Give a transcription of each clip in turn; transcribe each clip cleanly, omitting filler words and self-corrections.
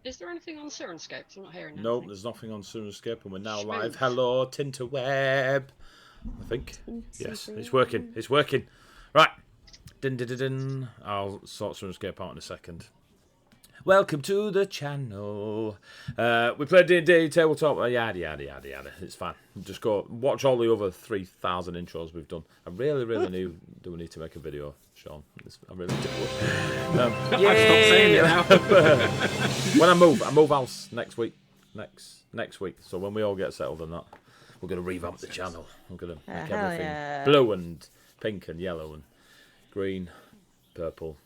Is there anything on Sirenscape? I'm not hearing anything. Nope, there's nothing on Sirenscape, and we're now live. Hello, Tinterweb. I think. Yes, it's working. It's working. Right. Din, din, din, din. I'll sort Sirenscape out in a second. Welcome to the channel. We played D&D, tabletop, yada, yada, yada, yada. It's fine. Just go watch all the other 3,000 intros we've done. I really do need to make a video, Sean. I really do. I've stopped saying it now. When I move house next week. next week. So when we all get settled on that, we're going to revamp the channel. We're going to make hell everything yeah. blue and pink and yellow and green, purple.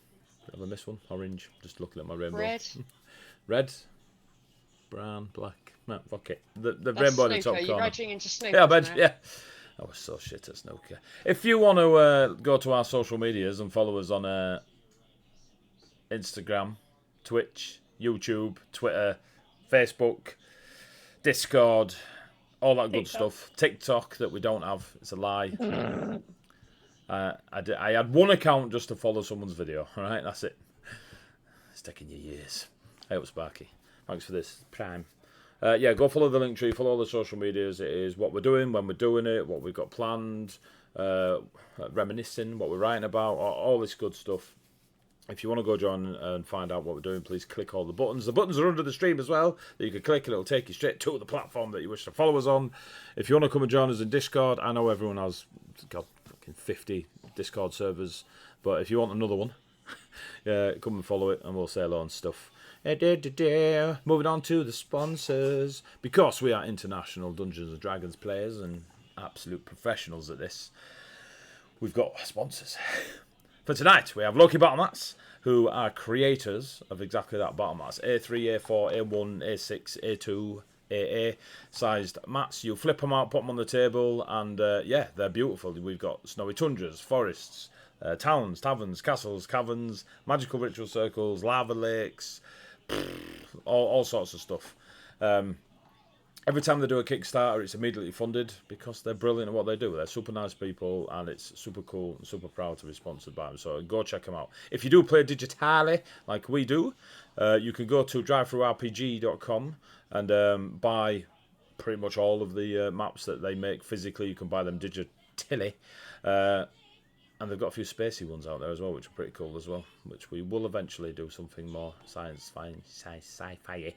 Did I miss one? Orange. Just looking at my rainbow. Red, brown, black. No, fuck it. The rainbow at the top corner. You're edging into snooker. Yeah, I bet. Yeah. I was so shit at snooker. If you want to go to our social medias and follow us on Instagram, Twitch, YouTube, Twitter, Facebook, Discord, all that good stuff. TikTok that we don't have. It's a lie. I had one account just to follow someone's video. All right, that's it. It's taking you years. Hey up, Sparky. Thanks for this Prime. Yeah, go follow the link tree, follow all the social medias. It is what we're doing, when we're doing it, what we've got planned, reminiscing, what we're writing about, all this good stuff. If you want to go join and find out what we're doing, please click all the buttons. The buttons are under the stream as well, that you can click and it'll take you straight to the platform that you wish to follow us on. If you want to come and join us in Discord, I know everyone has got fucking 50 Discord servers, but if you want another one, come and follow it and we'll say hello and stuff. Moving on to the sponsors. Because we are international Dungeons and Dragons players and absolute professionals at this, we've got sponsors. For tonight, we have Loki Battle Mats, who are creators of exactly that battle mats. A3, A4, A1, A6, A2, AA sized mats. You flip them out, put them on the table, and yeah, they're beautiful. We've got snowy tundras, forests, towns, taverns, castles, caverns, magical ritual circles, lava lakes, all sorts of stuff. Every time they do a Kickstarter, it's immediately funded because they're brilliant at what they do. They're super nice people, and it's super cool and super proud to be sponsored by them. So go check them out. If you do play digitally, like we do, you can go to drivethroughrpg.com and buy pretty much all of the maps that they make physically. You can buy them digitally. And they've got a few spacey ones out there as well, which are pretty cool as well, which we will eventually do something more sci-fi-y.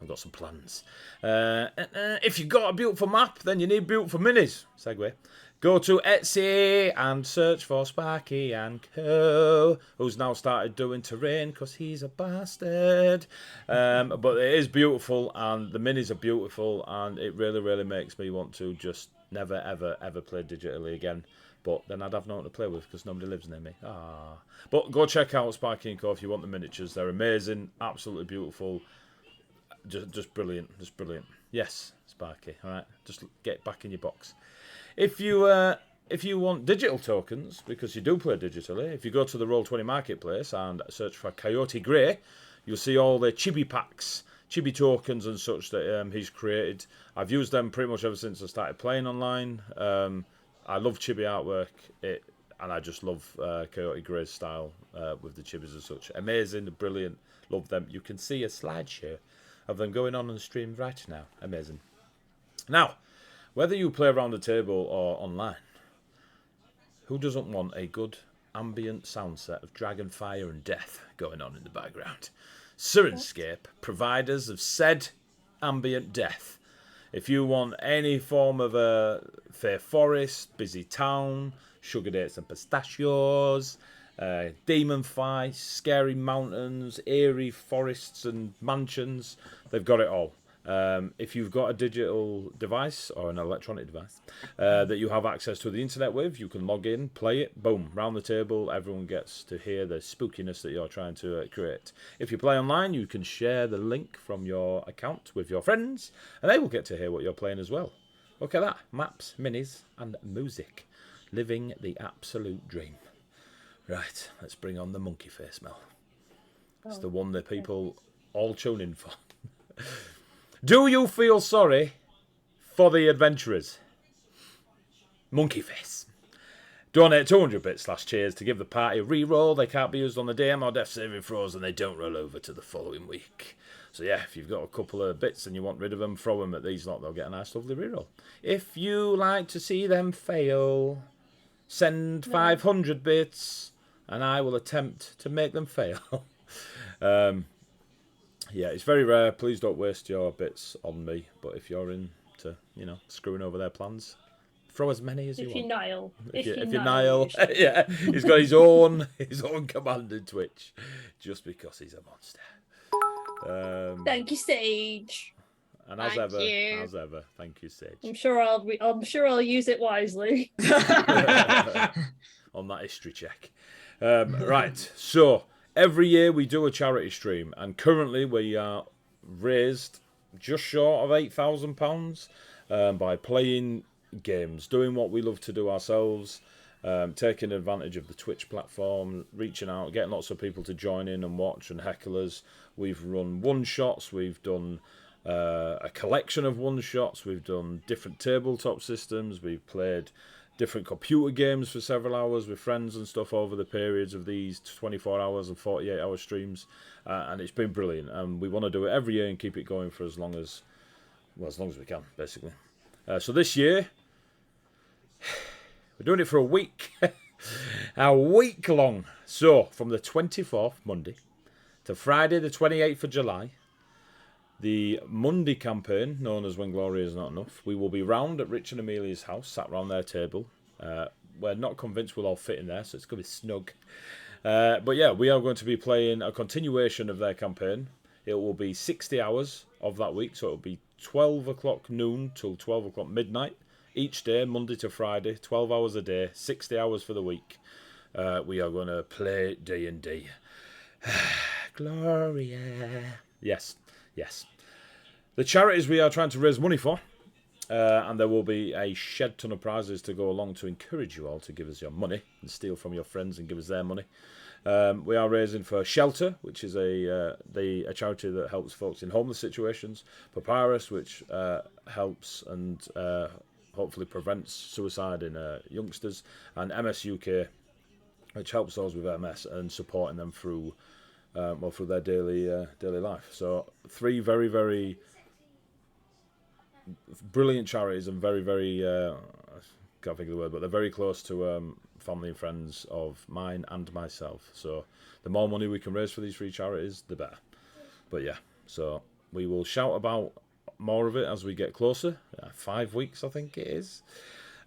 I've got some plans. If you've got a beautiful map, then you need beautiful minis. Segue. Go to Etsy and search for Sparky and Co, who's now started doing terrain because he's a bastard. But it is beautiful, and the minis are beautiful, and it really, really makes me want to just never, ever, ever play digitally again. But then I'd have no one to play with because nobody lives near me. But go check out Sparky & Co if you want the miniatures. They're amazing, absolutely beautiful, just brilliant, just brilliant. Yes, Sparky. All right, just get back in your box. If you want digital tokens, because you do play digitally, if you go to the Roll20 Marketplace and search for Coyote Grey, you'll see all the chibi packs, chibi tokens and such that he's created. I've used them pretty much ever since I started playing online. I love chibi artwork, and I just love Coyote Grey's style with the chibis and such. Amazing, brilliant, love them. You can see a slideshow of them going on the stream right now. Amazing. Now, whether you play around the table or online, who doesn't want a good ambient sound set of dragon fire and death going on in the background? Sirenscape, providers of said ambient death. If you want any form of a fair forest, busy town, sugar dates and pistachios, demon fights, scary mountains, eerie forests and mansions, they've got it all. If you've got a digital device or an electronic device that you have access to the internet with, you can log in, play it, boom, round the table, everyone gets to hear the spookiness that you're trying to create. If you play online, you can share the link from your account with your friends, and they will get to hear what you're playing as well. Look at that, maps, minis, and music. Living the absolute dream. Right, let's bring on the monkey face, Mel. It's the one that people all tune in for. Do you feel sorry for the adventurers? Monkey face. Donate 200 bits / cheers to give the party a reroll. They can't be used on the DM or death saving throws, and they don't roll over to the following week. So yeah, if you've got a couple of bits and you want rid of them, throw them at these lot. They'll get a nice lovely reroll. If you like to see them fail, send 500 bits and I will attempt to make them fail. Yeah, it's very rare. Please don't waste your bits on me. But if you're into, screwing over their plans, throw as many as you want. If you Niall. Yeah, he's got his own command in Twitch, just because he's a monster. Thank you, Sage. And Thank you. as ever, thank you, Sage. I'm sure I'll use it wisely. On that history check. Right, so every year we do a charity stream, and currently we are raised just short of £8,000 by playing games, doing what we love to do ourselves, taking advantage of the Twitch platform, reaching out, getting lots of people to join in and watch, and hecklers. We've run one-shots, we've done a collection of one-shots, we've done different tabletop systems, we've played different computer games for several hours with friends and stuff over the periods of these 24 hours and 48-hour streams, and it's been brilliant, and we want to do it every year and keep it going for as long as we can, basically. So this year we're doing it for a week. A week long. So from the 24th, Monday, to Friday the 28th of July, the Monday campaign, known as When Glory Is Not Enough, we will be round at Rich and Amelia's house, sat round their table. We're not convinced we'll all fit in there, so it's going to be snug. But yeah, we are going to be playing a continuation of their campaign. It will be 60 hours of that week, so it will be 12 o'clock noon till 12 o'clock midnight. Each day, Monday to Friday, 12 hours a day, 60 hours for the week. We are going to play D&D. Gloria. Yes. The charities we are trying to raise money for, and there will be a shed ton of prizes to go along to encourage you all to give us your money and steal from your friends and give us their money. We are raising for Shelter, which is a charity that helps folks in homeless situations. Papyrus, which helps and hopefully prevents suicide in youngsters, and MS UK, which helps those with MS and supporting them through their daily life. So 3 very, very brilliant charities, and very, very I can't think of the word, but they're very close to family and friends of mine and myself. So the more money we can raise for these 3 charities, the better. But yeah, so we will shout about more of it as we get closer. 5 weeks, I think it is.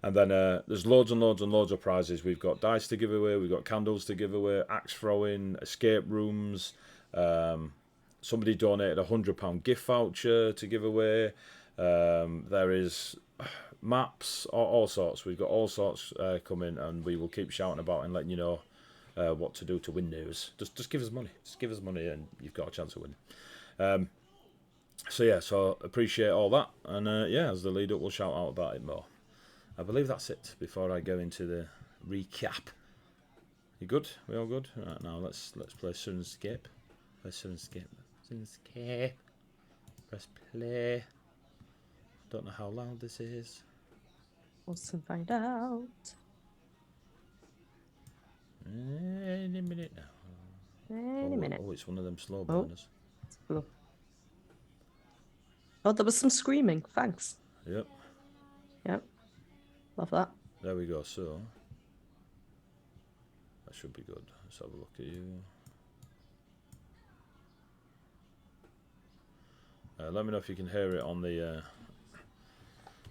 And then there's loads and loads and loads of prizes. We've got dice to give away, we've got candles to give away, axe throwing, escape rooms. Somebody donated a £100 gift voucher to give away. There is maps, all sorts. We've got all sorts coming, and we will keep shouting about and letting you know what to do to win those. Just give us money. Just give us money, and you've got a chance of winning. So yeah, so appreciate all that, and yeah, as the lead up, we'll shout out about it more. I believe that's it before I go into the recap. You good? We all good? Right, now let's play Sunscape. Play Sunscape. Sunscape. Press play. Don't know how loud this is. We'll soon find out. Any minute now. Any minute. Oh, it's one of them slow burners. Oh, there was some screaming. Thanks. Yep. Love that. There we go. So that should be good. Let's have a look at you. Let me know if you can hear it on the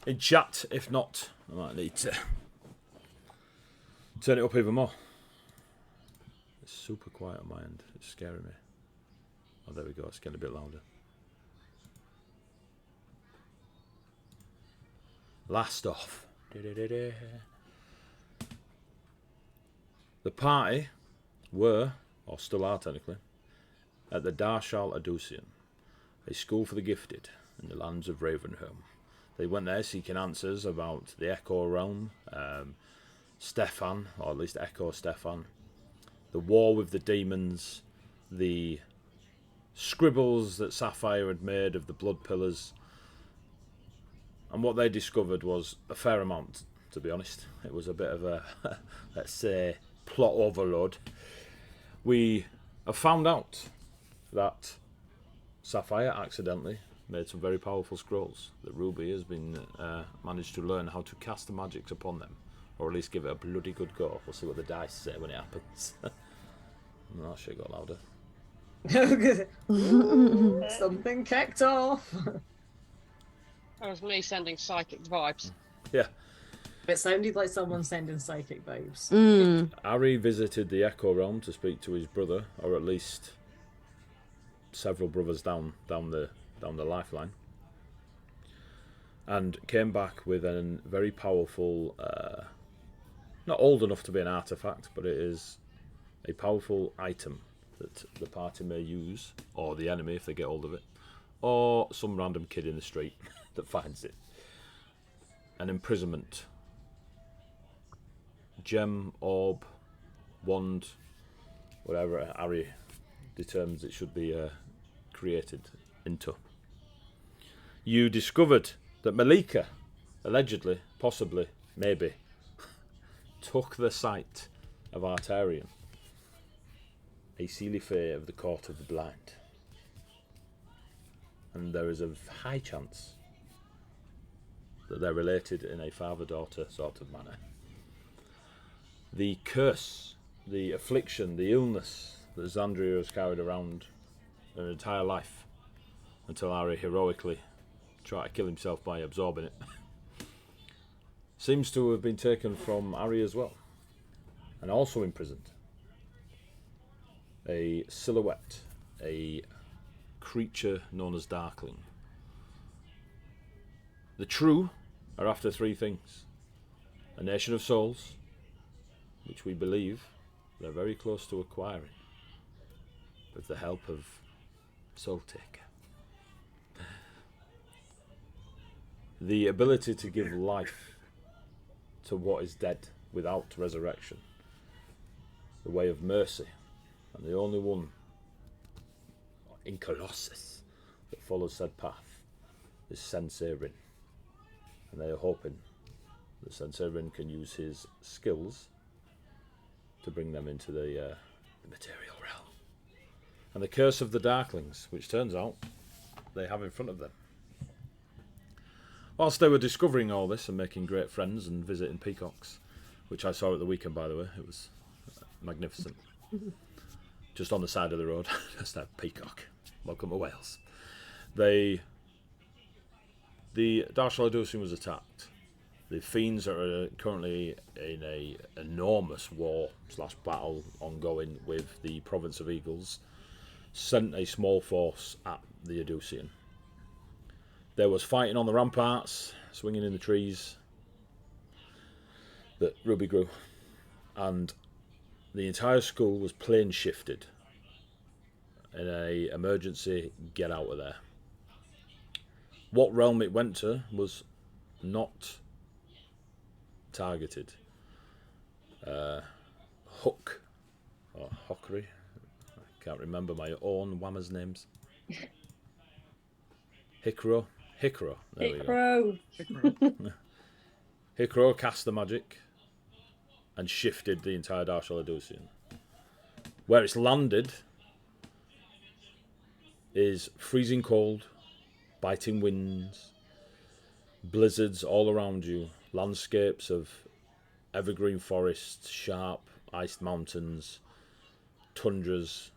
in chat. If not, I might need to turn it up even more. It's super quiet on my end. It's scaring me. Oh, there we go. It's getting a bit louder. Last off. The party were, or still are technically, at the Darshal Adusian, a school for the gifted in the lands of Ravenholm. They went there seeking answers about the Echo Realm, Stefan, or at least Echo Stefan, the war with the demons, the scribbles that Sapphire had made of the blood pillars. And what they discovered was a fair amount, to be honest. It was a bit of a, let's say, plot overload. We have found out that Sapphire accidentally made some very powerful scrolls. That Ruby has been managed to learn how to cast the magics upon them, or at least give it a bloody good go. We'll see what the dice say when it happens. Oh, that shit got louder. Something kicked off. That was me sending psychic vibes. Yeah. It sounded like someone sending psychic vibes. Harry visited the Echo Realm to speak to his brother, or at least several brothers down the lifeline. and came back with a very powerful, not old enough to be an artifact, but it is a powerful item that the party may use, or the enemy if they get hold of it, or some random kid in the street that finds it. An imprisonment. Gem, orb, wand, whatever Harry determines it should be created into. You discovered that Malika, allegedly, possibly, maybe, took the sight of Artarian, a Seelie Fae of the Court of the Blind. And there is a high chance that they're related in a father-daughter sort of manner. The curse, the affliction, the illness that Xandria has carried around her entire life, until Harry heroically tried to kill himself by absorbing it, seems to have been taken from Harry as well, and also imprisoned. A silhouette, a creature known as Darkling. The true are after three things: a nation of souls, which we believe they're very close to acquiring with the help of Soultaker. The ability to give life to what is dead without resurrection. The way of mercy, and the only one in Colossus that follows said path is Sensei Rin. And they are hoping that Sensei Rin can use his skills to bring them into the material realm. And the curse of the Darklings, which turns out they have in front of them. Whilst they were discovering all this and making great friends and visiting peacocks, which I saw at the weekend, by the way, it was magnificent. Just on the side of the road, just a peacock. Welcome to Wales. The Darshal Adusian was attacked. The fiends are currently in a enormous war / battle ongoing with the province of Eagles. Sent a small force at the Adusian. There was fighting on the ramparts, swinging in the trees that Ruby grew, and the entire school was plane shifted in a emergency get out of there. What realm it went to was not targeted. Hook or Hockery, I can't remember my own Whammer's names. Hicro, there we go. Hicro cast the magic and shifted the entire Darshal Adusian. Where it's landed is freezing cold, biting winds, blizzards all around you, landscapes of evergreen forests, sharp iced mountains, tundras,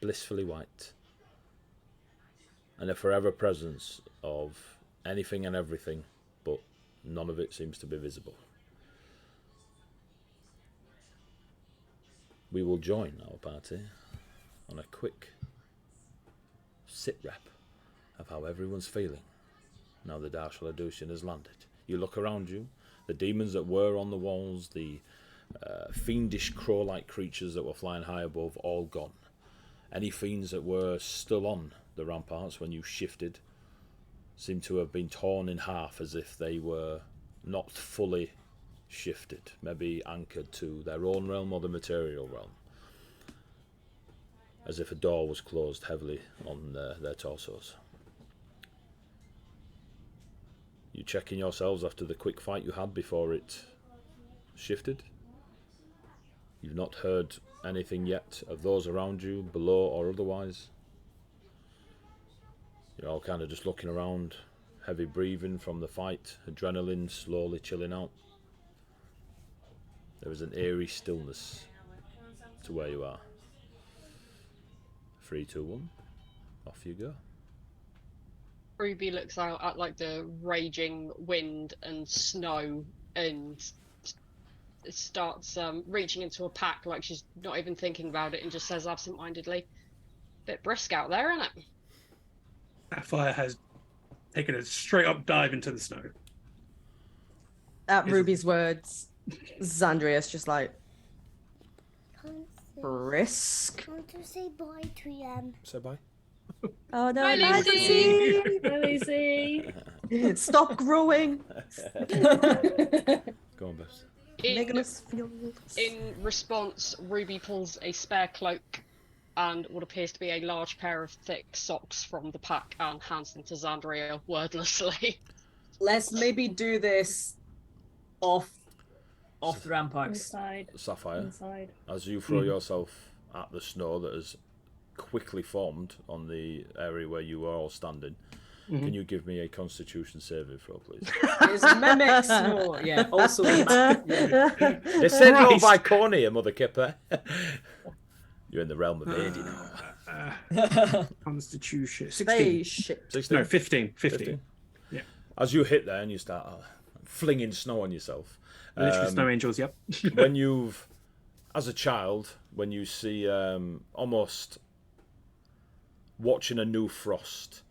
blissfully white, and a forever presence of anything and everything, but none of it seems to be visible. We will join our party on a quick sit rep of how everyone's feeling now the Darshal Adusian has landed. You look around you, the demons that were on the walls, the fiendish crow-like creatures that were flying high above, all gone. Any fiends that were still on the ramparts when you shifted seem to have been torn in half, as if they were not fully shifted, maybe anchored to their own realm or the material realm, as if a door was closed heavily on their torsos. You checking yourselves after the quick fight you had before it shifted? You've not heard anything yet of those around you, below or otherwise. You're all kind of just looking around, heavy breathing from the fight, adrenaline slowly chilling out. There is an eerie stillness to where you are. 3, 2, 1, off you go. Ruby looks out at like the raging wind and snow and starts reaching into a pack like she's not even thinking about it, and just says absent-mindedly, "Bit brisk out there, isn't it?" Sapphire has taking a straight up dive into the snow. At Ruby's words, Zandria's just like, Can't brisk. to say bye to them. Say bye. Oh no, Bye, bye, Lucy. Lucy. Stop growing. Go on, Bess. Making us feel. In response, Ruby pulls a spare cloak and what appears to be a large pair of thick socks from the pack and hands them to Xandria wordlessly. Let's maybe do this off the ramparts. Inside. Sapphire, Inside. as you throw yourself at the snow that has quickly formed on the area where you are all standing, can you give me a Constitution saving throw, please? It's mimic snow. Yeah, also. Yeah. They said no Christ. Viconia, Mother Kipper. You're in the realm of Adi now. Constitution. 16. Spaceship. 16? No, 15. 15. 15. Yeah. As you hit there and you start flinging snow on yourself. Literally snow angels, yep. When you've, as a child, when you see almost watching a new frost,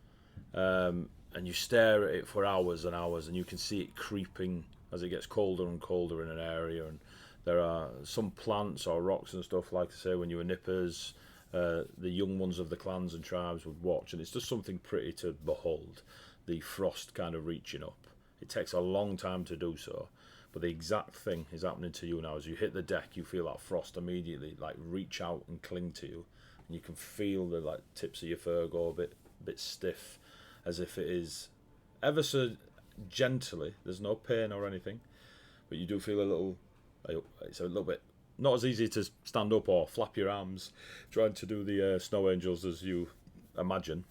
and you stare at it for hours and hours, and you can see it creeping as it gets colder and colder in an area, and there are some plants or rocks and stuff, like I say, when you were nippers, the young ones of the clans and tribes would watch, and it's just something pretty to behold, the frost kind of reaching up. It takes a long time to do so, but the exact thing is happening to you now. As you hit the deck, you feel that frost immediately like reach out and cling to you, and you can feel the like tips of your fur go a bit stiff, as if it is ever so gently. There's no pain or anything, but you do feel a little. It's a little bit not as easy to stand up or flap your arms trying to do the snow angels as you imagine.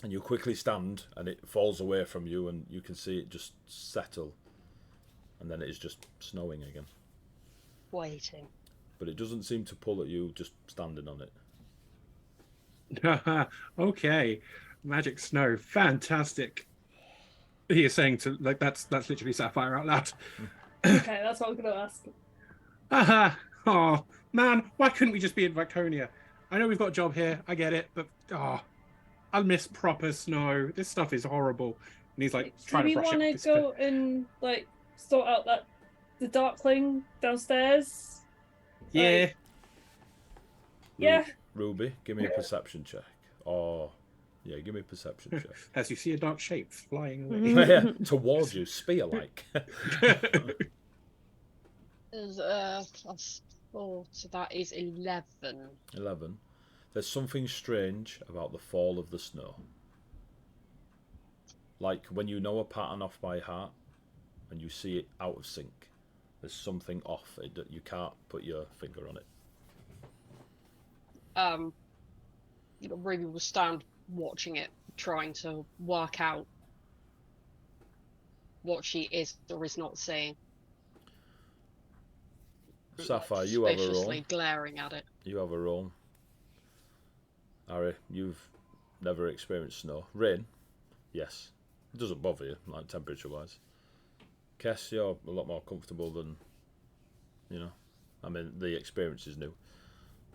And you quickly stand, and it falls away from you, and you can see it just settle. And then it is just snowing again. Waiting. But it doesn't seem to pull at you just standing on it. Okay. Magic snow. Fantastic. He is saying to, like, that's literally Sapphire out loud. Okay, that's what I was going to ask. Haha. Oh, man, why couldn't we just be in Viconia? I know we've got a job here, I get it, but I'll miss proper snow. This stuff is horrible. And he's like trying to brush it. Do we want to go and like sort out the Darkling downstairs? Yeah. Yeah. Ruby, give me a perception check. Or, yeah, give me a perception check. As you see a dark shape flying away. Yeah, towards you, spear-like. Is +4, so that is 11. 11. There's something strange about the fall of the snow. Like when you know a pattern off by heart and you see it out of sync. There's something off. You can't put your finger on it. Ruby will stand watching it, trying to work out what she is or is not seeing. Sapphire, you have a roll. Suspiciously glaring at it. You have a roll. Harry, you've never experienced snow. Rain, yes. It doesn't bother you, like temperature-wise. Kess, you're a lot more comfortable than, I mean, the experience is new.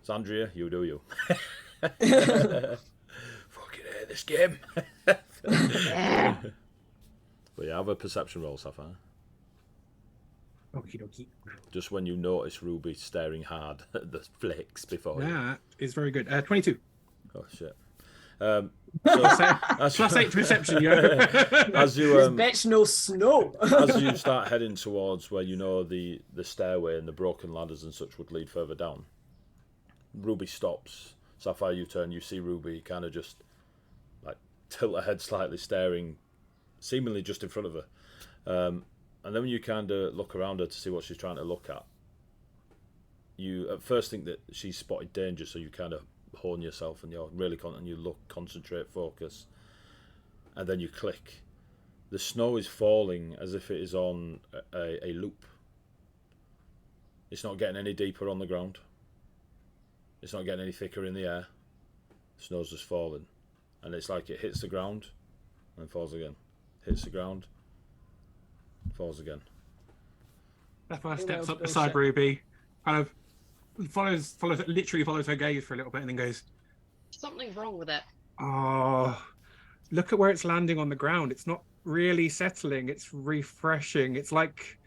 Sandria, you do you. Fucking hate this game. But yeah, have a perception roll, Sapphire. Okie dokie. Just when you notice Ruby staring hard at the flakes before you. That is very good. 22. Oh shit. Plus 8 perception, yo. As you This bitch no snow. as you start heading towards where the stairway and the broken ladders and such would lead further down, Ruby stops. Sapphire, you turn. You see Ruby kind of just like tilt her head slightly, staring, seemingly just in front of her. And then when you kind of look around her to see what she's trying to look at, you at first think that she's spotted danger, so you kind of hone yourself and you're really and you look, concentrate, focus, and then you click. The snow is falling as if it is on a loop. It's not getting any deeper on the ground. It's not getting any thicker in the air. The snow's just falling, and it's like it hits the ground and falls again. Hits the ground, falls again. Sapphire Who steps else up goes beside shit? Ruby, kind of literally follows her gaze for a little bit, and then goes, Something wrong with it. "Oh, look at where it's landing on the ground. It's not really settling. It's refreshing. It's like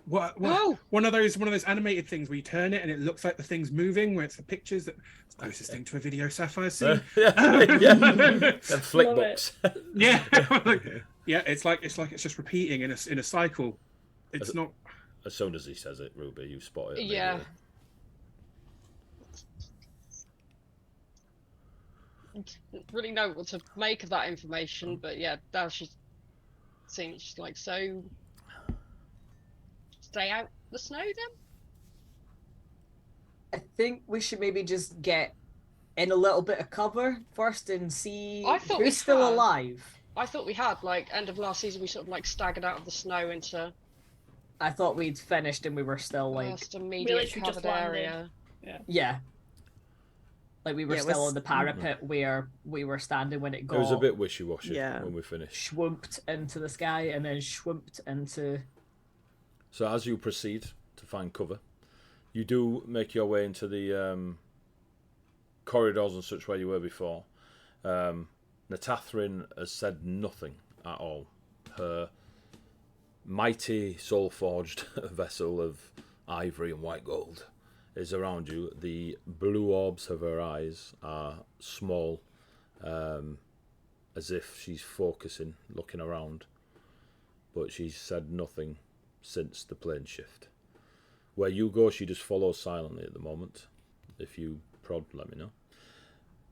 what Oh! one of those animated things where you turn it and it looks like the thing's moving, where it's the pictures that it's the closest thing to a video Sapphire's seen. And flick Love books. Yeah. Yeah, it's like it's just repeating in a cycle. It's not. As soon as he says it, Ruby, you spot it. Yeah. Didn't really know what to make of that information, but yeah, now she's seeing it, she's like, so stay out the snow then? I think we should maybe just get in a little bit of cover first and see I thought we who's still had. alive. I thought we had, like, end of last season, we sort of like staggered out of the snow into I thought we'd finished and we were still like, first immediate literally just covered area. yeah. Like we were Yeah, it still was- on the parapet where we were standing when it got It was a bit wishy-washy Yeah. when we finished. schwumped into the sky and then schwumped into... So as you proceed to find cover, you do make your way into the corridors and such where you were before. Natathrin has said nothing at all. Her mighty soul-forged vessel of ivory and white gold is around you. The blue orbs of her eyes are small, as if she's focusing, looking around. But she's said nothing since the plane shift. Where you go, she just follows silently at the moment. If you prod, let me know.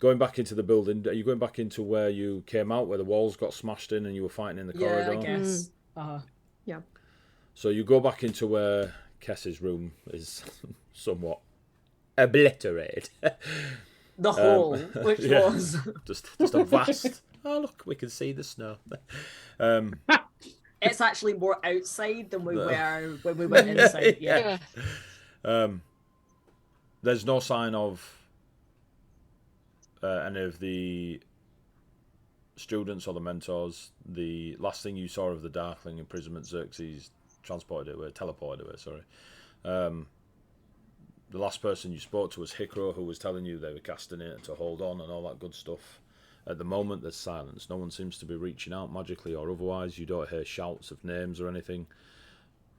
Going back into the building, are you going back into where you came out, where the walls got smashed in and you were fighting in the corridor? Yeah, I guess. Yeah. So you go back into where Kess's room is somewhat obliterated. The hole, which yeah. was... just a vast... Oh, look, we can see the snow. It's actually more outside than we were when we went inside. Yeah. There's no sign of any of the students or the mentors. The last thing you saw of the Darkling imprisonment, Xerxes teleported away, sorry. The last person you spoke to was Hikro, who was telling you they were casting it to hold on and all that good stuff. At the moment, there's silence. No one seems to be reaching out magically or otherwise. You don't hear shouts of names or anything.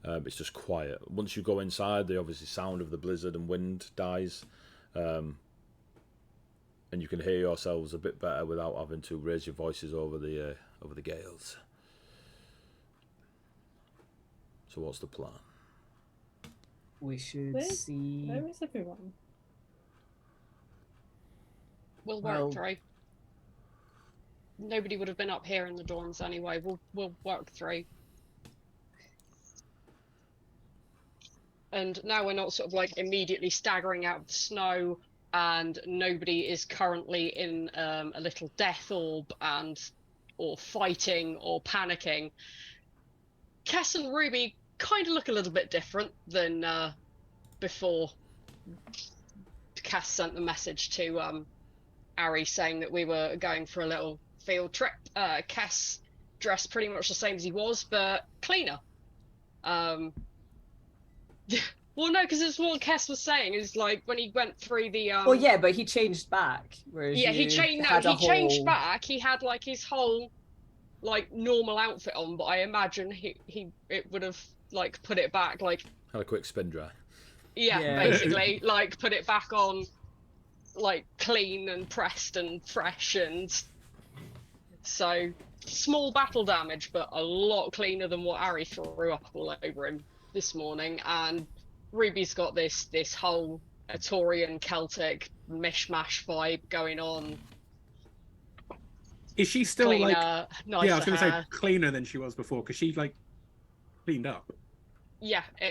It's just quiet. Once you go inside, the obviously sound of the blizzard and wind dies. And you can hear yourselves a bit better without having to raise your voices over the gales. So what's the plan? We should Where- see... Where is everyone? We'll Well- work through. Nobody would have been up here in the dorms anyway. We'll work through. And now we're not sort of like immediately staggering out of the snow, and nobody is currently in a little death orb or fighting or panicking. Cass and Ruby kind of look a little bit different than before Cass sent the message to Ari saying that we were going for a little field trip. Cass dressed pretty much the same as he was, but cleaner. Well, no, because it's what Cass was saying. Is like when he went through the. Well, yeah, but he changed back. Whereas Yeah, he you changed. No, had a he changed whole- back. He had like his whole, like normal outfit on, but I imagine it would have like put it back like. Had a quick spin dry. Yeah, Yeah. basically, like put it back on, like clean and pressed and fresh, and so small battle damage, but a lot cleaner than what Ari threw up all over him this morning. And Ruby's got this whole Artorian Celtic mishmash vibe going on. Is she still Cleaner, like? nicer Yeah, I was going to say hair. cleaner than she was before because she like cleaned up. Yeah, Yeah,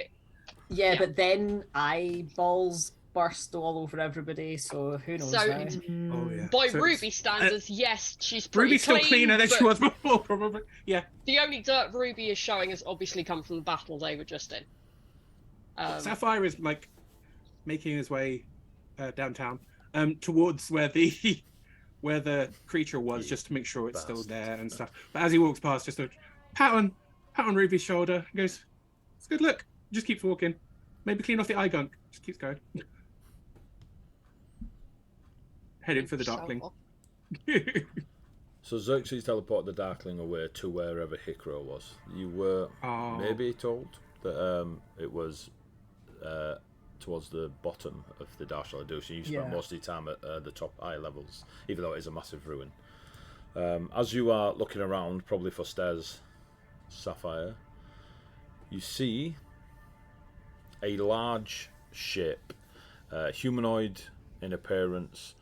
Yeah. but then eyeballs burst all over everybody, so who knows So- now. Oh yeah. by So it's- Ruby standards, yes, she's pretty Ruby's still clean, cleaner than she but was before, probably. Yeah. The only dirt Ruby is showing has obviously come from the battle they were just in. Sapphire is like making his way downtown, towards where the creature was, just to make sure it's still there and stuff. But as he walks past, just a pat on Ruby's shoulder, and goes, "It's a good look." Just keeps walking. Maybe clean off the eye gunk. Just keeps going. Heading for the Darkling. So Xerxes teleported the Darkling away to wherever Hikro was. You were maybe told that it was towards the bottom of the Darshal Adusi. You spent most of your time at the top high levels, even though it is a massive ruin. As you are looking around, probably for stairs, Sapphire, you see a large shape, humanoid in appearance,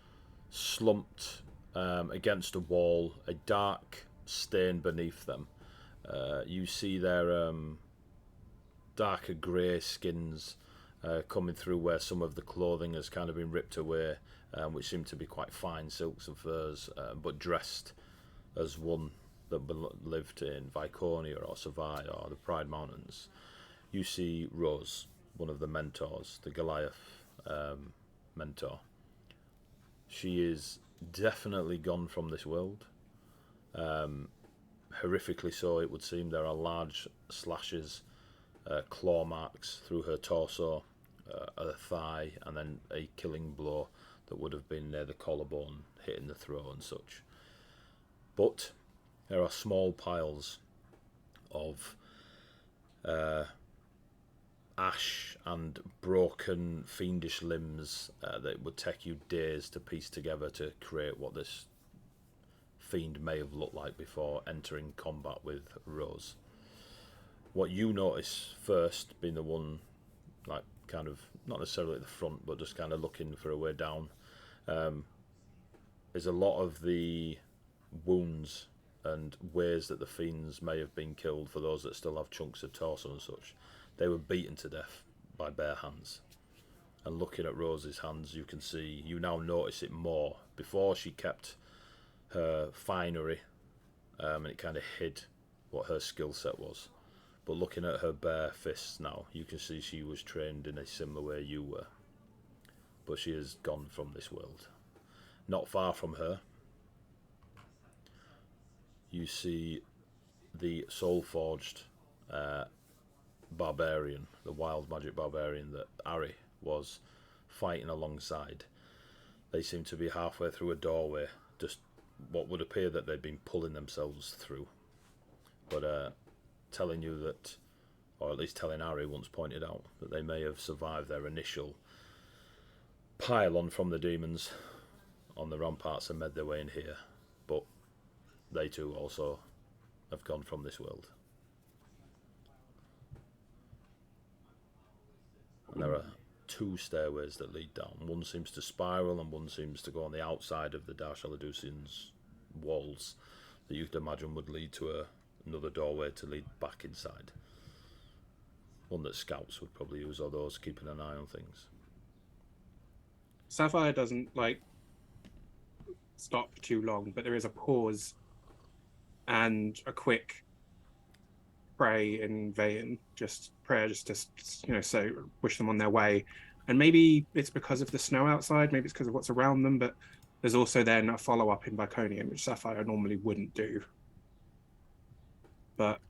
slumped against a wall, a dark stain beneath them. You see their darker grey skins coming through where some of the clothing has kind of been ripped away, which seem to be quite fine silks and furs, but dressed as one that lived in Viconia or Savai or the Pride Mountains. You see Rose, one of the mentors, the Goliath mentor. She is definitely gone from this world. Horrifically so, it would seem. There are large slashes, claw marks through her torso, her thigh, and then a killing blow that would have been near the collarbone, hitting the throat and such. But there are small piles of ash and broken fiendish limbs that would take you days to piece together to create what this fiend may have looked like before entering combat with Rose. What you notice first, being the one, like, kind of not necessarily at the front, but just kind of looking for a way down, is a lot of the wounds and ways that the fiends may have been killed. For those that still have chunks of torso and such, they were beaten to death by bare hands. And looking at Rose's hands, you can see, you now notice it more. Before, she kept her finery, and it kind of hid what her skill set was. But looking at her bare fists now, you can see she was trained in a similar way you were. But she has gone from this world. Not far from her, you see the soul-forged barbarian, the wild magic barbarian that Ari was fighting alongside. They seem to be halfway through a doorway, just what would appear that they'd been pulling themselves through. But telling you that, or at least telling Ari once pointed out, that they may have survived their initial pile-on from the demons on the ramparts and made their way in here. But they too also have gone from this world. And there are two stairways that lead down. One seems to spiral and one seems to go on the outside of the Darshal Adusian's walls that you could imagine would lead to another doorway to lead back inside. One that scouts would probably use, or those keeping an eye on things. Sapphire doesn't stop too long, but there is a pause and a quick pray in Vayan, just to say, wish them on their way. And maybe it's because of the snow outside, maybe it's because of what's around them, but there's also then a follow-up in Biconian, which Sapphire normally wouldn't do. But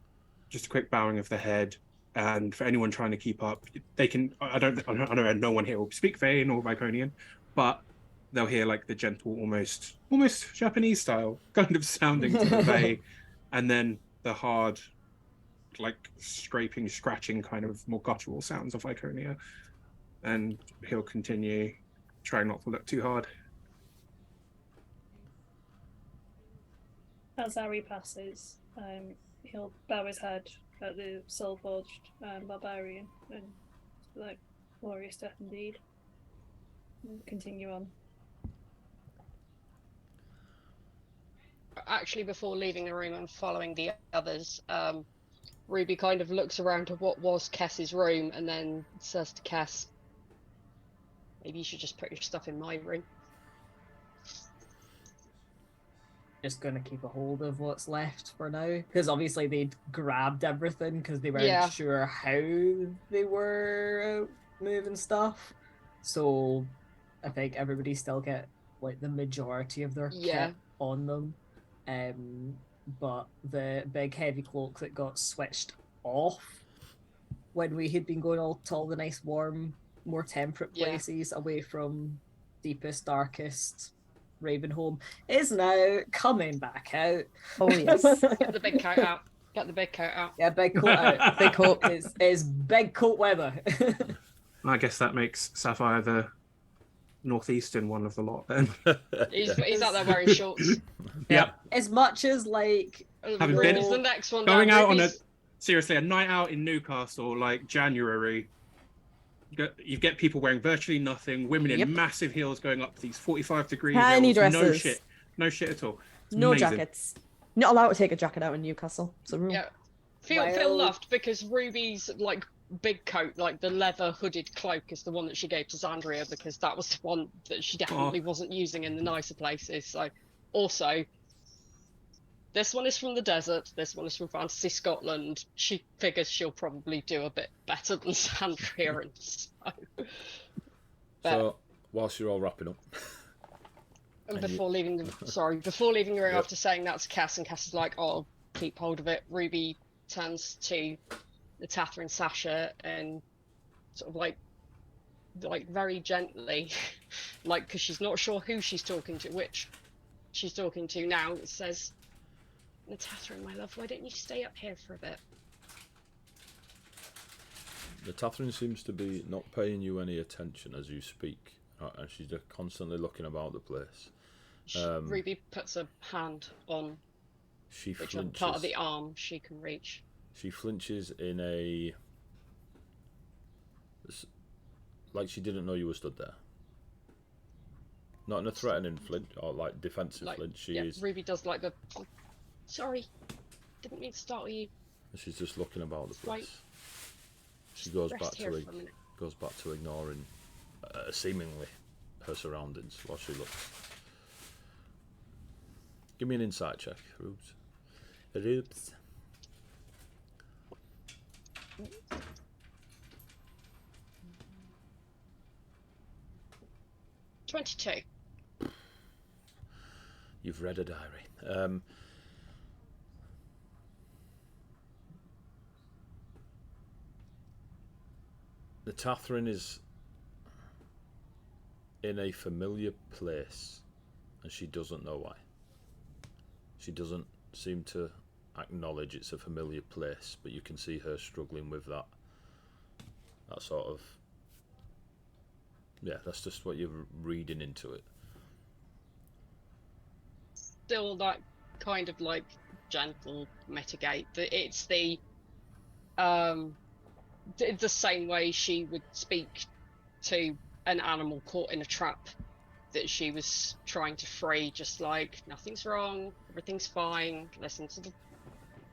just a quick bowing of the head, and for anyone trying to keep up, they can. I know no one here will speak Vayan or Biconian, but they'll hear like the gentle, almost Japanese style kind of sounding to convey, and then the hard, like scraping, scratching kind of more guttural sounds of Iconia. And he'll continue, trying not to look too hard. As Ari passes, he'll bow his head at the soul-forged barbarian and like, glorious death indeed. And continue on. Actually, before leaving the room and following the others, Ruby kind of looks around to what was Kess's room and then says to Kess, maybe you should just put your stuff in my room. Just gonna keep a hold of what's left for now, because obviously they'd grabbed everything because they weren't sure how they were moving stuff. So I think everybody still get like the majority of their kit on them. But the big heavy cloak that got switched off when we had been going all to all the nice warm, more temperate places away from deepest, darkest Ravenholm is now coming back out. Oh yes. Get the big coat out. Get the big coat out. Yeah, big coat out. Big coat. Is big coat weather. I guess that makes Sapphire the northeastern one of the lot then. He's out there wearing shorts. Yep. As much as like Haven't been- Ruby's the next one Going down. out on a Ruby's- night out in Newcastle, like January. You get people wearing virtually nothing, women Yep. in massive heels going up these 45-degree Tiny hills. dresses. No shit at all. It's No amazing. jackets. Not allowed to take a jacket out in Newcastle. So Yeah. Feel loved because Ruby's like big coat, like the leather hooded cloak, is the one that she gave to Xandria because that was the one that she definitely wasn't using in the nicer places. So, also, this one is from the desert. This one is from Fantasy Scotland. She figures she'll probably do a bit better than Xandria, and So, whilst you're all wrapping up, And before leaving the room after saying that to Cass, and Cass is like, "Oh, keep hold of it." Ruby turns to the Tather and Sasha and sort of like very gently, like because she's not sure who she's talking to, which she's talking to now, says, "Natatharin, my love, why don't you stay up here for a bit?" the Tatharin seems to be not paying you any attention as you speak, and she's just constantly looking about the place. Ruby puts a hand on She which flinches. part of the arm she can reach. She flinches in a like she didn't know you were stood there. Not in a threatening flinch or like defensive flinch. She is. Ruby does like the. Sorry, didn't mean to startle you. She's just looking about the place. Right. She goes Rest back here to for a minute. ignoring seemingly her surroundings while she looks. Give me an insight check, Rubes. Rubes. $22. You've read a diary. The Tatharin is in a familiar place, and she doesn't know why. She doesn't seem to acknowledge it's a familiar place, but you can see her struggling with that sort of. Yeah, that's just what you're reading into it. Still that kind of like gentle mitigate. It's the same way she would speak to an animal caught in a trap that she was trying to free, just like nothing's wrong, everything's fine, listen to the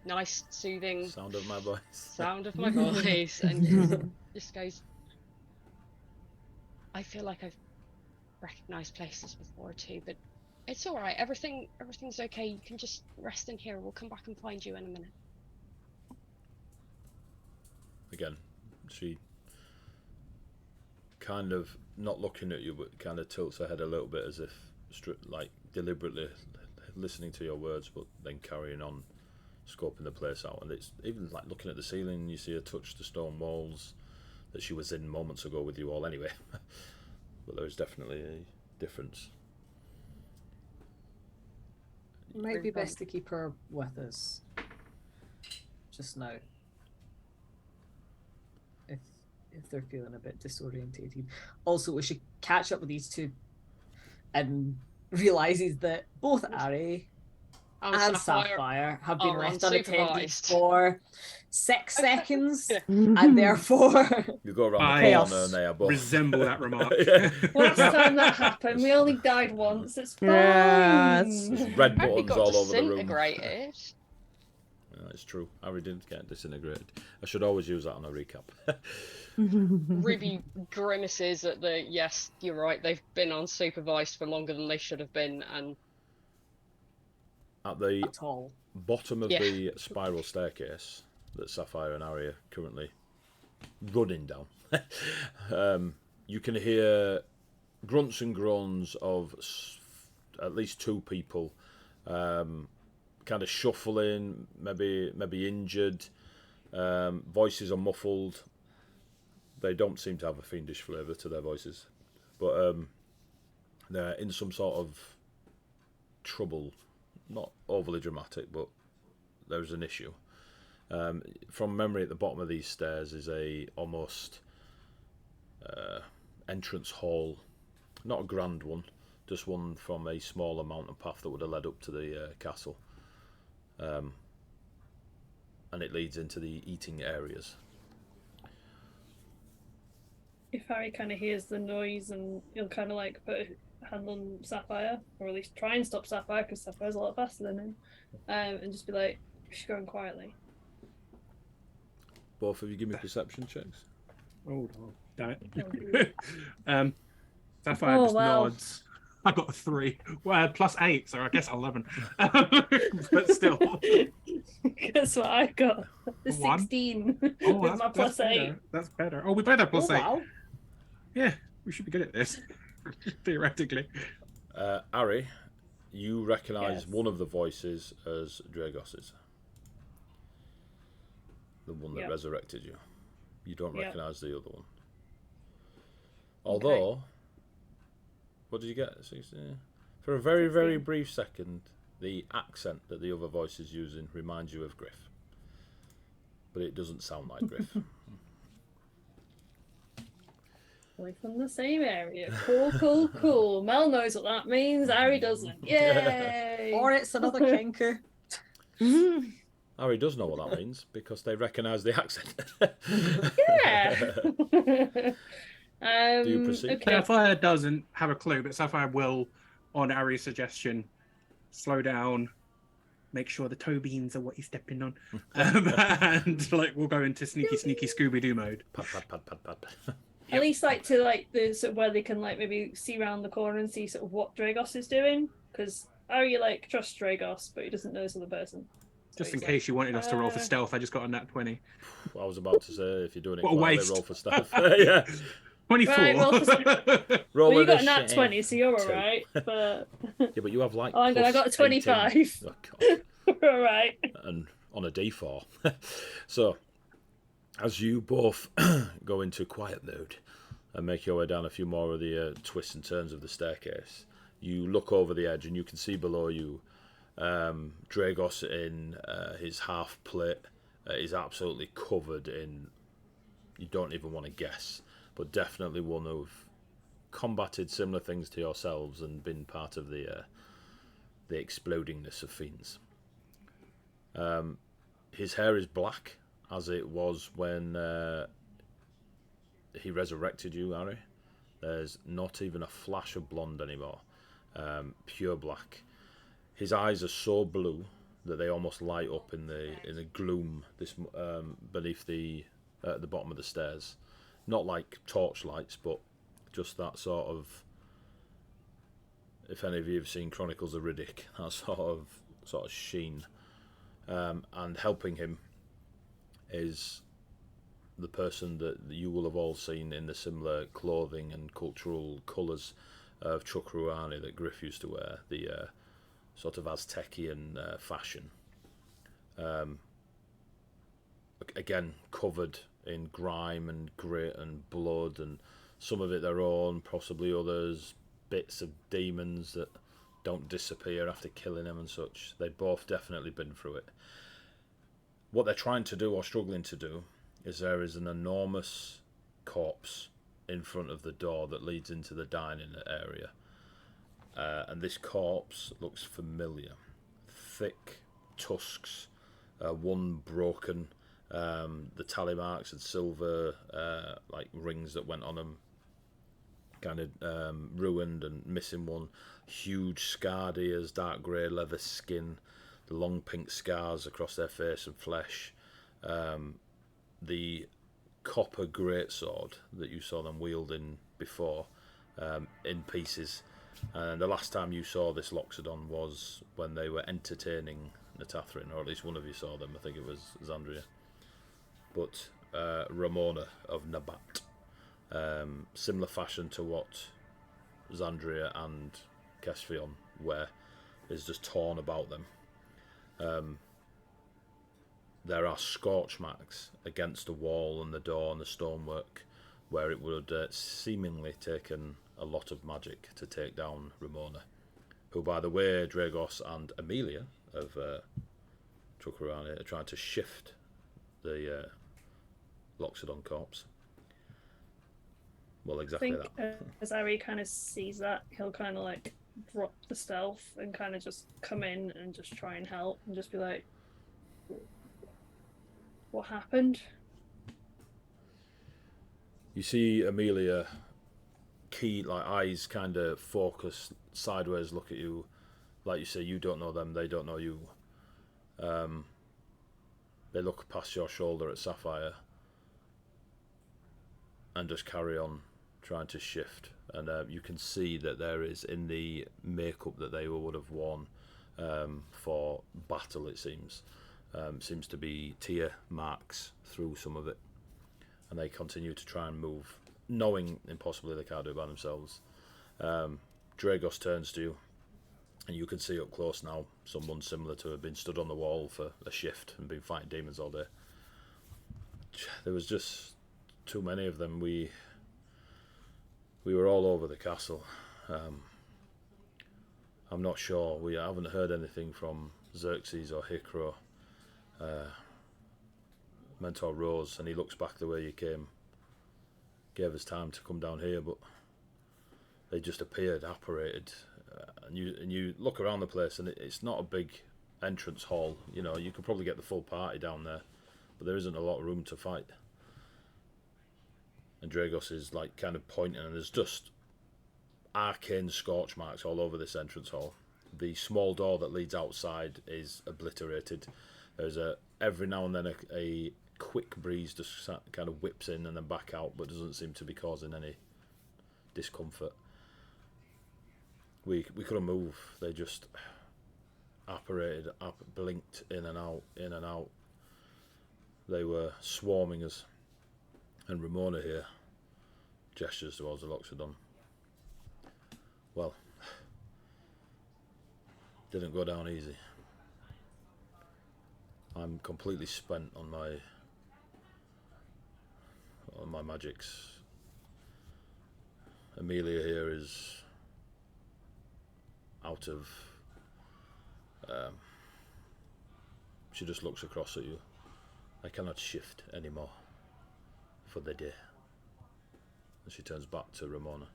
nice soothing Sound of my voice. sound of my voice, and just goes, I feel like I've recognized places before too, but it's all right. Everything's okay. You can just rest in here. We'll come back and find you in a minute. Again, she kind of not looking at you, but kind of tilts her head a little bit as if like deliberately listening to your words, but then carrying on scoping the place out. And it's even like looking at the ceiling, you see her touch the stone walls that she was in moments ago with you all anyway. But there's definitely a difference. Might be best to keep her with us just now. If they're feeling a bit disorientated. Also, we should catch up with these two and realizes that both Ari and Sapphire have been left unattended unsupervised. for 6 seconds, and therefore You go around the Chaos. corner and they are both Resemble that remark. Last time that happened, we only died once. It's fine. Yes. There's red Harry buttons got all over the room. disintegrated. Yeah, it's true. Harry didn't get disintegrated. I should always use that on a recap. Ruby grimaces at the, yes, you're right, they've been unsupervised for longer than they should have been, and At the at all. bottom of the spiral staircase that Sapphire and Ari are currently running down, you can hear grunts and groans of at least 2 people, kind of shuffling, maybe injured. Voices are muffled. They don't seem to have a fiendish flavour to their voices, but they're in some sort of trouble. Not overly dramatic, but there's an issue. From memory, at the bottom of these stairs is a almost entrance hall. Not a grand one, just one from a smaller mountain path that would have led up to the castle. And it leads into the eating areas. If Harry kind of hears the noise, and he'll kind of like put a hand on Sapphire, or at least try and stop Sapphire, because Sapphire's a lot faster than him, and just be like, she's going quietly. Both of you give me perception checks. Oh, damn it. Sapphire just nods. I got a 3. Well, plus 8, so I guess 11. But still. Guess what I got? The 16 with my plus 8. That's better. Oh, we both have plus 8. Wow. Yeah, we should be good at this, theoretically. Ari, you recognise one of the voices as Dragos's. The one that resurrected you. You don't recognise the other one. Although, what did you get? For a very, very brief second, the accent that the other voice is using reminds you of Griff. But it doesn't sound like Griff. We're from the same area. Cool. Mel knows what that means. Harry doesn't. Yay! Or it's another Kenku. Harry does know what that means because they recognise the accent. Yeah. Do you proceed? Okay. Sapphire doesn't have a clue, but Sapphire will, on Ari's suggestion, slow down, make sure the toe beans are what he's stepping on, and like we'll go into sneaky Scooby-Doo mode. Pat, pat, pat, pat, pat. At least like to like the sort of where they can like maybe see around the corner and see sort of what Dragos is doing, because Ari like trusts Dragos, but he doesn't know this other person. Just in case you wanted us to roll for stealth, I just got a nat 20. Well, I was about to say, if you're doing it, What a waste. roll for stealth. Yeah. 24. Right, well, you got a nat 20, so you're alright. But yeah, but you have like. oh, I got a 25. 18. Oh, God. All right. And on a D4. So, as you both go into quiet mode and make your way down a few more of the twists and turns of the staircase, you look over the edge and you can see below you Dragos in his half plate. Is absolutely covered in, you don't even want to guess, but definitely one who've combated similar things to yourselves and been part of the explodingness of fiends. His hair is black, as it was when he resurrected you, Harry. There's not even a flash of blonde anymore. Pure black. His eyes are so blue that they almost light up in the gloom beneath at the bottom of the stairs. Not like torch lights, but just that sort of. If any of you have seen Chronicles of Riddick, that sort of sheen. And helping him is the person that you will have all seen in the similar clothing and cultural colours of Chukruani that Griff used to wear, the sort of Aztecian fashion. Again, covered in grime and grit and blood, and some of it their own, possibly others, bits of demons that don't disappear after killing them and such. They've both definitely been through it. What they're trying to do or struggling to do is there is an enormous corpse in front of the door that leads into the dining area. And this corpse looks familiar. Thick tusks, one broken, the tally marks and silver like rings that went on them kind of ruined and missing one. Huge scarred ears, dark grey leather skin, the long pink scars across their face and flesh. The copper greatsword that you saw them wielding before, in pieces. And the last time you saw this Loxodon was when they were entertaining Natathryn, or at least one of you saw them. I think it was Xandria. But Ramona of Nabat. Similar fashion to what Xandria and Kesfion wear, is just torn about them. There are scorch marks against the wall and the door and the stonework where it would seemingly taken a lot of magic to take down Ramona. who, by the way, Dragos and Amelia have took around here, trying to shift the Loxodon corpse. Well, exactly I think that. as Ari kind of sees that, he'll kind of like drop the stealth and kind of just come in and just try and help and just be like, what happened? You see Amelia, eyes kind of focus sideways, look at you, like you say, you don't know them, they don't know you. They look past your shoulder at Sapphire and just carry on trying to shift. And you can see that there is, in the makeup that they would have worn for battle, it seems to be tear marks through some of it. And they continue to try and move, knowing impossibly they can't do it by themselves. Dragos turns to you, and you can see up close now someone similar to have been stood on the wall for a shift and been fighting demons all day. There was just too many of them. We were all over the castle. I'm not sure. We haven't heard anything from Xerxes or Hikro. Mentor rose and he looks back the way you came. Gave us time to come down here, but they just appeared, apparated. And you look around the place and it's not a big entrance hall. You know, you could probably get the full party down there, but there isn't a lot of room to fight. And Dragos is like kind of pointing, and there's just arcane scorch marks all over this entrance hall. The small door that leads outside is obliterated. There's every now and then a quick breeze just kind of whips in and then back out, but doesn't seem to be causing any discomfort. We couldn't move. They just apparated, blinked in and out, in and out. They were swarming us. And Ramona here gestures towards the Loxodon. Well, didn't go down easy. I'm completely spent on my magics. Amelia here is out of... she just looks across at you. I cannot shift anymore for the day. And she turns back to Ramona.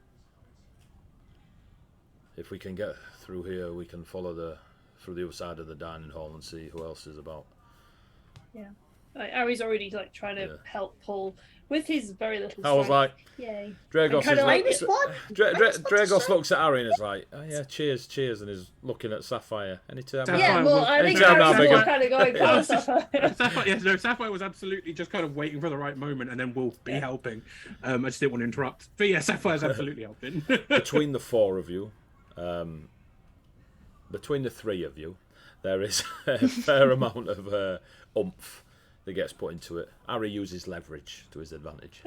If we can get through here, we can follow through the other side of the dining hall and see who else is about. Yeah. Ari's already like trying to help pull with his very little strength. I was like, yay. Dragos is like, Dragos looks at Ari and is like, oh yeah, cheers, and is looking at Sapphire. Anytime. Yeah, well, I think anytime Ari's now, more bigger. kind of going past Sapphire. Sapphire was absolutely just kind of waiting for the right moment, and then we'll be helping. I just didn't want to interrupt. But yeah, Sapphire's absolutely helping. Between the four of you, between the three of you, there is a fair amount of oomph that gets put into it. Ari uses leverage to his advantage.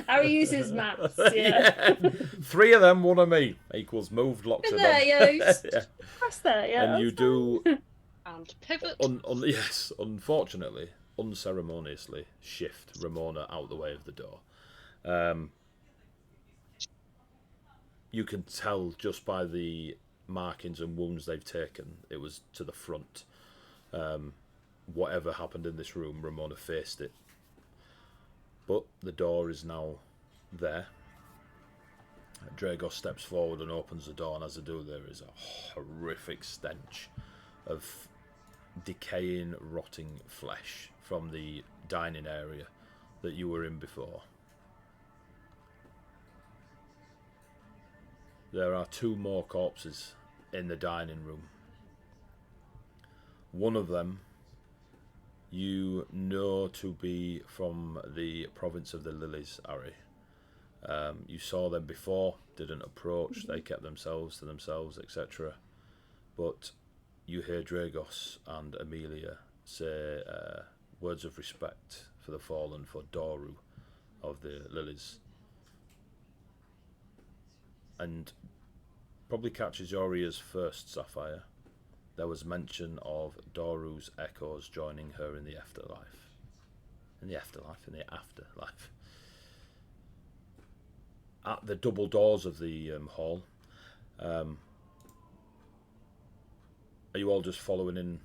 Ari uses maths, yeah. 3 of them, 1 of me, equals moved locks. There, yeah. Press there, yeah. And you do... And pivot. Yes, unfortunately, unceremoniously shift Ramona out the way of the door. You can tell just by the markings and wounds they've taken, it was to the front. Whatever happened in this room, Ramona faced it. But the door is now there. Dragos steps forward and opens the door, and as they do, there is a horrific stench of decaying, rotting flesh from the dining area that you were in before. There are 2 more corpses in the dining room. One of them you know to be from the province of the Lilies, Ari. You saw them before, didn't approach, they kept themselves to themselves, etc. But you hear Dragos and Amelia say words of respect for the fallen, for Doru of the Lilies. And probably catches your ears first, Sapphire. There was mention of Doru's echoes joining her in the afterlife. In the afterlife? At the double doors of the hall, are you all just following in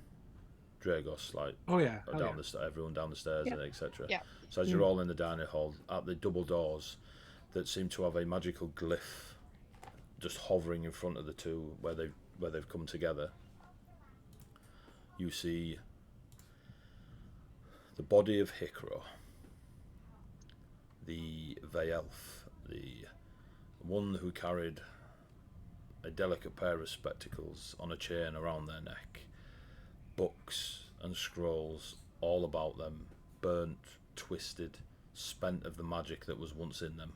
Dragos, like Oh yeah. down everyone down the stairs, and etc. Yeah. So as you're all in the dining hall, at the double doors that seem to have a magical glyph just hovering in front of the two where they've come together, you see the body of Hikro, the Vey Elf, the one who carried a delicate pair of spectacles on a chain around their neck, books and scrolls all about them, burnt, twisted, spent of the magic that was once in them.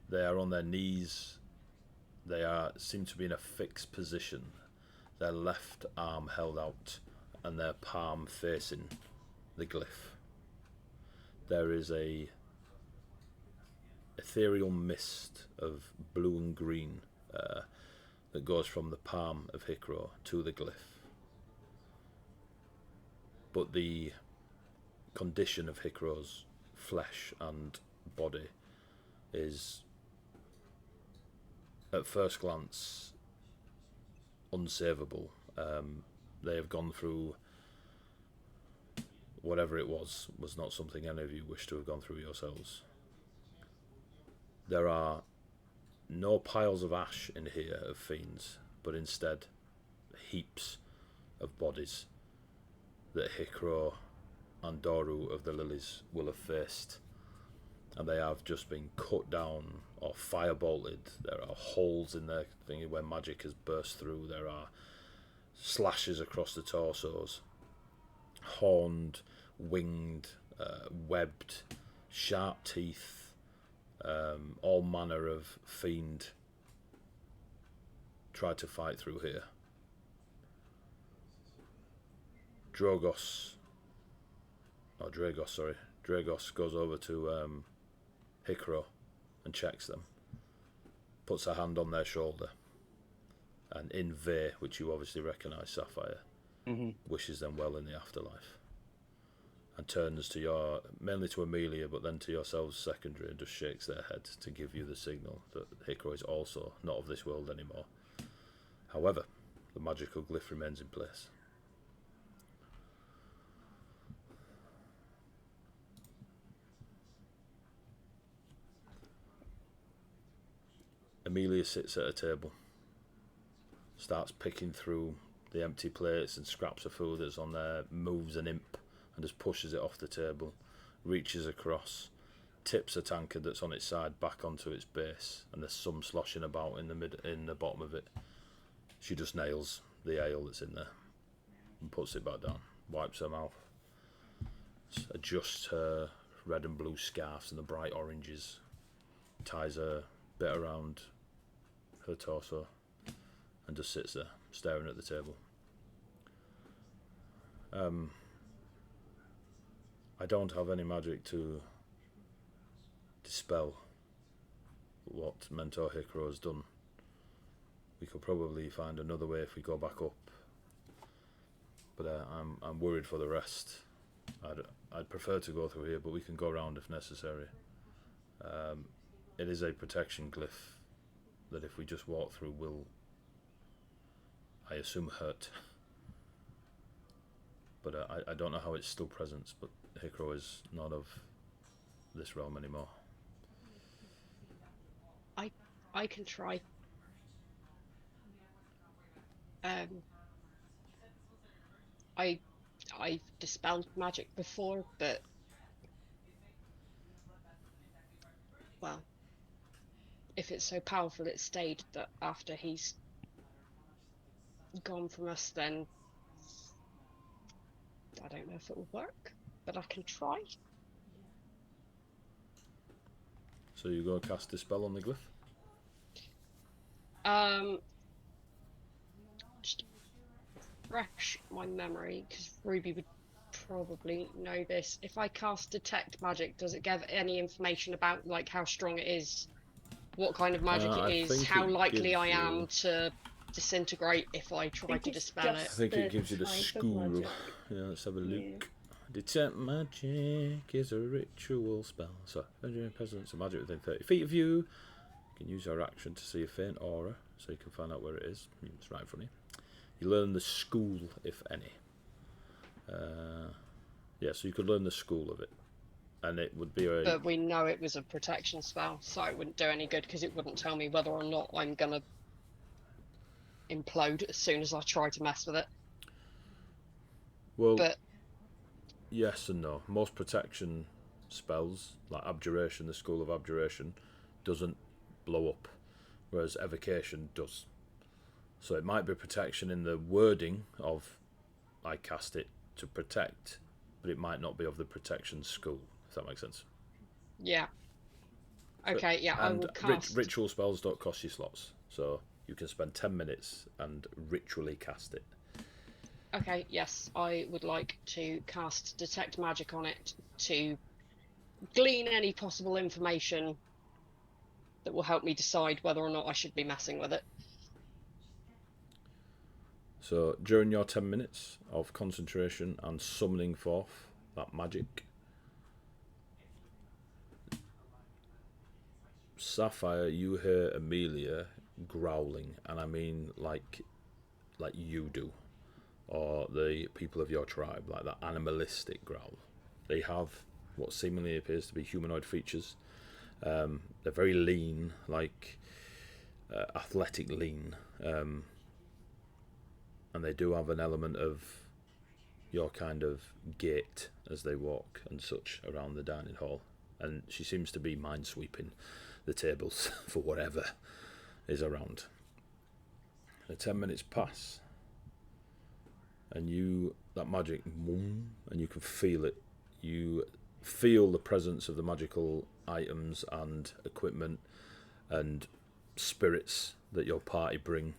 They are on their knees. They seem to be in a fixed position, their left arm held out and their palm facing the glyph. There is a ethereal mist of blue and green that goes from the palm of Hikro to the glyph. But the condition of Hikro's flesh and body is, at first glance, unsavable. They have gone through whatever it was not something any of you wish to have gone through yourselves. There are no piles of ash in here of fiends, but instead heaps of bodies that Hikro and Doru of the Lilies will have faced, and they have just been cut down or firebolted. There are holes in their thing where magic has burst through. There are slashes across the torsos, horned, winged, webbed, sharp teeth, all manner of fiend tried to fight through here. Dragos goes over to Hikro and checks them, puts a hand on their shoulder, and in Vey, which you obviously recognise, Sapphire, wishes them well in the afterlife, and turns to mainly to Amelia, but then to yourselves secondary, and just shakes their head to give you the signal that Hikro is also not of this world anymore. However, the magical glyph remains in place. Amelia sits at a table, starts picking through the empty plates and scraps of food that's on there, moves an imp and just pushes it off the table, reaches across, tips a tankard that's on its side back onto its base, and there's some sloshing about in the bottom of it. She just nails the ale that's in there and puts it back down, wipes her mouth, adjusts her red and blue scarves and the bright oranges, ties a bit around her torso, and just sits there staring at the table. I don't have any magic to dispel what Mentor Hikro has done. We could probably find another way if we go back up, but I'm worried for the rest. I'd prefer to go through here, but we can go around if necessary. It is a protection glyph that if we just walk through will, I assume, hurt. But I don't know how it's still present, but Hikro is not of this realm anymore. I can try. I've dispelled magic before, but well, if it's so powerful it stayed that after he's gone from us, then I don't know if it will work, but I can try. So you go cast Dispel on the glyph? Just refresh my memory, because Ruby would probably know this. If I cast Detect Magic, does it give any information about like how strong it is, what kind of magic it is, how likely I am to disintegrate if I try to dispel it? I think it gives you the school. Yeah, let's have a look. Yeah. Detect Magic is a ritual spell. So, presence of magic within 30 feet of you. You can use your action to see a faint aura, so you can find out where it is. It's right in front of you. You learn the school, if any. Yeah, so you could learn the school of it. And it would be a... But we know it was a protection spell, so it wouldn't do any good because it wouldn't tell me whether or not I'm going to implode as soon as I try to mess with it. Well, but yes and no. Most protection spells, like Abjuration, the School of Abjuration, doesn't blow up, whereas Evocation does. So it might be protection in the wording of I cast it to protect, but it might not be of the protection school, if that makes sense. Yeah. Okay, yeah, I will cast... Ritual spells don't cost you slots, so you can spend 10 minutes and ritually cast it. Okay, yes, I would like to cast Detect Magic on it to glean any possible information that will help me decide whether or not I should be messing with it. So during your 10 minutes of concentration and summoning forth that magic, Sapphire, you hear Amelia growling, and I mean like you do, or the people of your tribe, like that animalistic growl. They have what seemingly appears to be humanoid features. They're very lean, like athletic lean, and they do have an element of your kind of gait as they walk and such around the dining hall. And she seems to be minesweeping the tables for whatever is around. The 10 minutes pass, and that magic, and you can feel it. You feel the presence of the magical items and equipment and spirits that your party bring.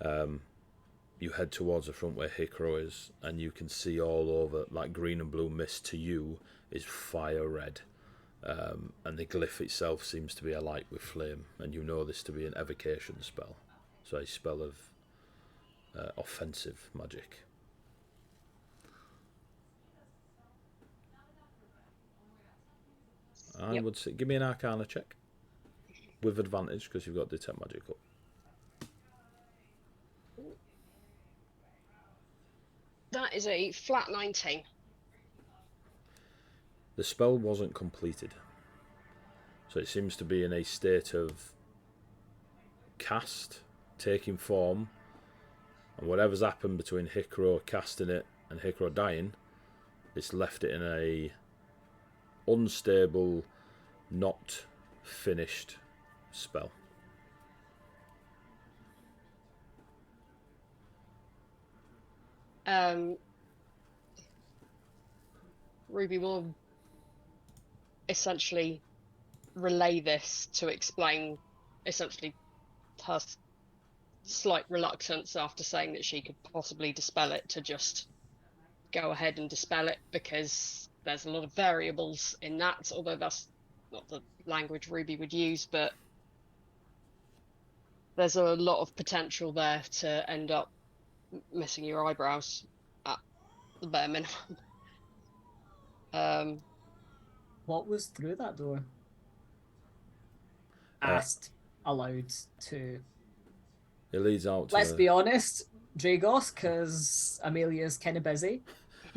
You head towards the front where Hikro is, and you can see all over, like green and blue mist to you is fire red. And the glyph itself seems to be alight with flame, and you know this to be an evocation spell, so a spell of offensive magic. I would say, give me an Arcana check with advantage because you've got Detect Magic up. That is a flat 19. The spell wasn't completed, so it seems to be in a state of cast, taking form, and whatever's happened between Hikro casting it and Hikro dying, it's left it in a unstable, not finished spell. Ruby will essentially relay this to explain essentially her slight reluctance after saying that she could possibly dispel it, to just go ahead and dispel it, because there's a lot of variables in that, although that's not the language Ruby would use, but there's a lot of potential there to end up missing your eyebrows at the bare minimum. What was through that door? Asked aloud to... It leads out to... Let's be honest, Dragos, because Amelia's kind of busy.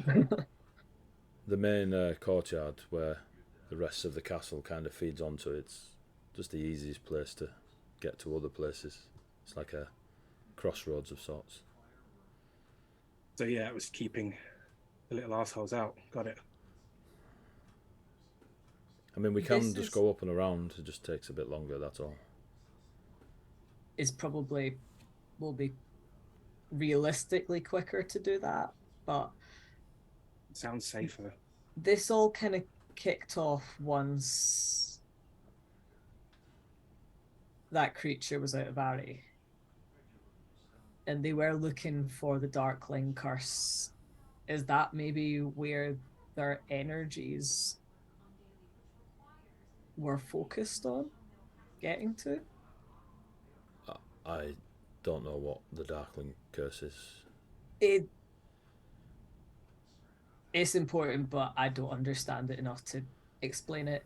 The main courtyard where the rest of the castle kind of feeds onto. It's just the easiest place to get to other places. It's like a crossroads of sorts. So yeah, it was keeping the little assholes out. Got it. I mean, we can just go up and around. It just takes a bit longer, that's all. It's probably will be realistically quicker to do that, but sounds safer. This all kind of kicked off once that creature was out of Ari, and they were looking for the Darkling curse. Is that maybe where their energies were focused on getting to? I don't know what the Darkling curse is. It's important, but I don't understand it enough to explain it.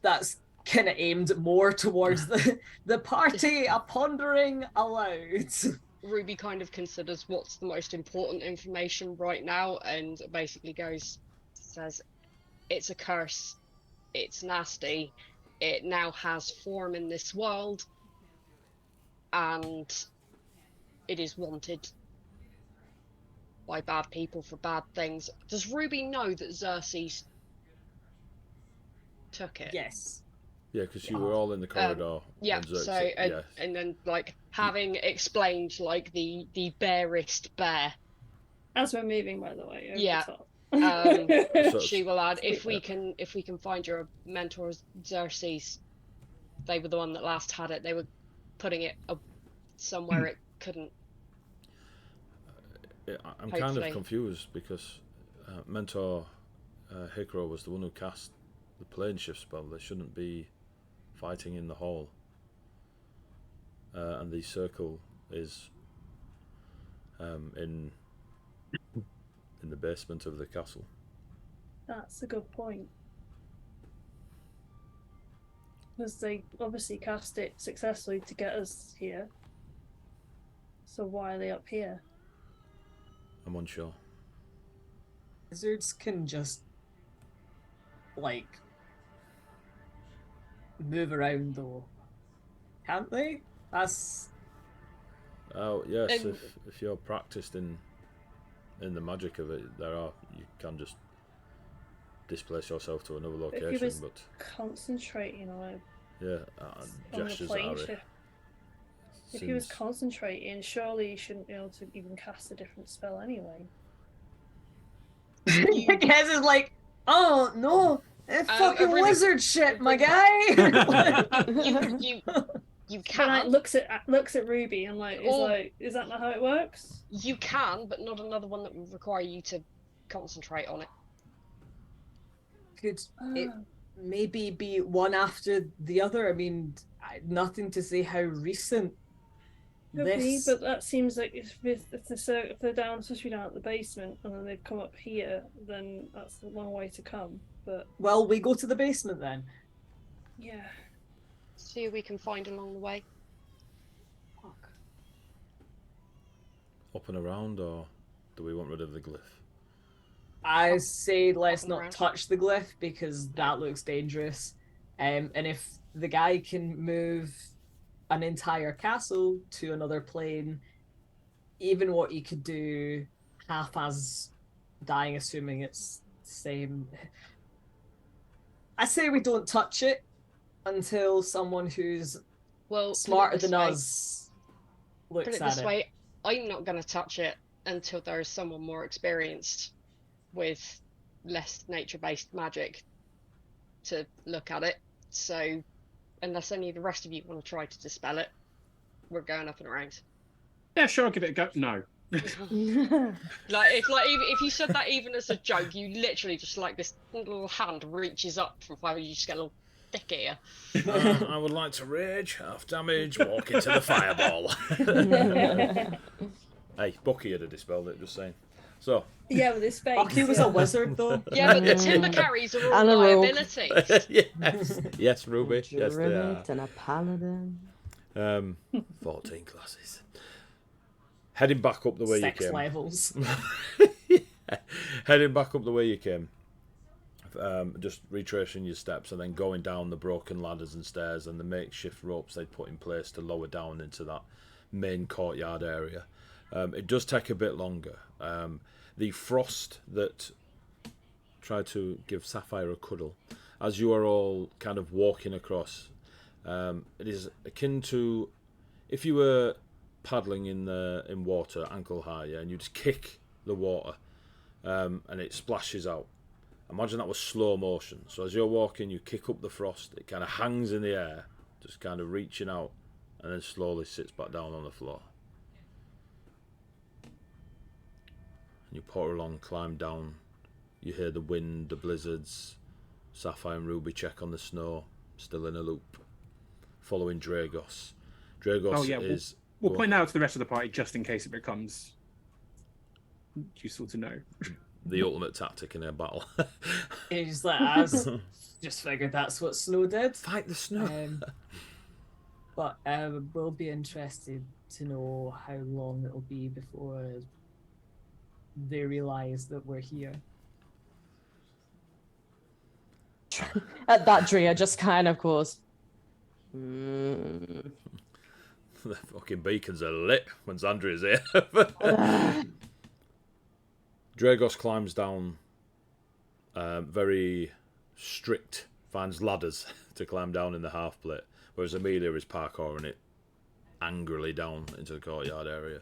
That's kind of aimed more towards the party, a pondering aloud. Ruby kind of considers what's the most important information right now, and basically says, it's a curse, it's nasty, it now has form in this world, and it is wanted by bad people for bad things. Does Ruby know that Xerxes took it? Yes. Yeah, because you were all in the corridor. Yeah, Xerxes, and then like having explained like the barest bear. As we're moving, by the way. Over Yeah. the top. She will add, if we can find your mentor Xerxes, they were the one that last had it. They were putting it somewhere it couldn't. I'm kind of confused because mentor Hikro was the one who cast the plane shift spell. They shouldn't be fighting in the hall, and the circle is in the basement of the castle. That's a good point. Because they obviously cast it successfully to get us here. So why are they up here? I'm unsure. Wizards can just like move around though, can't they? That's Oh yes, if you're practiced in the magic of it, you can just displace yourself to another location. If he was but concentrating on it, on the plane shift. If he was concentrating, surely he shouldn't be able to even cast a different spell anyway. Kez is like, oh no, fucking wizard shit, my guy. You can. Like, looks at Ruby and is that not how it works? You can, but not another one that would require you to concentrate on it. Could it maybe be one after the other? I mean, nothing to say how recent. Could be, but that seems like if they're down, especially down at the basement, and then they've come up here, then that's the one way to come. But well, we go to the basement then. Yeah. See who we can find along the way. Fuck. Up and around, or do we want rid of the glyph? I say let's not touch the glyph because that looks dangerous. And if the guy can move an entire castle to another plane, even what he could do half as dying, assuming it's the same. I say we don't touch it until someone who's smarter than us looks at it. Put it this way, I'm not going to touch it until there is someone more experienced with less nature-based magic to look at it. So unless any of the rest of you want to try to dispel it, we're going up and around. Yeah, sure, I'll give it a go. No. If you said that even as a joke, you literally just like this little hand reaches up from fire, you just get a little thick ear. I would like to rage, half damage, walk into the fireball. Hey, Bucky had dispelled it, just saying. So. Yeah, with his face. Bucky was a wizard, though. Yeah, but the timber carries are all liabilities. Yes, Ruby. Yes, they are. And a paladin. 14 classes. Heading back up the way you came. Levels. Heading back up the way you came. Just retracing your steps and then going down the broken ladders and stairs and the makeshift ropes they'd put in place to lower down into that main courtyard area. It does take a bit longer. The frost that tried to give Sapphire a cuddle, as you are all kind of walking across, it is akin to if you were paddling in water ankle high, and you just kick the water and it splashes out. Imagine that was slow motion. So as you're walking, you kick up the frost, it kind of hangs in the air, just kind of reaching out, and then slowly sits back down on the floor. And you potter along, climb down, you hear the wind, the blizzards. Sapphire and Ruby check on the snow, still in a loop, following Dragos. Dragos We'll point out to the rest of the party just in case it becomes useful to know. the ultimate tactic in a battle. He's like, as just figured that's what Snow did. Fight the snow. But we'll be interested to know how long it'll be before they realise that we're here. At that, Drea just kind of goes. The fucking beacons are lit when Xandria's here. Dragos climbs down, very strict, finds ladders to climb down in the half plate, whereas Amelia is parkouring it angrily down into the courtyard area.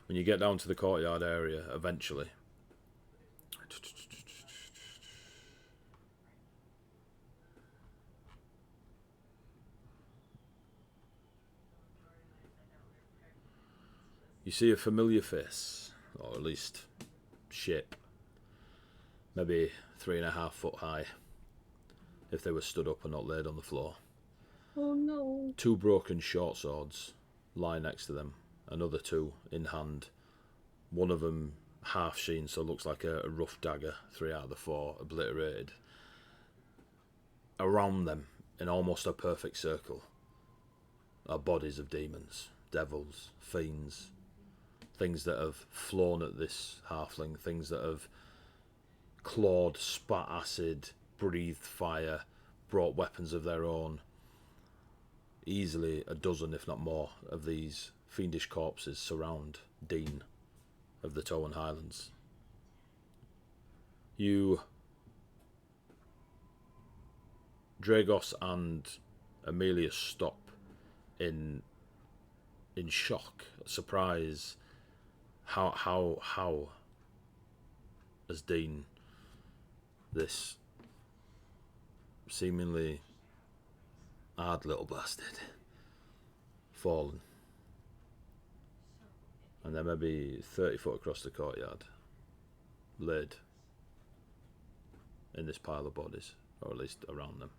When you get down to the courtyard area, eventually, you see a familiar face, or at least shape, maybe 3.5 foot high, if they were stood up and not laid on the floor. Oh no. 2 broken short swords lie next to them, another 2 in hand, one of them half sheen, so it looks like a rough dagger, 3 out of the 4 obliterated. Around them, in almost a perfect circle, are bodies of demons, devils, fiends, things that have flown at this halfling, things that have clawed, spat acid, breathed fire, brought weapons of their own. Easily a dozen, if not more, of these fiendish corpses surround Dean of the Towan Highlands. You, Dragos and Amelia, stop in shock, surprise. How has Dean, this seemingly hard little bastard, fallen? And they're maybe 30 foot across the courtyard, laid in this pile of bodies, or at least around them.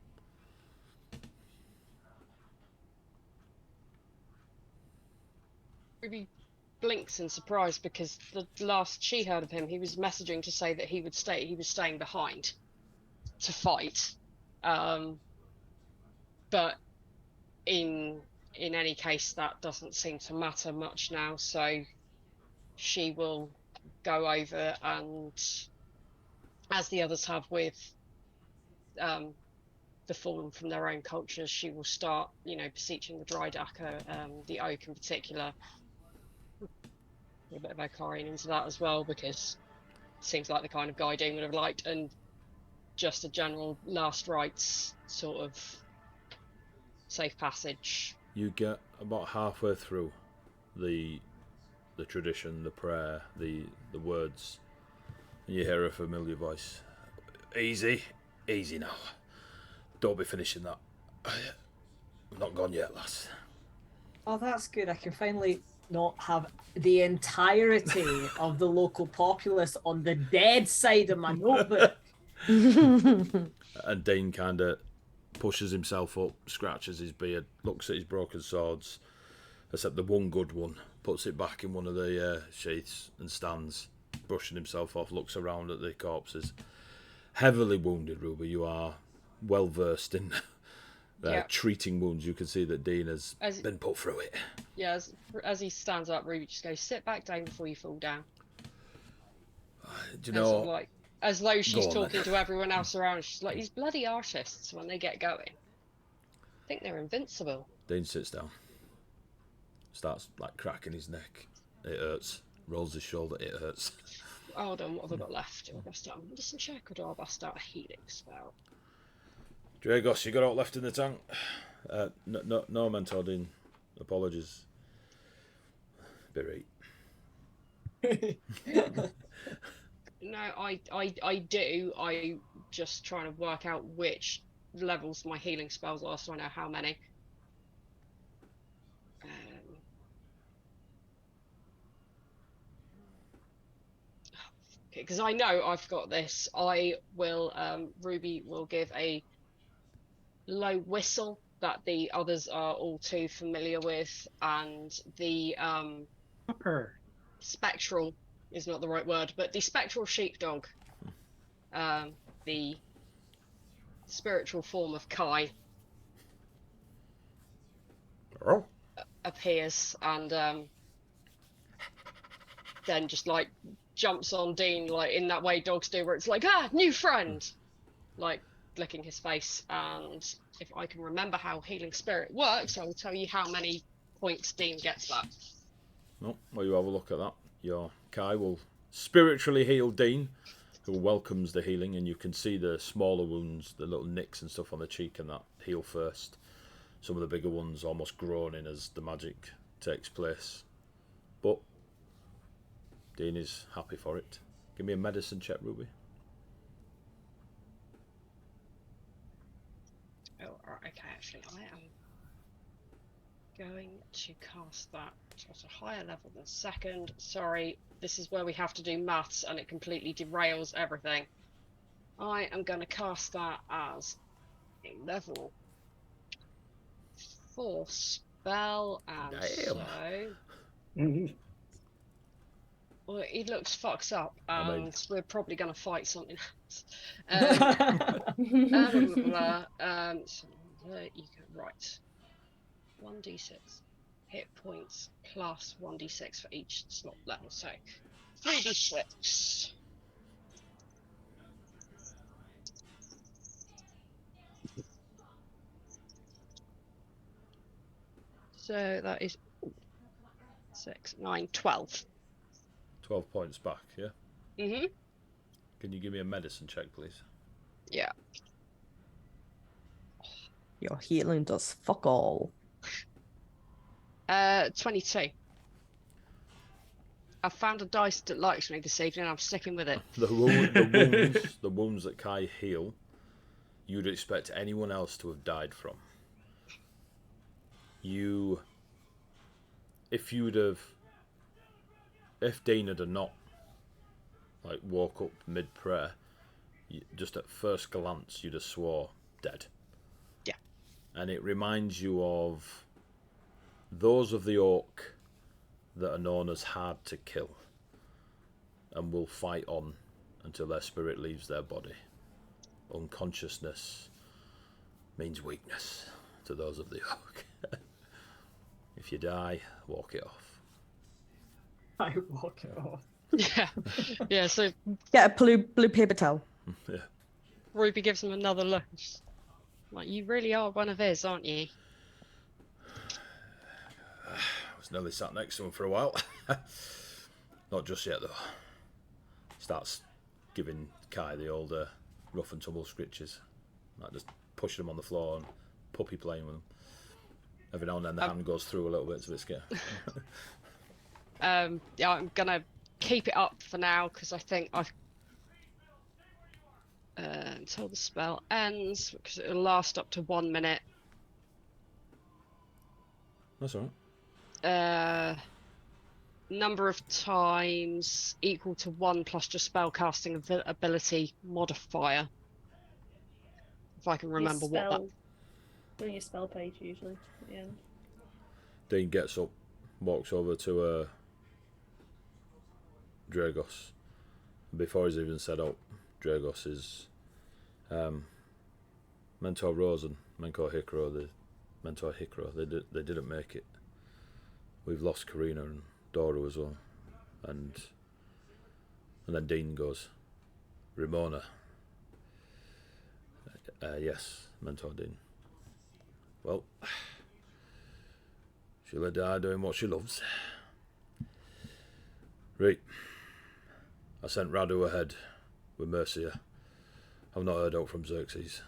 Ruby blinks in surprise because the last she heard of him, he was messaging to say that he was staying behind to fight. But in any case, that doesn't seem to matter much now, so she will go over and, as the others have with the fallen from their own cultures, she will start, beseeching the Drydacker, the oak in particular, a bit of Okarian into that as well, because it seems like the kind of guy Dean would have liked, and just a general last rites sort of safe passage. You get about halfway through the tradition, the prayer, the words, and you hear a familiar voice. Easy now. Don't be finishing that. I'm not gone yet, lass. Oh, that's good. I can finally not have the entirety of the local populace on the dead side of my notebook. And Dean kind of pushes himself up, scratches his beard, looks at his broken swords, except the one good one, puts it back in one of the sheaths and stands, brushing himself off, looks around at the corpses. Heavily wounded, Ruby. You are well versed in treating wounds. You can see that Dean has been put through it. Yeah, as he stands up, Ruby just goes, "Sit back down before you fall down." Do you know? Sort of like, as though she's talking to everyone else around. She's like, these bloody artists, when they get going, think they're invincible. Dean sits down, starts cracking his neck. It hurts. Rolls his shoulder. It hurts. Hold on, what have I got left? Do I bust out a medicine check, or do I bust out a healing spell? Dragos, you got out left in the tank? No, Mentor Dean. Apologies. Berate. No, I do. I'm just trying to work out which levels my healing spells are, so I know how many. Okay, because I know I've got this. I will. Ruby will give a low whistle that the others are all too familiar with, and the Upper. spectral is not the right word, but the spectral sheepdog, the spiritual form of Kai, appears and then just like jumps on Dean, like in that way dogs do, where it's like, new friend, like licking his face. And if I can remember how healing spirit works, I will tell you how many points Dean gets that. No, well, you have a look at that. Your Kai will spiritually heal Dean, who welcomes the healing, and you can see the smaller wounds, the little nicks and stuff on the cheek and that heal first. Some of the bigger ones almost groaning as the magic takes place. But Dean is happy for it. Give me a medicine check, Ruby. Oh, okay, actually, I am going to cast that at a higher level than second. Sorry, this is where we have to do maths and it completely derails everything. I am going to cast that as a level 4 spell, and so well, he looks fucked up, and we're probably going to fight something else. So there you go. Right, 1d6 hit points plus 1d6 for each slot level, so 3d6. So that is 6, 9, 12. 12 points back, yeah? Mhm. Can you give me a medicine check, please? Yeah. Your healing does fuck all. 22. I found a dice that likes me this evening. I'm sticking with it. The wounds that Kai heal, you'd expect anyone else to have died from. If Dean had not like woke up mid prayer, just at first glance you'd have swore dead. Yeah. And it reminds you of those of the orc that are known as hard to kill and will fight on until their spirit leaves their body. Unconsciousness means weakness to those of the orc. If you die, walk it off. I walk it off. Yeah. Yeah, so Get a blue paper towel. Yeah. Ruby gives him another look. Like, you really are one of his, aren't you? I was nearly sat next to him for a while. Not just yet, though. Starts giving Kai the old rough and tumble scritches. Like just pushing him on the floor and puppy playing with him. Every now and then the hand goes through a little bit, it's a bit scary. Yeah, I'm gonna keep it up for now because I think I've until the spell ends, because it'll last up to 1 minute. That's alright. Number of times equal to 1 plus your spellcasting ability modifier. If I can remember what that. On your spell page usually at the end. Dean gets up, walks over to Dragos. Before he's even set up, Dragos is Mentor Rose and Mentor Hikro. They didn't make it. We've lost Karina and Dora as well, and then Dean goes, Ramona. Yes, Mentor Dean. Well, she'll have died doing what she loves. Right. I sent Radu ahead with Mercia. I've not heard out from Xerxes.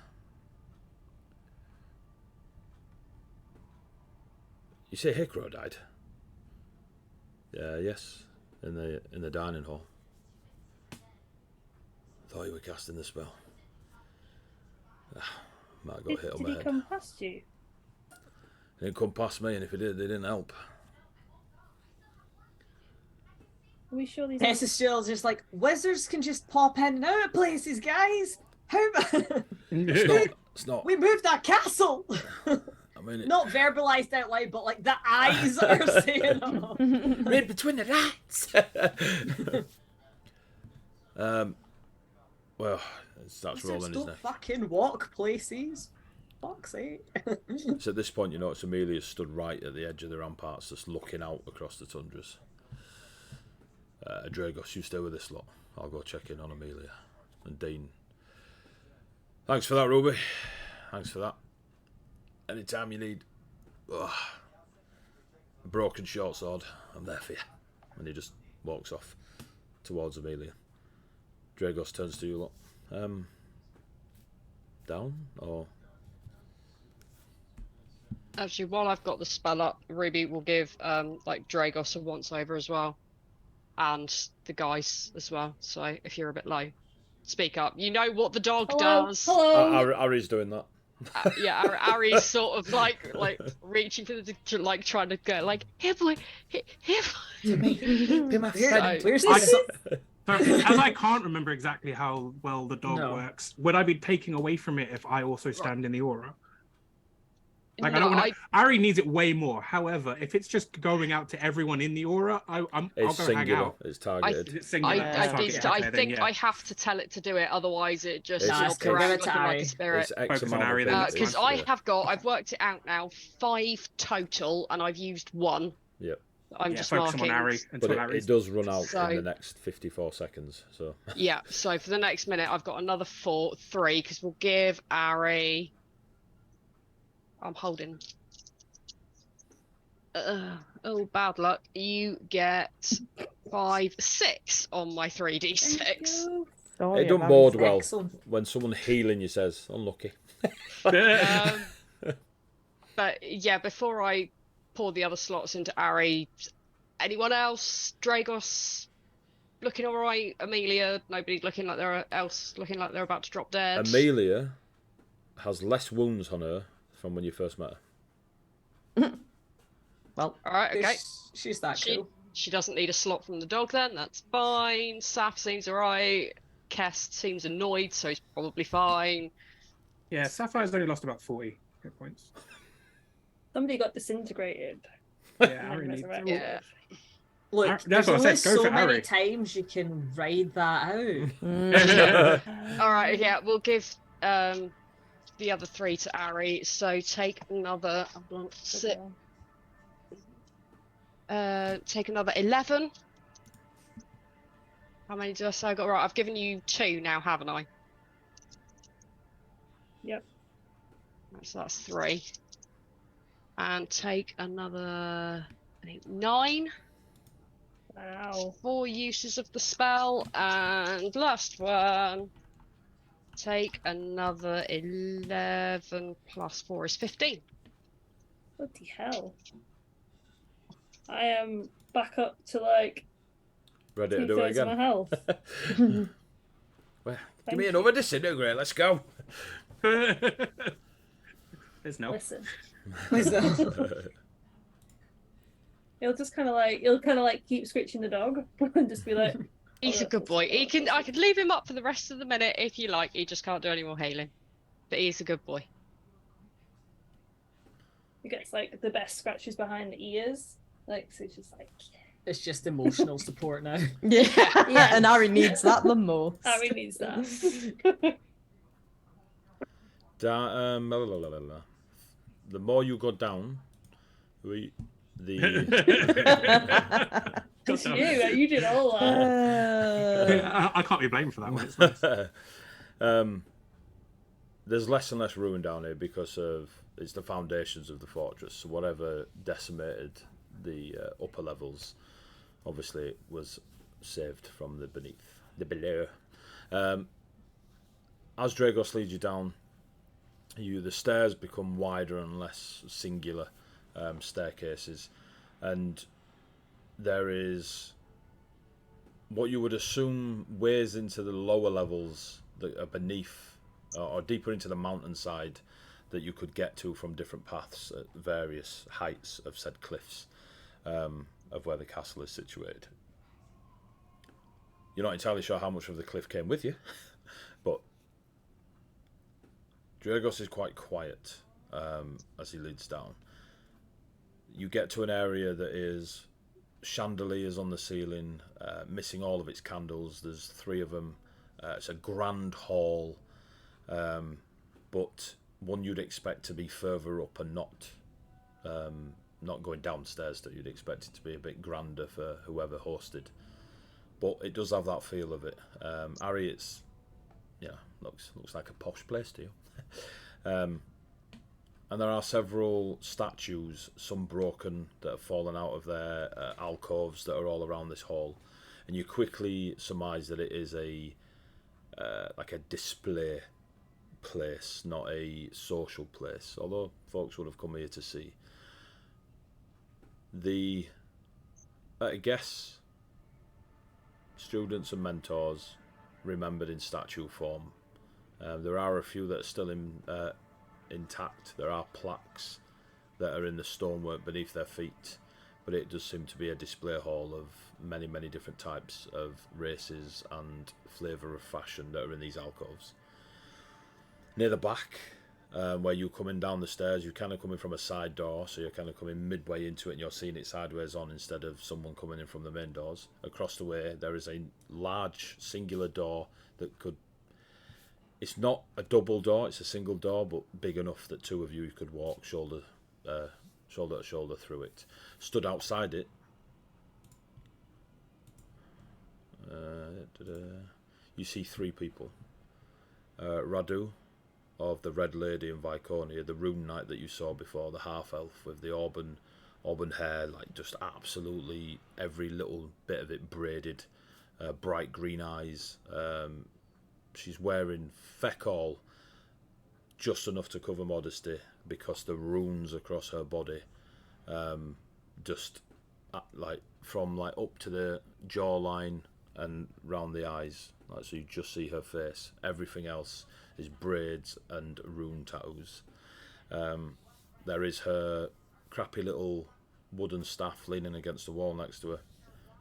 You say Hikro died? Yes, in the dining hall. Thought you were casting the spell. Might have got hit on my head. Did he come past you? He didn't come past me, and if he did, they didn't help. Are we sure these Tessa's still just like, wizards can just pop in and out of places, guys! How It's not. we moved that castle! I mean, not verbalized out loud, but like the eyes are saying it. Read between the rats. Well, it starts rolling, isn't Don't it? fucking walk places. Fuck's sake. So at this point, you notice Amelia stood right at the edge of the ramparts, just looking out across the tundras. Dragos, you stay with this lot. I'll go check in on Amelia. And Dean. Thanks for that, Ruby. Thanks for that. Anytime you need a broken short sword, I'm there for you. And he just walks off towards Amelia. Dragos turns to you lot. Down or? Actually, while I've got the spell up, Ruby will give like Dragos a once over as well, and the guys as well. So if you're a bit low, speak up. You know what the dog does. Hello. Ari's doing that. Yeah, Ari's sort of like reaching for the like trying to go like here boy, here boy. Be my friend. Where's I this? So, as I can't remember exactly how well the dog No. works, would I be taking away from it if I also stand in the aura? Like, I No, don't want to. Ari needs it way more. However, if it's just going out to everyone in the aura, I'll go It's hang singular. out. It's targeted. Is it singular? I Target? I Okay, then, think yeah. I have to tell it to do it, otherwise it just It's knocks just around give it looking to like Ari. a spirit. It's X Focus on amount Ari of then, people. Because fine. I have got, I've worked it out now, 5 total, and I've used 1. Yep. I'm Yeah, just focus marking. on Ari But until it Ari's. does run out So- in the next 54 seconds. So Yeah, so for the next minute, I've got another 3, because we'll give Ari. I'm holding. Oh, bad luck. You get 5, 6 on my 3d6. Sorry it don't about bode this. well Excellent. when someone healing you says unlucky. But yeah, before I pour the other slots into Ari, anyone else? Dragos looking all right? Amelia, nobody looking like looking like they're about to drop dead. Amelia has less wounds on her from when you first met her. Well, All right, okay. She's that She cool. she doesn't need a slot from the dog then. That's fine. Saf seems alright. Kest seems annoyed, so he's probably fine. Yeah, Sapphire's only lost about 40 hit points. Somebody got disintegrated. Yeah, and then Ari needs. resurrected. Yeah. Look, That's there's what I only said, go so for many Ari. times you can ride that out. All right, yeah, we'll give the other 3 to Ari. So take another take another 11. How many did I say I got right? I've given you 2 now, haven't I? Yep. So that's 3. And take another, I think, 9. Wow. 4 uses of the spell. And last one. Take another 11 plus 4 is 15. Bloody hell. I am back up to like Ready to do it 2/3 of my again. health. Well, give Thank me you. another disintegrate. Let's go. There's no. Listen. Listen. He'll just kind of like keep scritching the dog and just be like, He's a good boy. I could leave him up for the rest of the minute if you like. He just can't do any more healing. But he's a good boy. he gets like the best scratches behind the ears. Like, so he's just like, It's just emotional support now. Yeah. Yeah. And Ari needs that the most. Harry needs that. La, la, la, la, la. The more you go down, It's you did all that. I can't be blamed for that one. It's nice. There's less and less ruin down here because it's the foundations of the fortress. So whatever decimated the upper levels, obviously was saved from the below. As Dragos leads you down, the stairs become wider and less singular staircases, and there is what you would assume ways into the lower levels that are beneath or deeper into the mountainside that you could get to from different paths at various heights of said cliffs of where the castle is situated. You're not entirely sure how much of the cliff came with you, but Dragos is quite quiet as he leads down. You get to an area that is chandeliers on the ceiling, missing all of its candles. There's 3 of them. It's a grand hall, but one you'd expect to be further up and not going downstairs. That you'd expect it to be a bit grander for whoever hosted, but it does have that feel of it. Harry, it's looks like a posh place to you. And there are several statues, some broken, that have fallen out of their alcoves that are all around this hall, and you quickly surmise that it is like a display place, not a social place, although folks would have come here to see. I guess, students and mentors remembered in statue form. There are a few that are still intact. There are plaques that are in the stonework beneath their feet, but it does seem to be a display hall of many, many different types of races and flavour of fashion that are in these alcoves. Near the back, where you're coming down the stairs, you're kind of coming from a side door, so you're kind of coming midway into it and you're seeing it sideways on instead of someone coming in from the main doors. Across the way, there is a large singular door that it's not a double door, it's a single door, but big enough that 2 of you could walk shoulder to shoulder through it. Stood outside it, you see 3 people. Radu, of the Red Lady in Viconia, the Rune Knight that you saw before, the half-elf with the auburn hair, like just absolutely every little bit of it braided, bright green eyes. She's wearing feck all, just enough to cover modesty, because the runes across her body, just from up to the jawline and round the eyes, so you just see her face. Everything else is braids and rune tattoos. There is her crappy little wooden staff leaning against the wall next to her.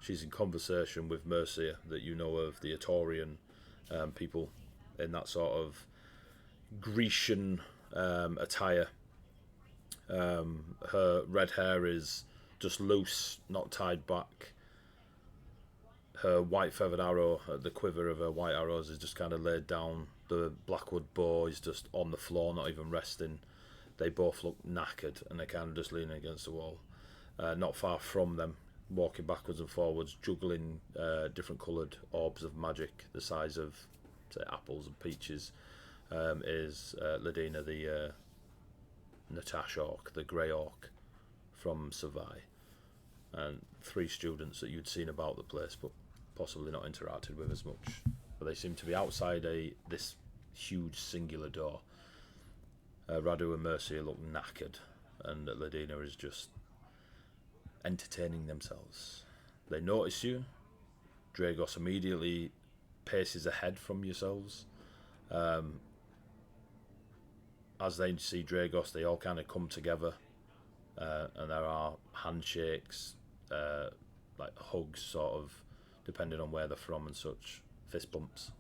She's in conversation with Mercia, that you know of, the Etorian people in that sort of Grecian attire. Her red hair is just loose, not tied back. Her white feathered arrow, the quiver of her white arrows is just kind of laid down. The blackwood bow is just on the floor, not even resting. They both look knackered and they're kind of just leaning against the wall. Not far from them, walking backwards and forwards, juggling different coloured orbs of magic the size of, say, apples and peaches, is Ladina, the Natasha orc, the grey orc from Savai, and 3 students that you'd seen about the place but possibly not interacted with as much. But they seem to be outside this huge singular door. Radu and Mercia look knackered, and Ladina is just entertaining themselves. They notice you. Dragos immediately paces ahead from yourselves. As they see Dragos, they all kind of come together, and there are handshakes, like hugs, sort of, depending on where they're from and such, fist bumps.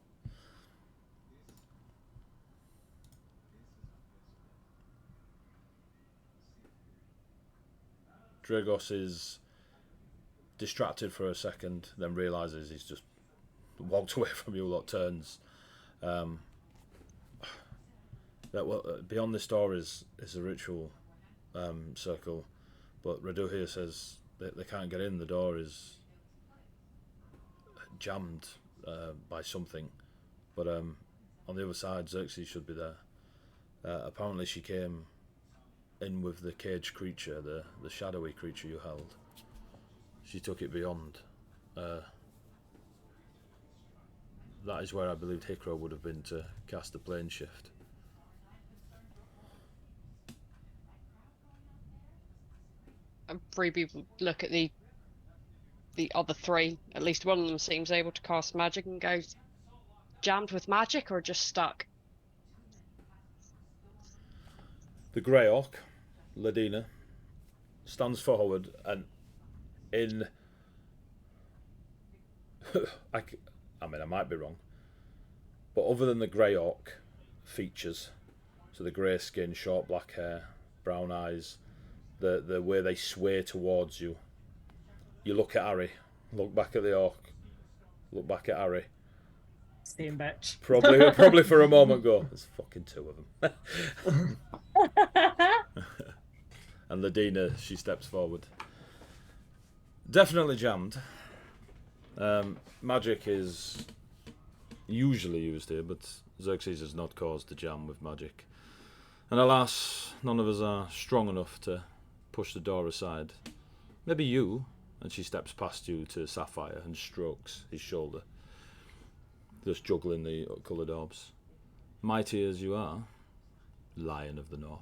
Dragos is distracted for a second, then realises he's just walked away from you lot, turns. Beyond this door is a ritual circle, but Radu here says that they can't get in. The door is jammed by something, but on the other side Xerxes should be there. Apparently she came in with the caged creature, the shadowy creature you held. She took it beyond. That is where I believed Hikro would have been to cast the plane shift. And 3 people look at the other 3. At least one of them seems able to cast magic and goes, jammed with magic or just stuck? The grey orc, Ladina, stands forward and I might be wrong, but other than the grey orc features, So the grey skin, short black hair, brown eyes, the way they sway towards you. You look at Harry, look back at the orc, look back at Harry. Same bitch. Probably for a moment go, there's fucking two of them. And Ladina, she steps forward. Definitely jammed. Magic is usually used here, but Xerxes has not caused the jam with magic. And alas, none of us are strong enough to push the door aside. Maybe you. And she steps past you to Sapphire and strokes his shoulder, just juggling the coloured orbs. Mighty as you are, Lion of the North.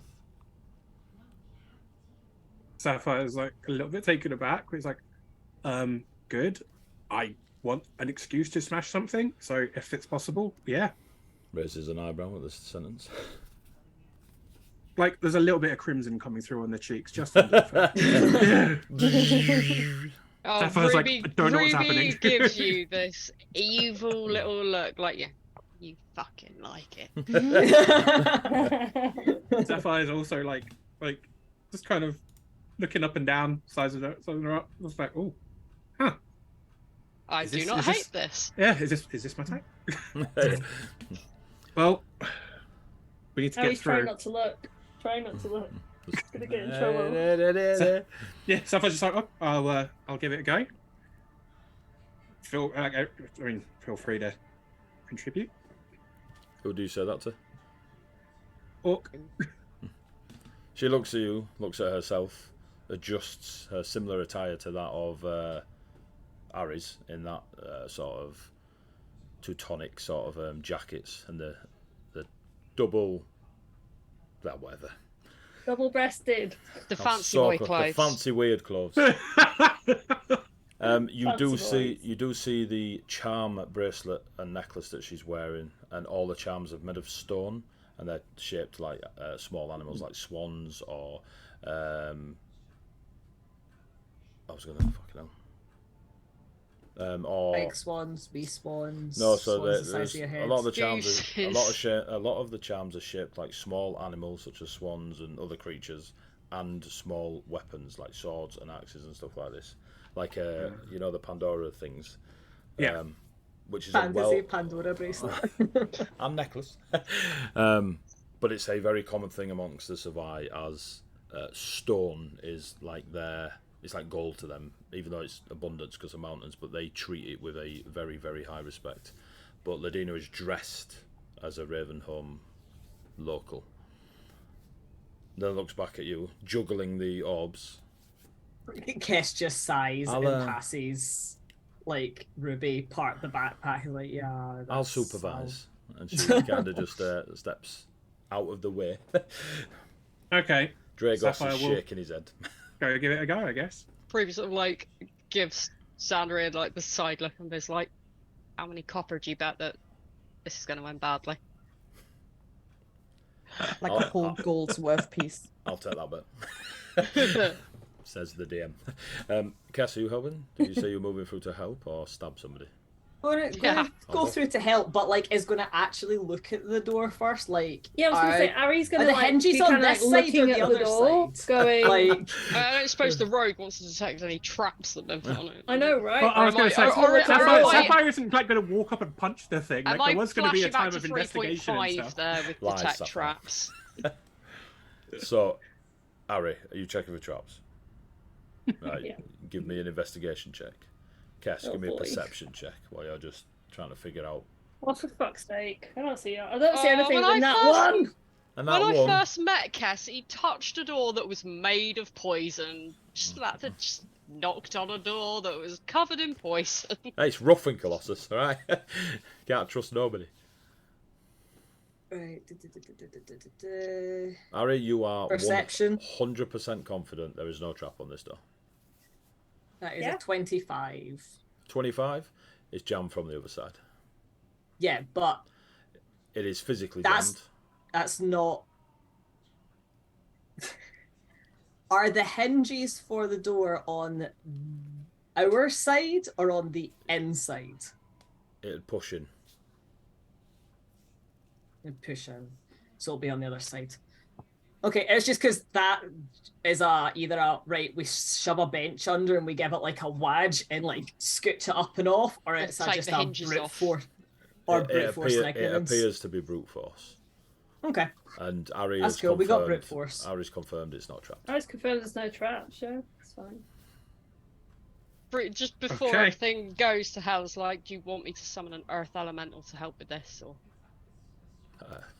Sapphire's like a little bit taken aback. He's like, good. I want an excuse to smash something, so if it's possible, yeah. Raises an eyebrow at this sentence. Like, there's a little bit of crimson coming through on the cheeks, just under the face. Oh, Sapphire's like, Ruby, I don't know what's Ruby happening. gives you this evil little look, like, yeah, you fucking like it. Sapphire's also like just kind of looking up and down, sizing her up. Just like, oh, huh. I Is do this- not is hate this- this. Yeah, is this my type? Well, we need to get Harry's trying through. not to look. Trying not to look. Gonna get in Uh, trouble. Yeah, Sapphire's just like, oh, I'll give it a go. Feel free to contribute. Who do you say that to? Orc. She looks at you, looks at herself, adjusts her similar attire to that of Harry's in that sort of Teutonic sort of jackets and the double, that whatever. Double-breasted. The fancy boy clothes. The fancy weird clothes. You do see the charm bracelet and necklace that she's wearing, and all the charms are made of stone, and they're shaped like small animals, like swans or I was gonna fucking hell. Or Big swans, wee swans. no, so swans the size there's of your a head. lot of the charms. Deuces. A lot of the charms are shaped like small animals, such as swans and other creatures, and small weapons like swords and axes and stuff like this. Like you know, the Pandora things. Yeah. Which is Fantasy Pandora bracelet. and necklace. But it's a very common thing amongst the Savai, as stone is like it's like gold to them, even though it's abundance because of mountains, but they treat it with a very, very high respect. But Ladina is dressed as a Ravenholm local. Then looks back at you, juggling the orbs. Kess just sighs I'll, and passes like Ruby part the backpack. He's like, yeah. I'll supervise. And she kind of just steps out of the way. Okay. Dragos Sapphire is will- shaking his head. Go give it a go, I guess. Ruby sort of like gives Sandra like the side look and is like, how many copper do you bet that this is going to end badly? Like a whole gold's worth piece. I'll take that bet. Says the DM. Cass, are you helping? Did you say you're moving through to help or stab somebody? Gonna Yeah. go through to help, but like is gonna actually look at the door first. Like, Yeah, I was gonna are- say Ari's gonna are the like, hinges be on kinda, this like, side or looking the at other the door, side? going. like I don't suppose the rogue wants to detect any traps that they've put on it. I know, right? Well, I was Am going I- to say, or- Sapphire isn't like going to walk up and punch the thing. Like, Am I there was going to be a flashing time back of to investigation and 3.5 stuff. there with Lies, detect Sapphire. traps? So, Harry, are you checking for traps? Right, Yeah. give me an investigation check. Cass, Oh, give me a boy. perception check while you're just trying to figure out. Oh, for fuck's sake! I don't see anything when I in that first- one. And When that I one, first met Cass, he touched a door that was made of poison. Just that had just knocked on a door that was covered in poison. hey, it's rough in Colossus, all right? Can't trust nobody. right. Harry, you are Perception. 100% confident there is no trap on this door. That is Yeah. a 25. 25 is jammed from the other side. Yeah, but It is physically That's- jammed. that's not. Are the hinges for the door on our side or on the inside? It'd push in. And push in. so it'll be on the other side. Okay, it's just because that is either a right, we shove a bench under and we give it like a wedge and like scooch it up and off, or it's take just the a hinges brute off. force or brute force it appears to be brute force. Okay. And Ari That's has cool. confirmed. We got brute force. Ari's confirmed it's not trapped. I was confirmed there's no trap, sure. It's fine. Just before Okay. everything goes to hell's like, do you want me to summon an earth elemental to help with this,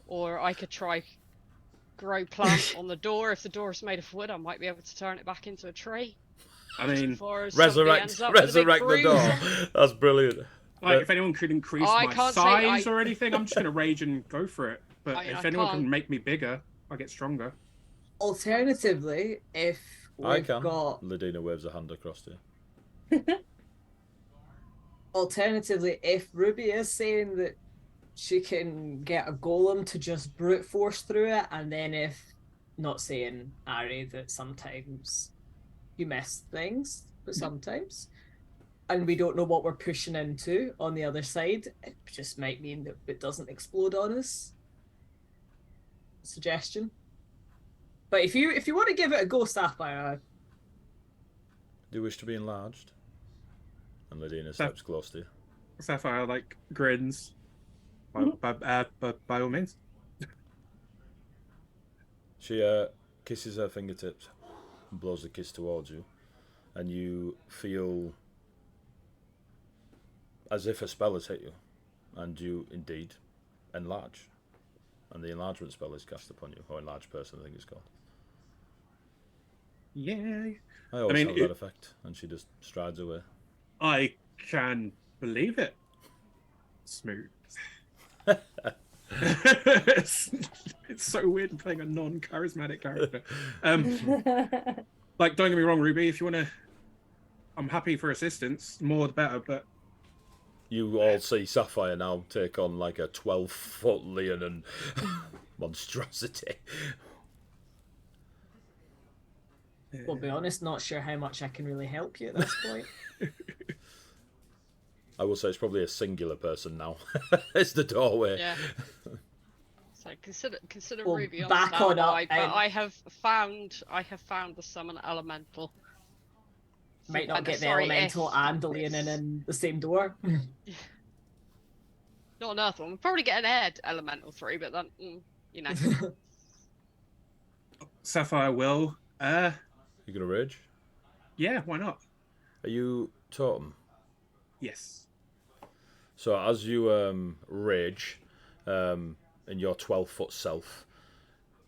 or I could try grow plant on the door. If the door is made of wood, I might be able to turn it back into a tree. I mean, resurrect the door. That's brilliant. Like, if anyone could increase my size or anything, I'm just going to rage and go for it. But if anyone can make me bigger, I get stronger. Alternatively, if we've got... Ladina waves a hand across to you. Alternatively, if Ruby is saying that she can get a golem to just brute force through it, and then if... Not saying, Ari, that sometimes you miss things, but sometimes... And we don't know what we're pushing into on the other side, it just might mean that it doesn't explode on us. Suggestion. But if you want to give it a go, Sapphire, do you wish to be enlarged? And Ladina steps close to you. Sapphire like grins. By all means. She kisses her fingertips and blows a kiss towards you, and you feel as if a spell has hit you, and you indeed enlarge. And the enlargement spell is cast upon you, or enlarged person, I think it's called. Yay! I always have that effect, and she just strides away. I can believe it. Smooth. It's so weird playing a non-charismatic character. Like, don't get me wrong, Ruby. If you want to, I'm happy for assistance. More the better, but. You all see Sapphire now take on like a 12-foot Leonin monstrosity. We'll be honest, not sure how much I can really help you at this point. I will say it's probably a singular person now. It's the doorway. Yeah. So consider Well, Ruby on back on up, standby, but I have found the summon elemental. Might not get the elemental and the Leonin in the same door. Not an earth one. We'll probably get an air elemental through, but then, you know. Sapphire will. You gonna rage? Yeah, why not? Are you totem? Yes. So as you rage in your 12-foot self,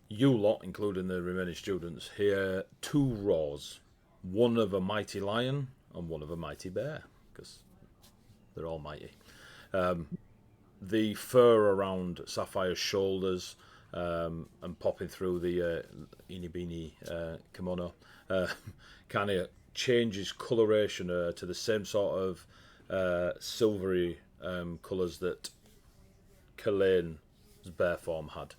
you lot, including the remaining students, hear two roars. One of a mighty lion and one of a mighty bear, because they're all mighty. The fur around Sapphire's shoulders and popping through the Inibini kimono kind of changes coloration to the same sort of silvery colours that Kalane's bear form had.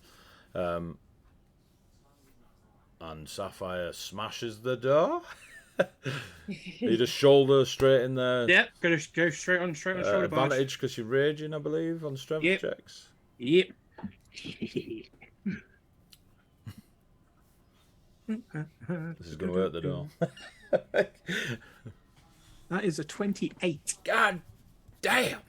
And Sapphire smashes the door. You just shoulder straight in there. Yep, go straight on shoulder advantage because you're raging, I believe, on strength checks. Yep. This is going to hurt the door. That is a 28. God damn!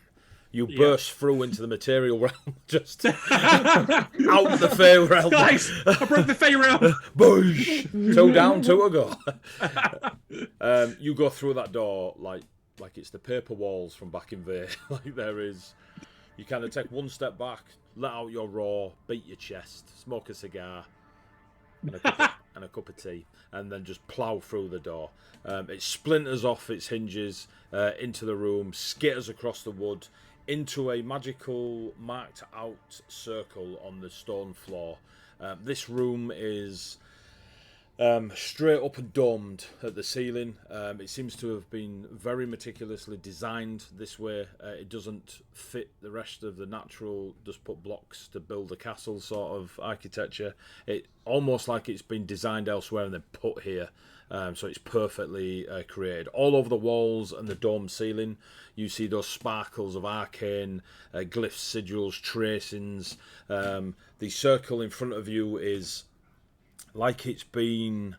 You burst through into the material realm, just out the Fey realm. Guys, I broke the Fey realm. Boosh! 2 down, 2 to go. You go through that door like it's the paper walls from back in Vay. Like there is. You kind of take 1 step back, let out your roar, beat your chest, smoke a cigar, and a cup of tea, and then just plough through the door. It splinters off its hinges into the room, skitters across the wood, into a magical marked out circle on the stone floor. This room is straight up and domed at the ceiling. It seems to have been very meticulously designed this way. It doesn't fit the rest of the natural, just put blocks to build a castle sort of architecture. It almost like it's been designed elsewhere and then put here. So it's perfectly created. All over the walls and the dome ceiling, you see those sparkles of arcane glyphs, sigils, tracings. The circle in front of you is like it's been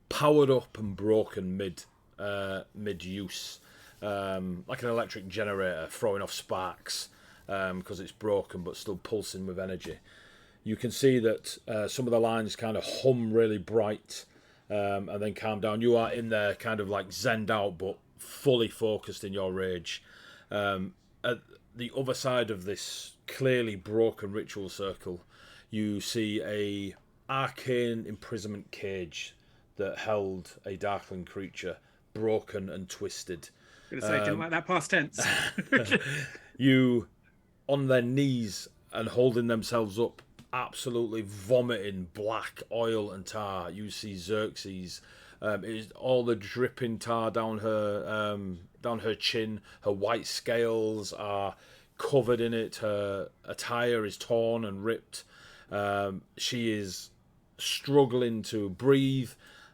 powered up and broken mid use, like an electric generator throwing off sparks because it's broken but still pulsing with energy. You can see that some of the lines kind of hum really bright and then calm down. You are in there kind of like zenned out but fully focused in your rage. At the other side of this clearly broken ritual circle, you see a arcane imprisonment cage that held a darkling creature, broken and twisted. I'm gonna say, I didn't like that past tense. You, on their knees and holding themselves up, absolutely vomiting black oil and tar. You see Xerxes. It is all the dripping tar down her chin. Her white scales are covered in it. Her attire is torn and ripped. She is struggling to breathe.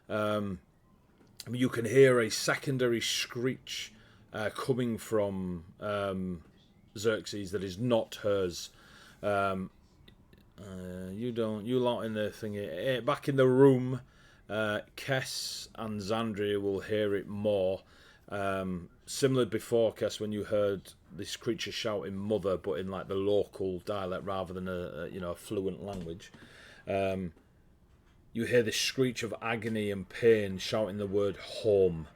You can hear a secondary screech coming from Xerxes that is not hers. You lot in the thingy. Back in the room, Kess and Xandria will hear it more. Similar before, Kess, when you heard this creature shouting "mother," but in like the local dialect rather than a fluent language. You hear this screech of agony and pain shouting the word home.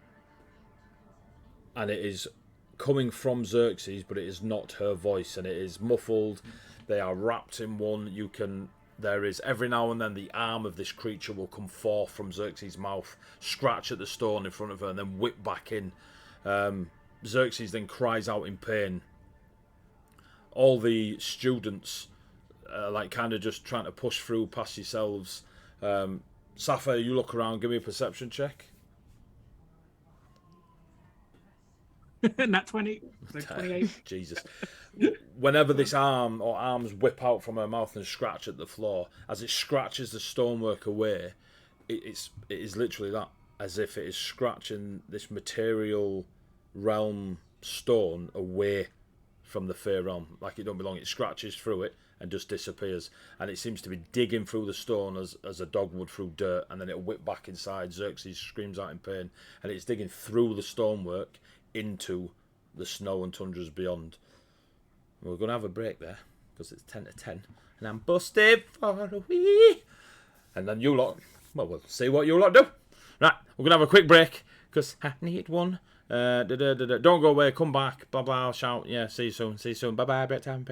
And it is coming from Xerxes, but it is not her voice, and it is muffled. They are wrapped in one. There is every now and then the arm of this creature will come forth from Xerxes' mouth, scratch at the stone in front of her, and then whip back in. Xerxes then cries out in pain. All the students like kind of just trying to push through past yourselves. Sapphire, you look around, give me a perception check. Nat 20. So 28. Jesus. Whenever this arm or arms whip out from her mouth and scratch at the floor, as it scratches the stonework away, it is literally that, as if it is scratching this material realm stone away from the Fey realm, like it don't belong. It scratches through it and just disappears, and it seems to be digging through the stone as a dog would through dirt, and then it'll whip back inside. Xerxes screams out in pain, and it's digging through the stonework into the snow and tundras beyond. We're going to have a break there because it's 10 to 10 and I'm busted for a wee. And then you lot, well, we'll see what you lot do. Right, we're going to have a quick break because I need one. Don't go away, come back, blah blah, shout. Yeah, see you soon, bye bye, break time.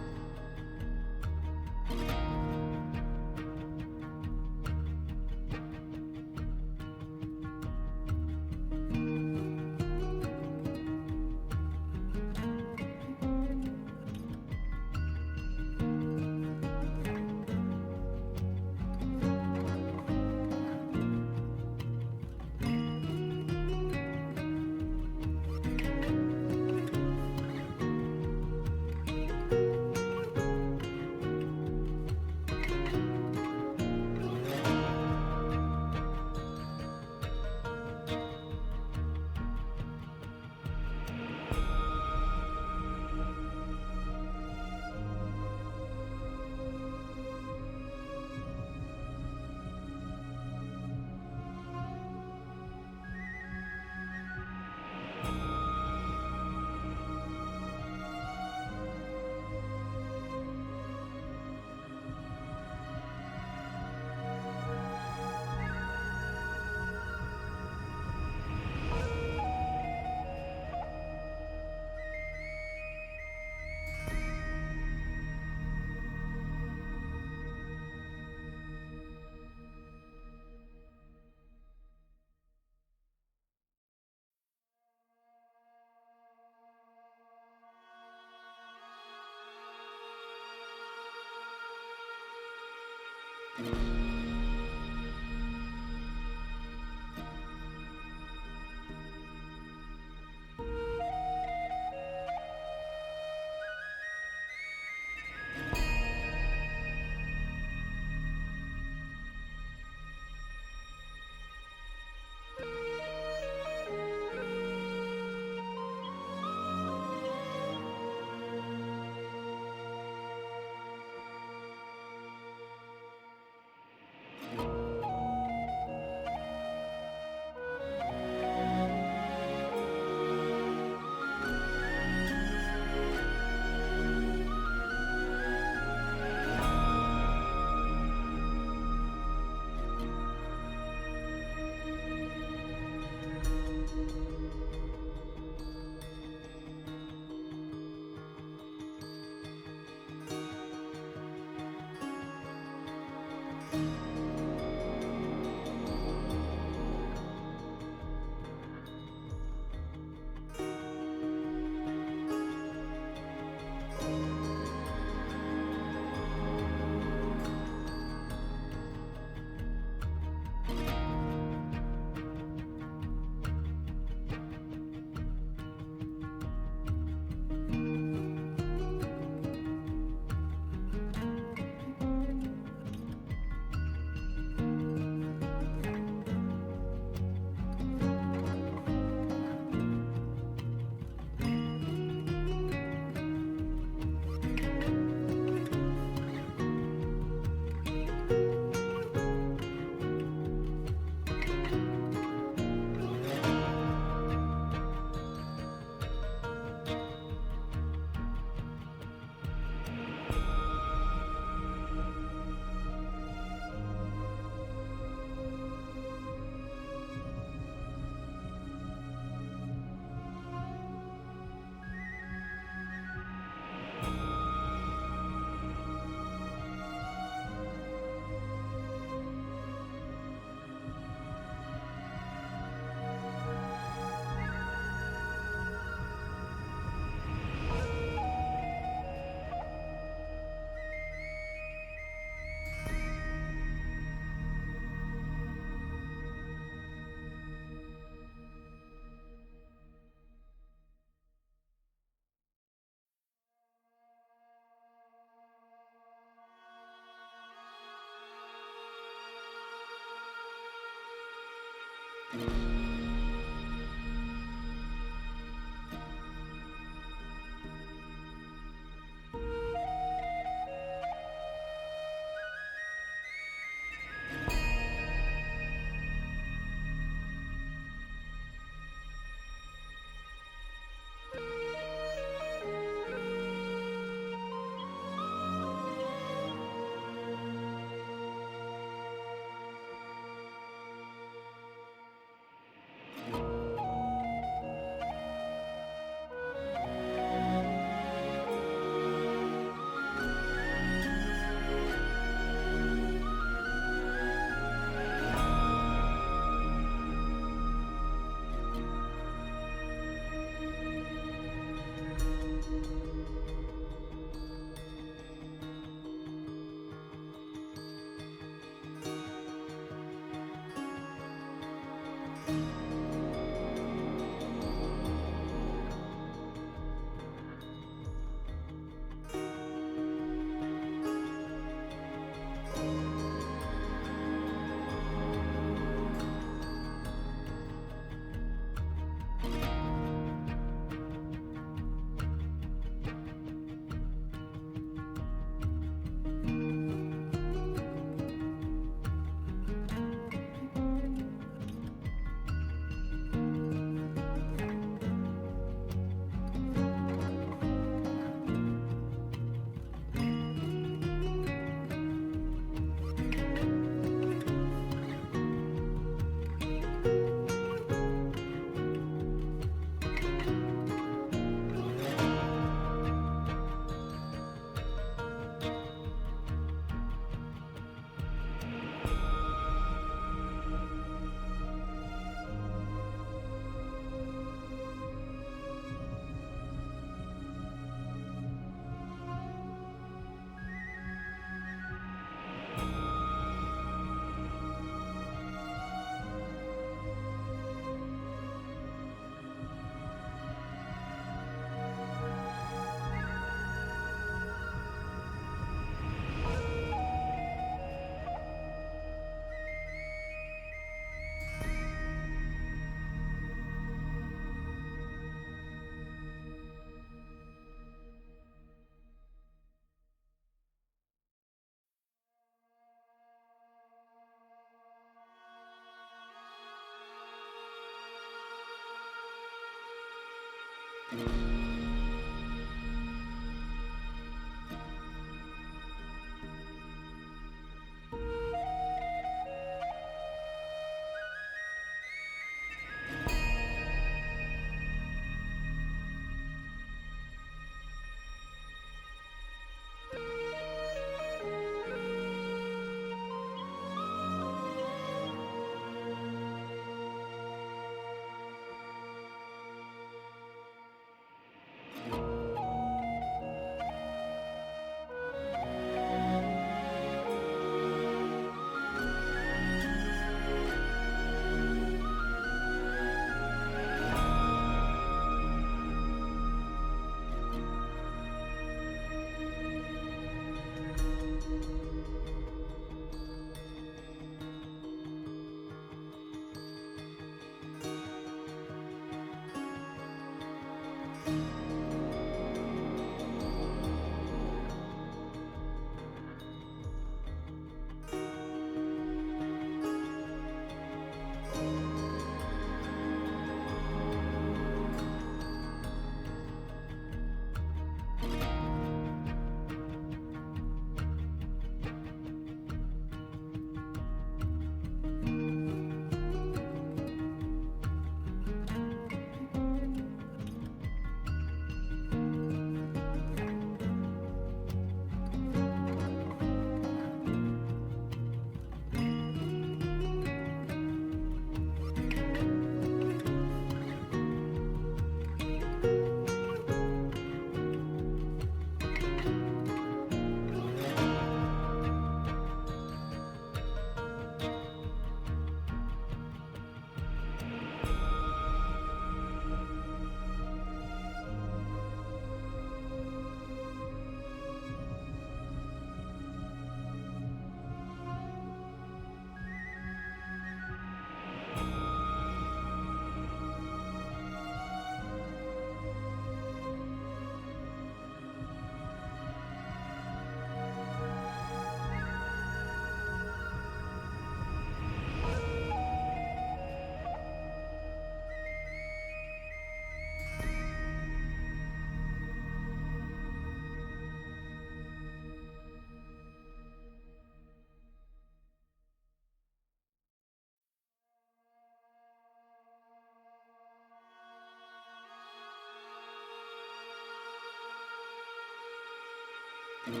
No.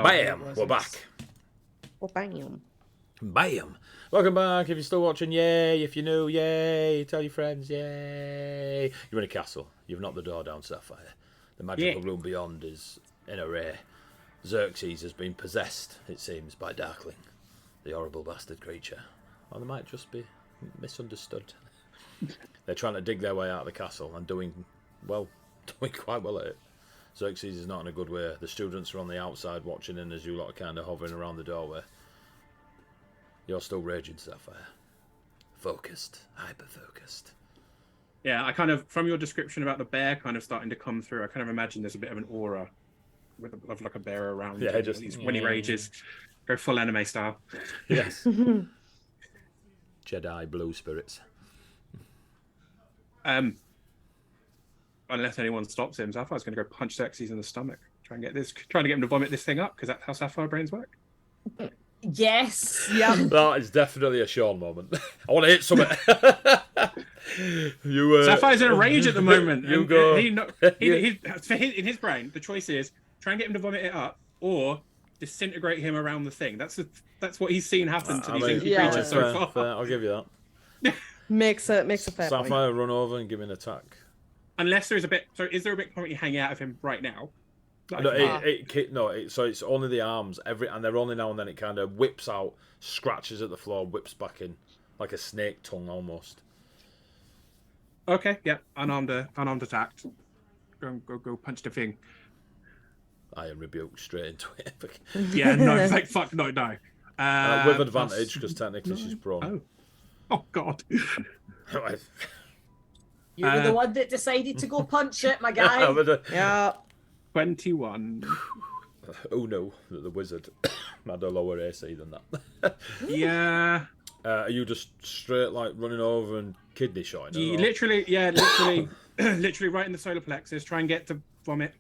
Bam! We're back. Well, bam. Bam! Welcome back. If you're still watching, yay. If you're new, yay. Tell your friends, yay. You're in a castle. You've knocked the door down, Sapphire. The magical room beyond is in array. Xerxes has been possessed, it seems, by Darkling, the horrible bastard creature. Or they might just be misunderstood. They're trying to dig their way out of the castle and doing quite well at it. Xerxes is not in a good way. The students are on the outside watching in as you lot are kind of hovering around the doorway. You're still raging, Sapphire. Focused. Hyper-focused. Yeah, I kind of, from your description about the bear kind of starting to come through, I kind of imagine there's a bit of an aura of like a bear around him, just when he rages. Go full anime style. Yes. Jedi blue spirits. Unless anyone stops him, Sapphire's going to go punch Xerxes in the stomach. Trying to get him to vomit this thing up, because that's how Sapphire brains work. Yes. Yeah. That is definitely a Sean moment. I want to hit something. Sapphire's in a rage at the moment. You go. In his brain, the choice is try and get him to vomit it up, or disintegrate him around the thing. That's what he's seen happen to these inky creatures so far. Fair. I'll give you that. Makes a fair Sapphire, point. run over and give me an attack. Unless there's a bit. So, is there a bit currently hanging out of him right now? So it's only the arms. And they're only now and then it kind of whips out, scratches at the floor, whips back in, like a snake tongue almost. Okay, yeah, unarmed attack. Go punch the thing. Iron rebuke straight into it. Yeah, no, like fuck, no. With advantage because technically she's prone. Oh God. You were the one that decided to go punch it, my guy. Yeah. 21. Oh no, the wizard had a lower AC than that. Yeah. Are you just straight like running over and kidney shotting? Literally, literally right in the solar plexus. Try and get to vomit.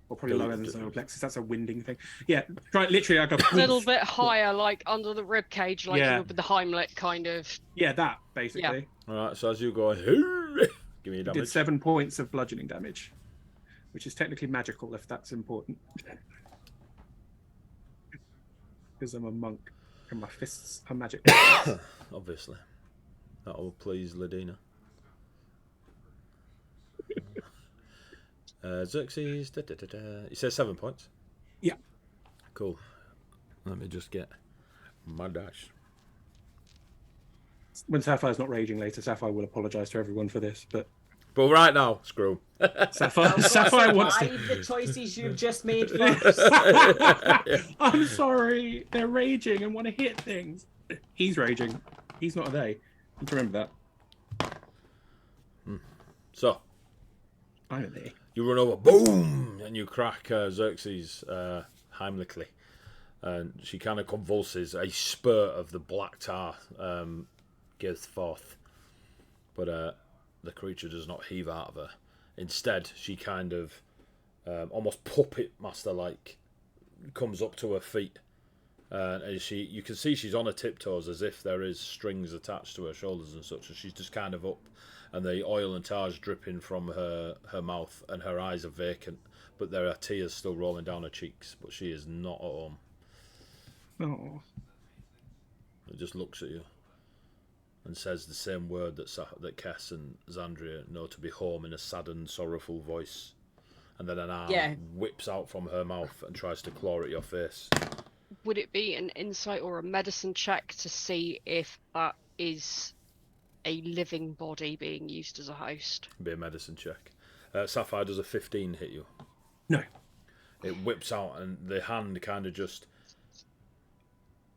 Or probably lower than the solar plexus. That's a winding thing. Yeah, try literally like a little bit higher, like under the rib cage, like you would with the Heimlich kind of. Yeah, that basically. Yeah. All right, so as you go, give me a damage. Did 7 points of bludgeoning damage, which is technically magical if that's important. Because I'm a monk and my fists are magic. Obviously, that will please Ladina. Xerxes, He says 7 points. Yeah. Cool. Let me just get my dash. When Sapphire's not raging later, Sapphire will apologise to everyone for this, but right now, screw. Sapphire wants to. The choices you've just made first. I'm sorry, they're raging and want to hit things. He's raging. He's not a they. You need to remember that. So, I'm a they. You run over, boom, and you crack Xerxes Heimlichly. And she kind of convulses. A spurt of the black tar gives forth. But the creature does not heave out of her. Instead, she kind of almost puppet master-like comes up to her feet. And you can see she's on her tiptoes as if there is strings attached to her shoulders and such. And she's just kind of up. And the oil and tar is dripping from her mouth, and her eyes are vacant, but there are tears still rolling down her cheeks. But she is not at home. Oh. It just looks at you and says the same word that Kess and Xandria know to be home in a saddened, sorrowful voice. And then an arm whips out from her mouth and tries to claw at your face. Would it be an insight or a medicine check to see if that is a living body being used as a host? Be a medicine check. Sapphire, does a 15 hit you? No. It whips out and the hand kind of just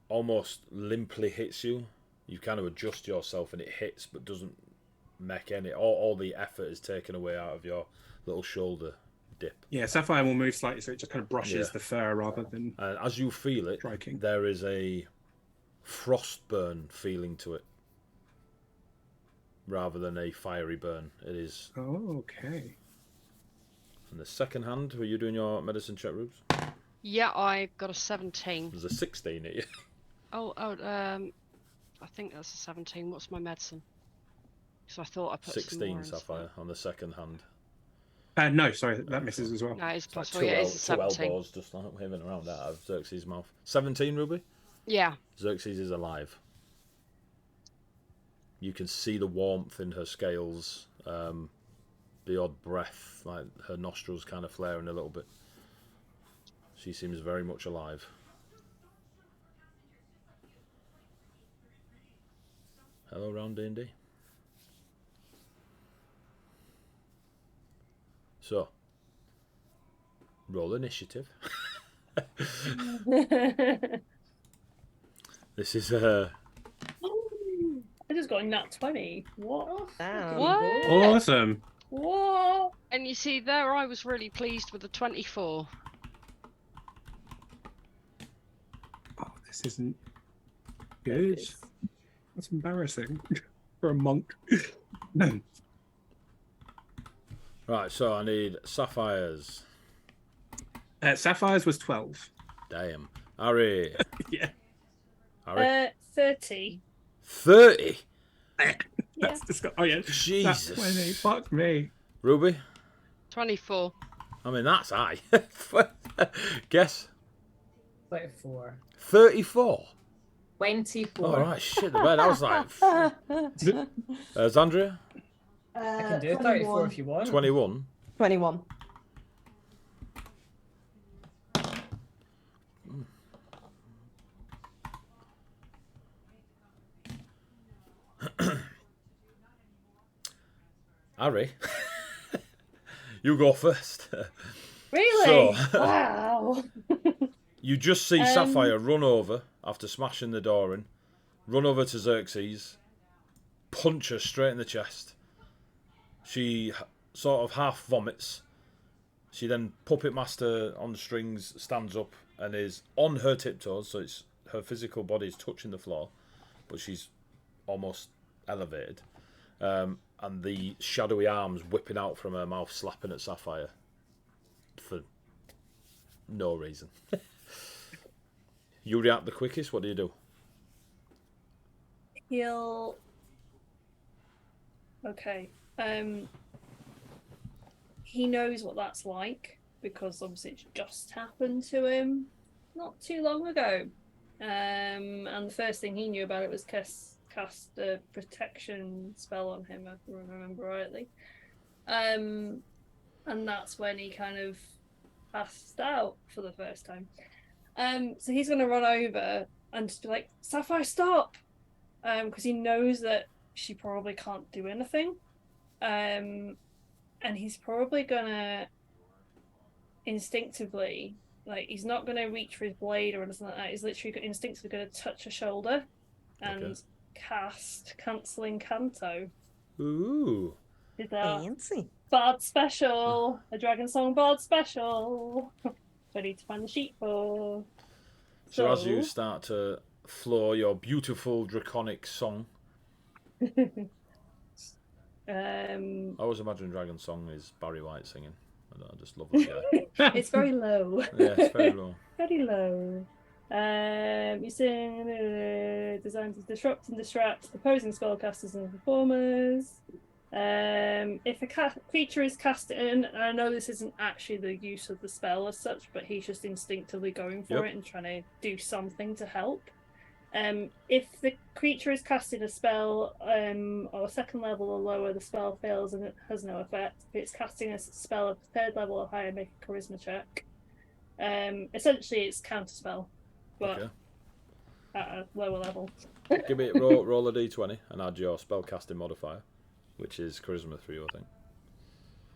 almost limply hits you. You kind of adjust yourself and it hits but doesn't make any. All the effort is taken away out of your little shoulder dip. Yeah, Sapphire will move slightly so it just kind of brushes the fur rather than. And as you feel it, striking. There is a frostburn feeling to it. Rather than a fiery burn. It is. Oh, okay. And the second hand, were you doing your medicine check, Rubes? Yeah, I got a 17. There's a 16 at you. I think that's a 17. What's my medicine? So I thought I put 16 Sapphire on the second hand. No, sorry, that misses as well. No, it's like possible. Yeah, it's a 17. Two elbows just like waving around out of Xerxes' mouth. 17, Ruby? Yeah. Xerxes is alive. You can see the warmth in her scales, the odd breath, like her nostrils kind of flaring a little bit. She seems very much alive. Hello, round D&D. So, roll initiative. This is I just got a nat 20. What? What? Awesome. What? And you see, there I was really pleased with the 24. Oh, this isn't good. That's embarrassing for a monk. Right, so I need Sapphires. Sapphires was 12. Damn. Harry. Yeah. Harry. 30. 30? That's disgusting. Oh, yeah. Jesus. That's 20. Fuck me. Ruby? 24. I mean, that's high. Guess? 24. 34? 24. All right, shit. The bed. I was like... Xandria? I can do 34 if you want. 21? 21. Harry, you go first. Really? So, Wow. you just see Sapphire run over after smashing the door in, run over to Xerxes, punch her straight in the chest. She sort of half vomits. She then, Puppet Master on the strings, stands up and is on her tiptoes, so it's her physical body is touching the floor, but she's almost elevated. And the shadowy arms whipping out from her mouth, slapping at Sapphire for no reason. You react the quickest. What do you do? He'll. Okay. He knows what that's like because obviously it's just happened to him not too long ago. And the first thing he knew about it was cast a protection spell on him, if I remember rightly. And that's when he kind of passed out for the first time. So he's going to run over and just be like, Sapphire, stop! Because he knows that she probably can't do anything. And he's probably going to instinctively, like, he's not going to reach for his blade or anything like that. He's literally instinctively going to touch her shoulder and cast Cancelling Canto. Ooh. Fancy. Bard special! A Dragon Song Bard special! Ready to find the sheet for. So as you start to floor your beautiful draconic song, I always imagine Dragon Song is Barry White singing. I just love that guy. It's very low. Yeah, it's very low. Very low. You sing designed to disrupt and distract opposing spellcasters and performers. If a creature is cast in, and I know this isn't actually the use of the spell as such, but he's just instinctively going for it and trying to do something to help. If the creature is casting a spell or second level or lower, the spell fails and it has no effect. If it's casting a spell of third level or higher, make a charisma check. Essentially, it's counterspell, but at a lower level. Give me roll a d20 and add your spell casting modifier, which is charisma 3, I think.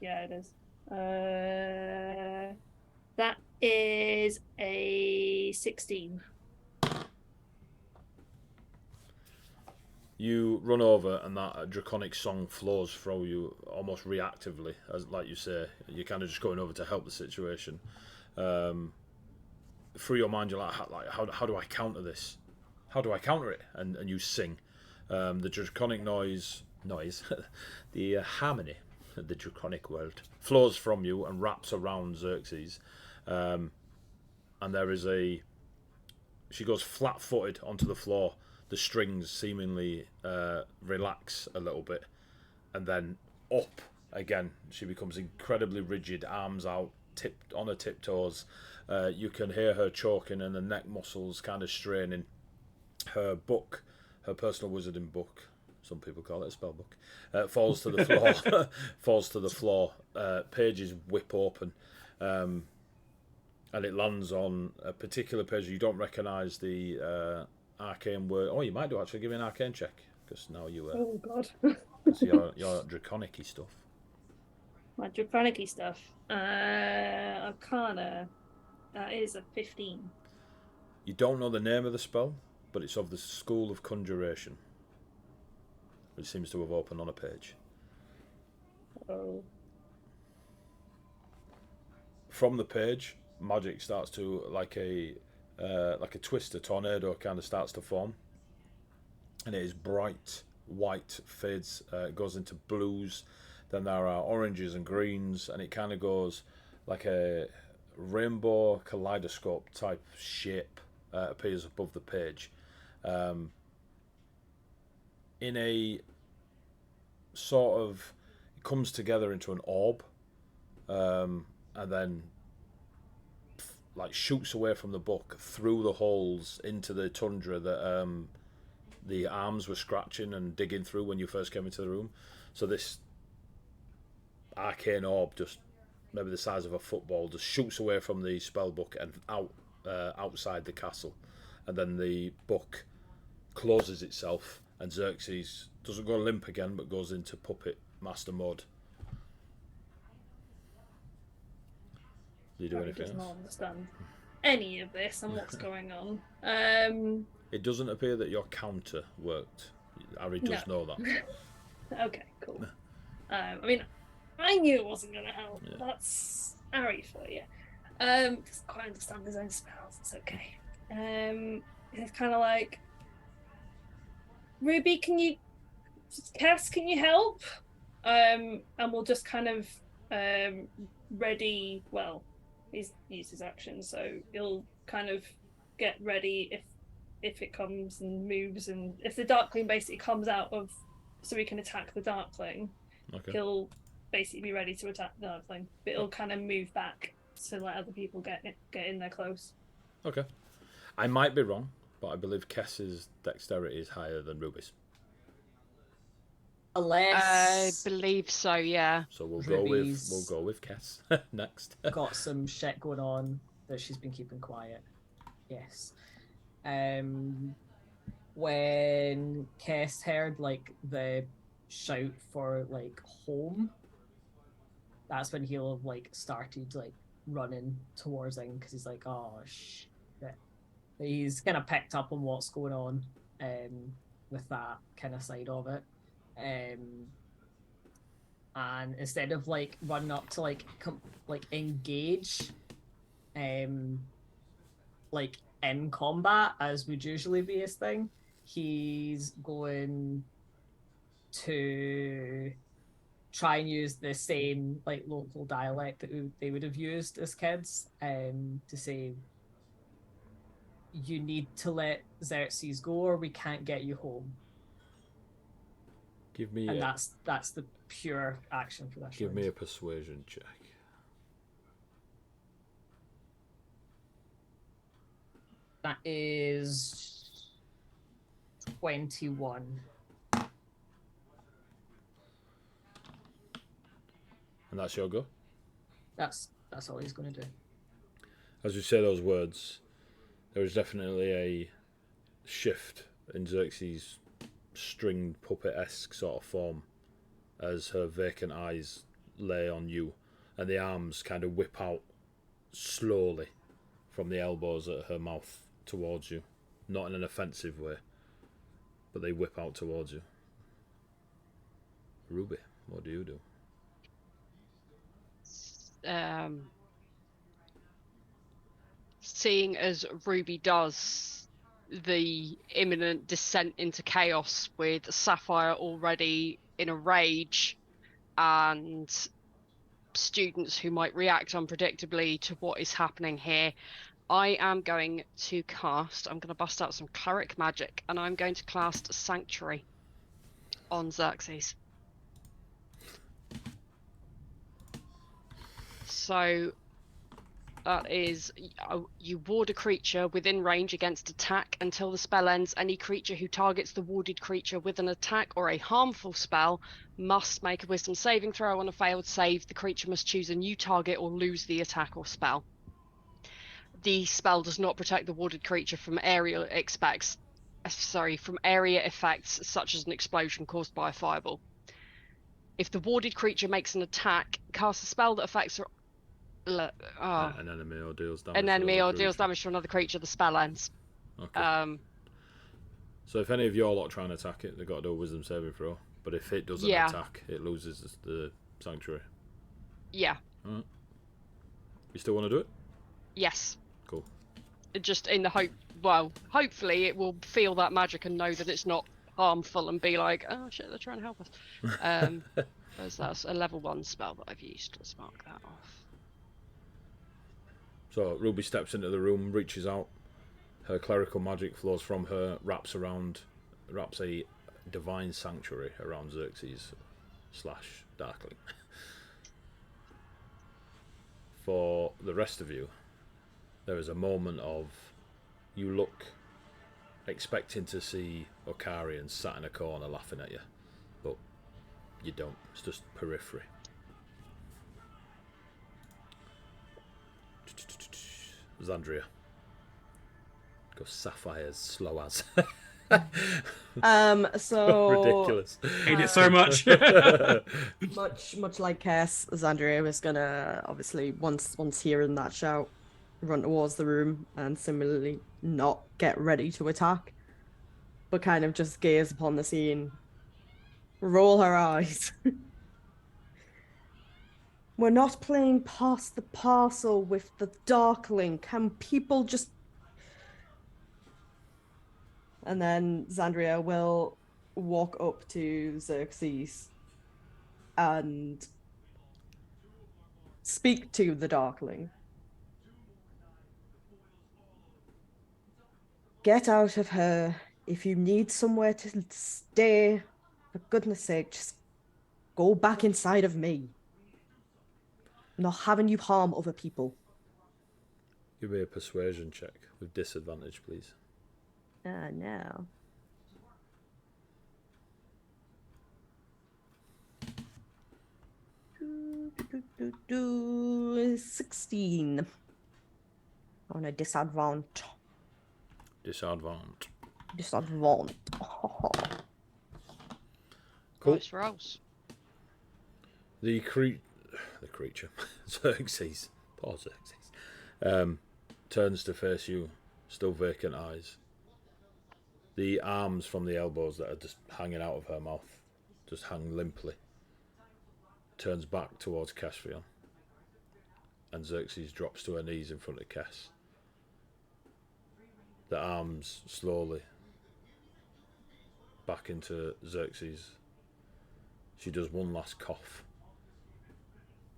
Yeah, it is. That is a 16. You run over and that draconic song flows through you almost reactively, as like you say, you're kind of just going over to help the situation. Through your mind, you're like how do I counter this? How do I counter it? And you sing. The draconic noise, the harmony of the draconic world flows from you and wraps around Xerxes. And there is she goes flat-footed onto the floor. The strings seemingly relax a little bit, and then up again. She becomes incredibly rigid, arms out, on her tiptoes. You can hear her choking and the neck muscles kind of straining. Her book, her personal wizarding book, some people call it a spell book, falls to the floor. Falls to the floor. Pages whip open, and it lands on a particular page. You don't recognise the arcane word. Oh, you might do actually. Give me an arcane check because now you. Oh God. your draconic-y stuff. My draconic-y stuff. Arcana. That is a 15. You don't know the name of the spell, but it's of the School of Conjuration, which seems to have opened on a page. Oh. From the page, magic starts to like a twist, a tornado kind of starts to form, and it is bright white, fades, goes into blues, then there are oranges and greens, and it kind of goes like a rainbow kaleidoscope type shape appears above the page, in a sort of, it comes together into an orb, and then like shoots away from the book through the holes into the tundra that the arms were scratching and digging through when you first came into the room. So this arcane orb, just maybe the size of a football, just shoots away from the spell book and out outside the castle, and then the book closes itself and Xerxes doesn't go limp again but goes into puppet master mode Do you do Harry anything does else? not understand any of this and what's going on. It doesn't appear that your counter worked. Harry does know that. Okay, cool. I mean, I knew it wasn't going to help. Yeah. That's Harry for you. Doesn't quite understand his own spells. It's okay. It's kind of like, Ruby, Cass, can you help? And we'll just kind of ready. Well, he's used his action, so he'll kind of get ready if it comes and moves, and if the Darkling basically comes out of, so he can attack the Darkling. Okay. He'll basically be ready to attack the Darkling, but he'll kind of move back to let other people get in there close. Okay. I might be wrong, but I believe Kess's dexterity is higher than Ruby's. Unless I believe so, yeah. So we'll Ruby's go with Kess next. got some shit going on that she's been keeping quiet. Yes. When Kess heard like the shout for like home, that's when he'll have like started like running towards him because he's like, oh shit. He's kind of picked up on what's going on with that kind of side of it. And instead of like running up to like engage like in combat as would usually be his thing, he's going to try and use the same like local dialect that they would have used as kids to say, you need to let Xerxes go or we can't get you home. Give me and that's the pure action for that. Give me a persuasion check. That is 21. And that's your go? That's all he's going to do. As you say those words, there is definitely a shift in Xerxes' stringed puppet-esque sort of form as her vacant eyes lay on you, and the arms kind of whip out slowly from the elbows at her mouth towards you. Not in an offensive way, but they whip out towards you. Ruby, what do you do? Seeing as Ruby does the imminent descent into chaos with Sapphire already in a rage and students who might react unpredictably to what is happening here, I am going to bust out some cleric magic, and I'm going to cast Sanctuary on Xerxes. So that is, you ward a creature within range against attack until the spell ends. Any creature who targets the warded creature with an attack or a harmful spell must make a wisdom saving throw. On a failed save, the creature must choose a new target or lose the attack or spell. The spell does not protect the warded creature from area effects such as an explosion caused by a fireball. If the warded creature makes an attack, cast a spell that affects An enemy or deals damage. Deals damage to another creature, the spell ends. Okay. So if any of your lot try and attack it, they've got to do a wisdom saving throw. But if it doesn't attack, it loses the sanctuary. Yeah. Alright. You still want to do it? Yes. Cool. Just in the hopefully it will feel that magic and know that it's not harmful and be like, oh shit, they're trying to help us. That's a level 1 spell that I've used. Let's mark that off. So Ruby steps into the room, reaches out. Her clerical magic flows from her, wraps a divine sanctuary around Xerxes / Darkling. For the rest of you, there is a moment of, you look expecting to see Okarian sat in a corner laughing at you, but you don't. It's just periphery. Xandria. Go Sapphire's slow as. So ridiculous. Hate it so much. much like Cass, Xandria was gonna obviously once hearing that shout, run towards the room and similarly not get ready to attack, but kind of just gaze upon the scene, roll her eyes. We're not playing past the parcel with the Darkling. Can people just... And then Xandria will walk up to Xerxes and speak to the Darkling. Get out of her. If you need somewhere to stay, for goodness sake, just go back inside of me. I'm not having you harm other people. Give me a persuasion check with disadvantage, please. No. 16. On a disadvantage. Disadvantage. Cool. Nice rolls. The creature, Xerxes, poor Xerxes, turns to face you, still vacant eyes. The arms from the elbows that are just hanging out of her mouth just hang limply. Turns back towards Caspian, and Xerxes drops to her knees in front of Cass. The arms slowly back into Xerxes. She does one last cough.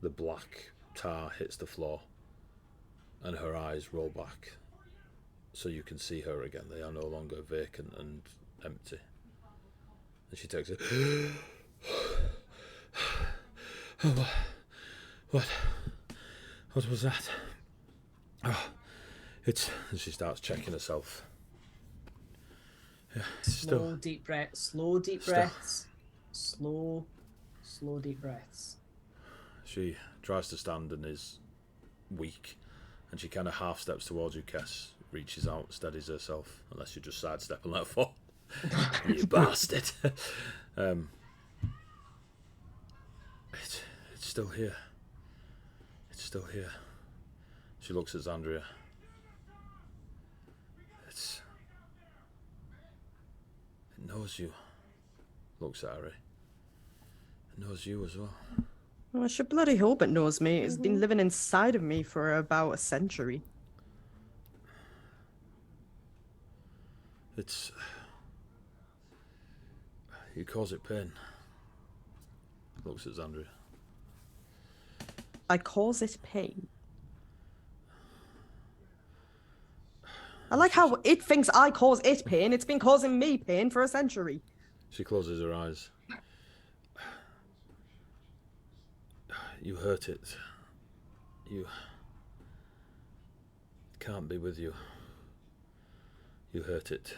The black tar hits the floor, and her eyes roll back, so you can see her again. They are no longer vacant and empty. And she takes it. Oh, what was that? Oh, it's... And she starts checking herself. Yeah, Slow deep breaths. Slow deep breaths. Slow deep breaths. She tries to stand and is weak, and she kind of half steps towards you, Cass. Reaches out, steadies herself, unless you just sidestep and let her fall. You bastard. It's still here. It's still here. She looks at Xandria. It knows you. Looks at Harry. It knows you as well. Well, I should bloody hope it knows me. It's been living inside of me for about a century. It's... You cause it pain. Looks at Xandria. I cause it pain. I like how it thinks I cause it pain. It's been causing me pain for a century. She closes her eyes. You hurt it. You can't be with you. You hurt it.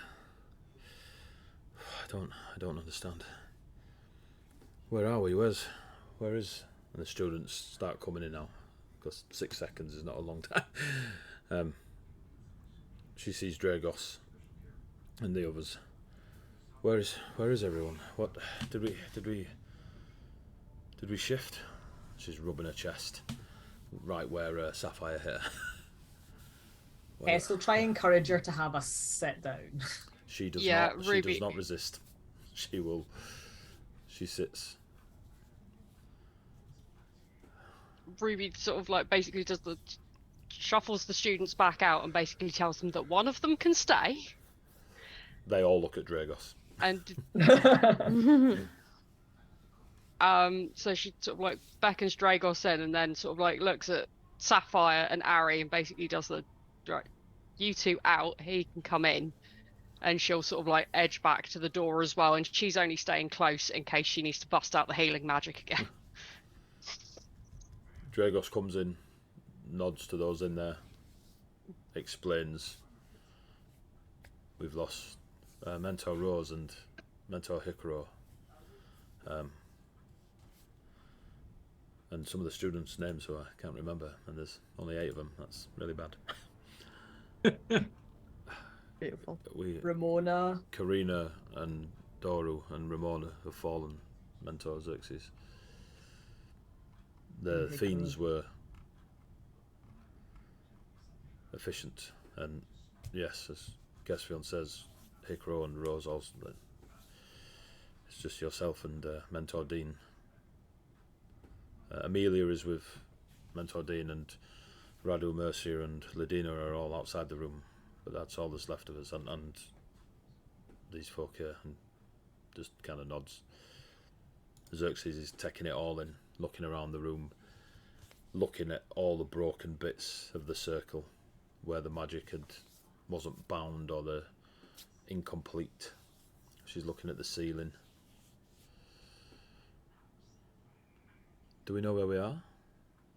I don't understand. Where are we? Where is... And the students start coming in now, because 6 seconds is not a long time. She sees Dragos and the others. Where is everyone? What did we shift? She's rubbing her chest, right where Sapphire hit her. Okay, so try and encourage her to have a sit down. She does Yeah, not. Ruby. She does not resist. She sits. Ruby sort of like basically shuffles the students back out and basically tells them that one of them can stay. They all look at Dragos. And so she sort of like beckons Dragos in and then sort of like looks at Sapphire and Ari and basically does the right, you two out, he can come in. And she'll sort of like edge back to the door as well, and she's only staying close in case she needs to bust out the healing magic again. Dragos comes in, nods to those in there, explains, we've lost Mentor Rose and Mentor Hikaro. And some of the students' names who I can't remember, and there's only 8 of them. That's really bad. Beautiful. Ramona. Karina and Doru and Ramona have fallen, Mentor Xerxes. The fiends were efficient, and yes, as Gesfion says, Hikro and Rose also. It's just yourself and Mentor Dean. Amelia is with Mentor Dean, and Radu, Mercia, and Ladina are all outside the room. But that's all that's left of us, and these folk here, and just kind of nods. Xerxes is taking it all in, looking around the room, looking at all the broken bits of the circle where the magic wasn't bound or the incomplete. She's looking at the ceiling. Do we know where we are?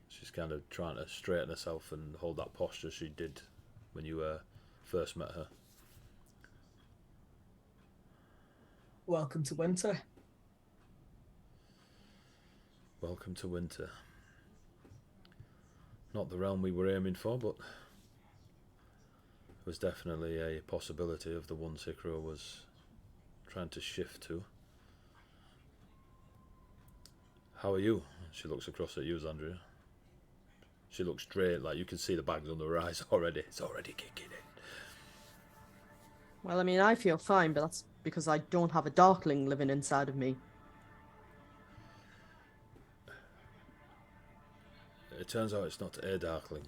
She's kind of trying to straighten herself and hold that posture she did when you first met her. Welcome to winter. Welcome to winter. Not the realm we were aiming for, but it was definitely a possibility of the one Hikro was trying to shift to. How are you? She looks across at you, Xandria. She looks straight, like you can see the bags under her eyes already. It's already kicking in. Well, I mean, I feel fine, but that's because I don't have a darkling living inside of me. It turns out it's not a darkling.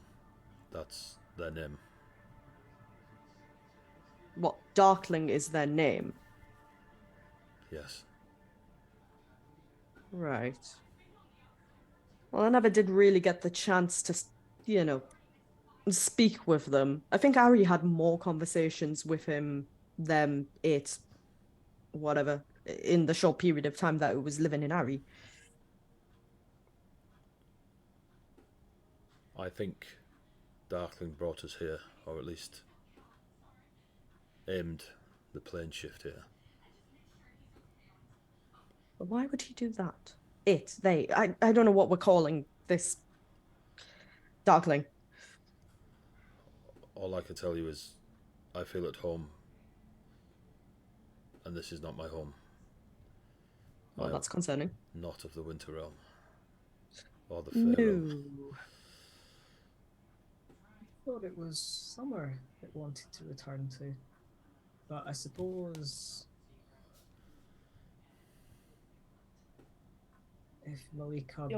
That's their name. What, darkling is their name? Yes. Right. Well, I never did really get the chance to, speak with them. I think Ari had more conversations with him than whatever, in the short period of time that it was living in Ari. I think Darkling brought us here, or at least aimed the plane shift here. But why would he do that? I don't know what we're calling this darkling. All I can tell you is I feel at home, and this is not my home. Well, that's concerning. Not of the Winter Realm. Or the Fair Realm. I thought it was summer it wanted to return to. But I suppose if Malika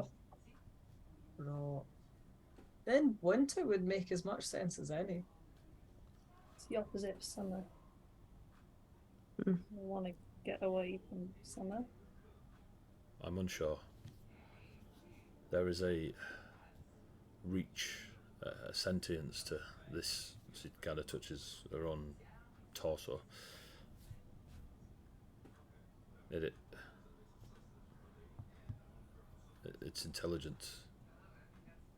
brought, then winter would make as much sense as any. It's the opposite of summer. I want to get away from summer. I'm unsure. There is a reach, a sentience to this. She kind of touches her own torso. It's intelligent.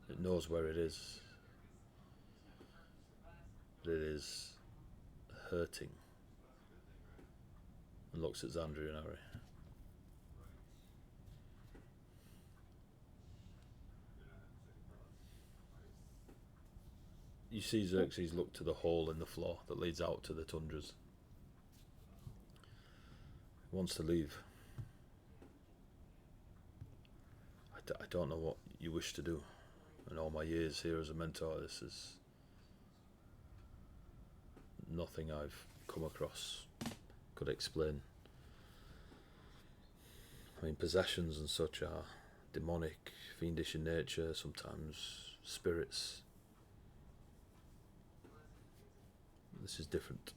It knows where it is. But it is hurting. And looks at Xandria and Ari. You see Xerxes look to the hole in the floor that leads out to the tundras. He wants to leave. I don't know what you wish to do. In all my years here as a mentor, this is nothing I've come across could explain. I mean, possessions and such are demonic, fiendish in nature, sometimes spirits. This is different.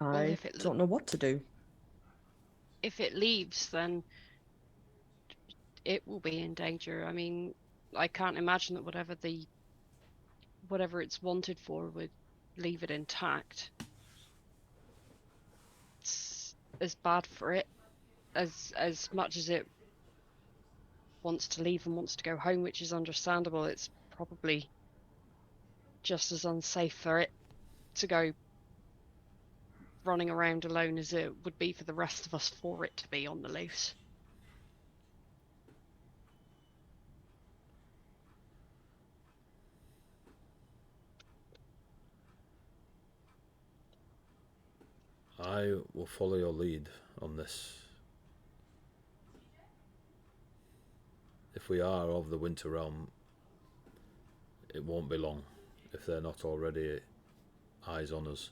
I don't know what to do. If it leaves, then it will be in danger. I mean, I can't imagine that whatever it's wanted for would leave it intact. It's as bad for it as much as it wants to leave and wants to go home, which is understandable. It's probably just as unsafe for it to go running around alone as it would be for the rest of us for it to be on the loose. I will follow your lead on this. If we are of the Winter Realm, it won't be long if they're not already eyes on us.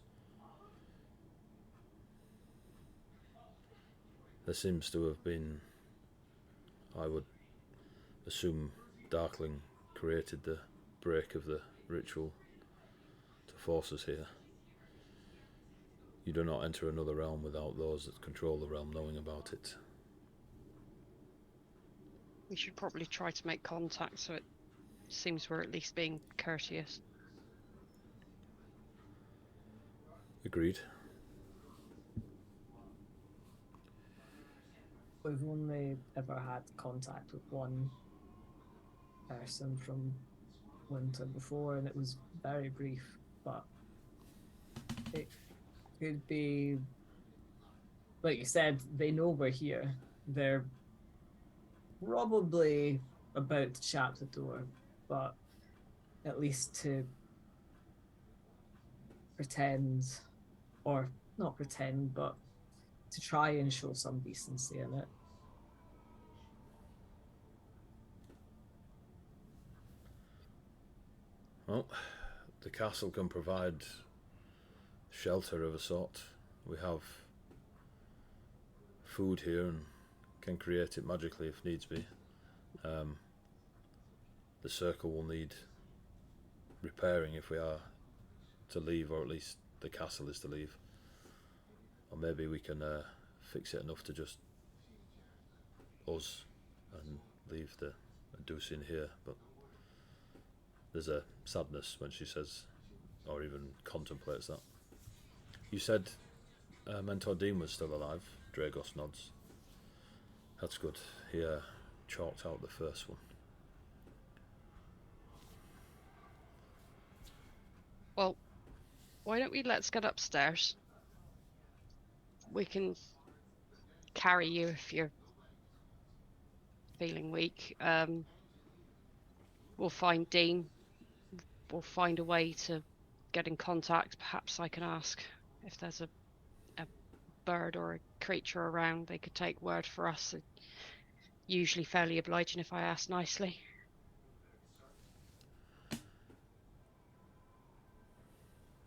There seems to have been, I would assume, Darkling created the break of the ritual to force us here. You do not enter another realm without those that control the realm knowing about it. We should probably try to make contact so it seems we're at least being courteous. Agreed. We've only ever had contact with one person from Winter before, and it was very brief, but it could be, like you said, they know we're here. They're probably about to shut the door, but at least to pretend, or not pretend, but to try and show some decency in it. Well, the castle can provide shelter of a sort. We have food here and can create it magically if needs be. The circle will need repairing if we are to leave, or at least the castle is to leave. Or maybe we can fix it enough to just us and leave the Deuce in here. But there's a sadness when she says, or even contemplates that. You said Mentor Dean was still alive. Dragos nods. That's good. He chalked out the first one. Well, why don't we let's get upstairs? We can carry you if you're feeling weak. We'll find Dean. We'll find a way to get in contact. Perhaps I can ask if there's a bird or a creature around. They could take word for us. They're usually fairly obliging if I ask nicely.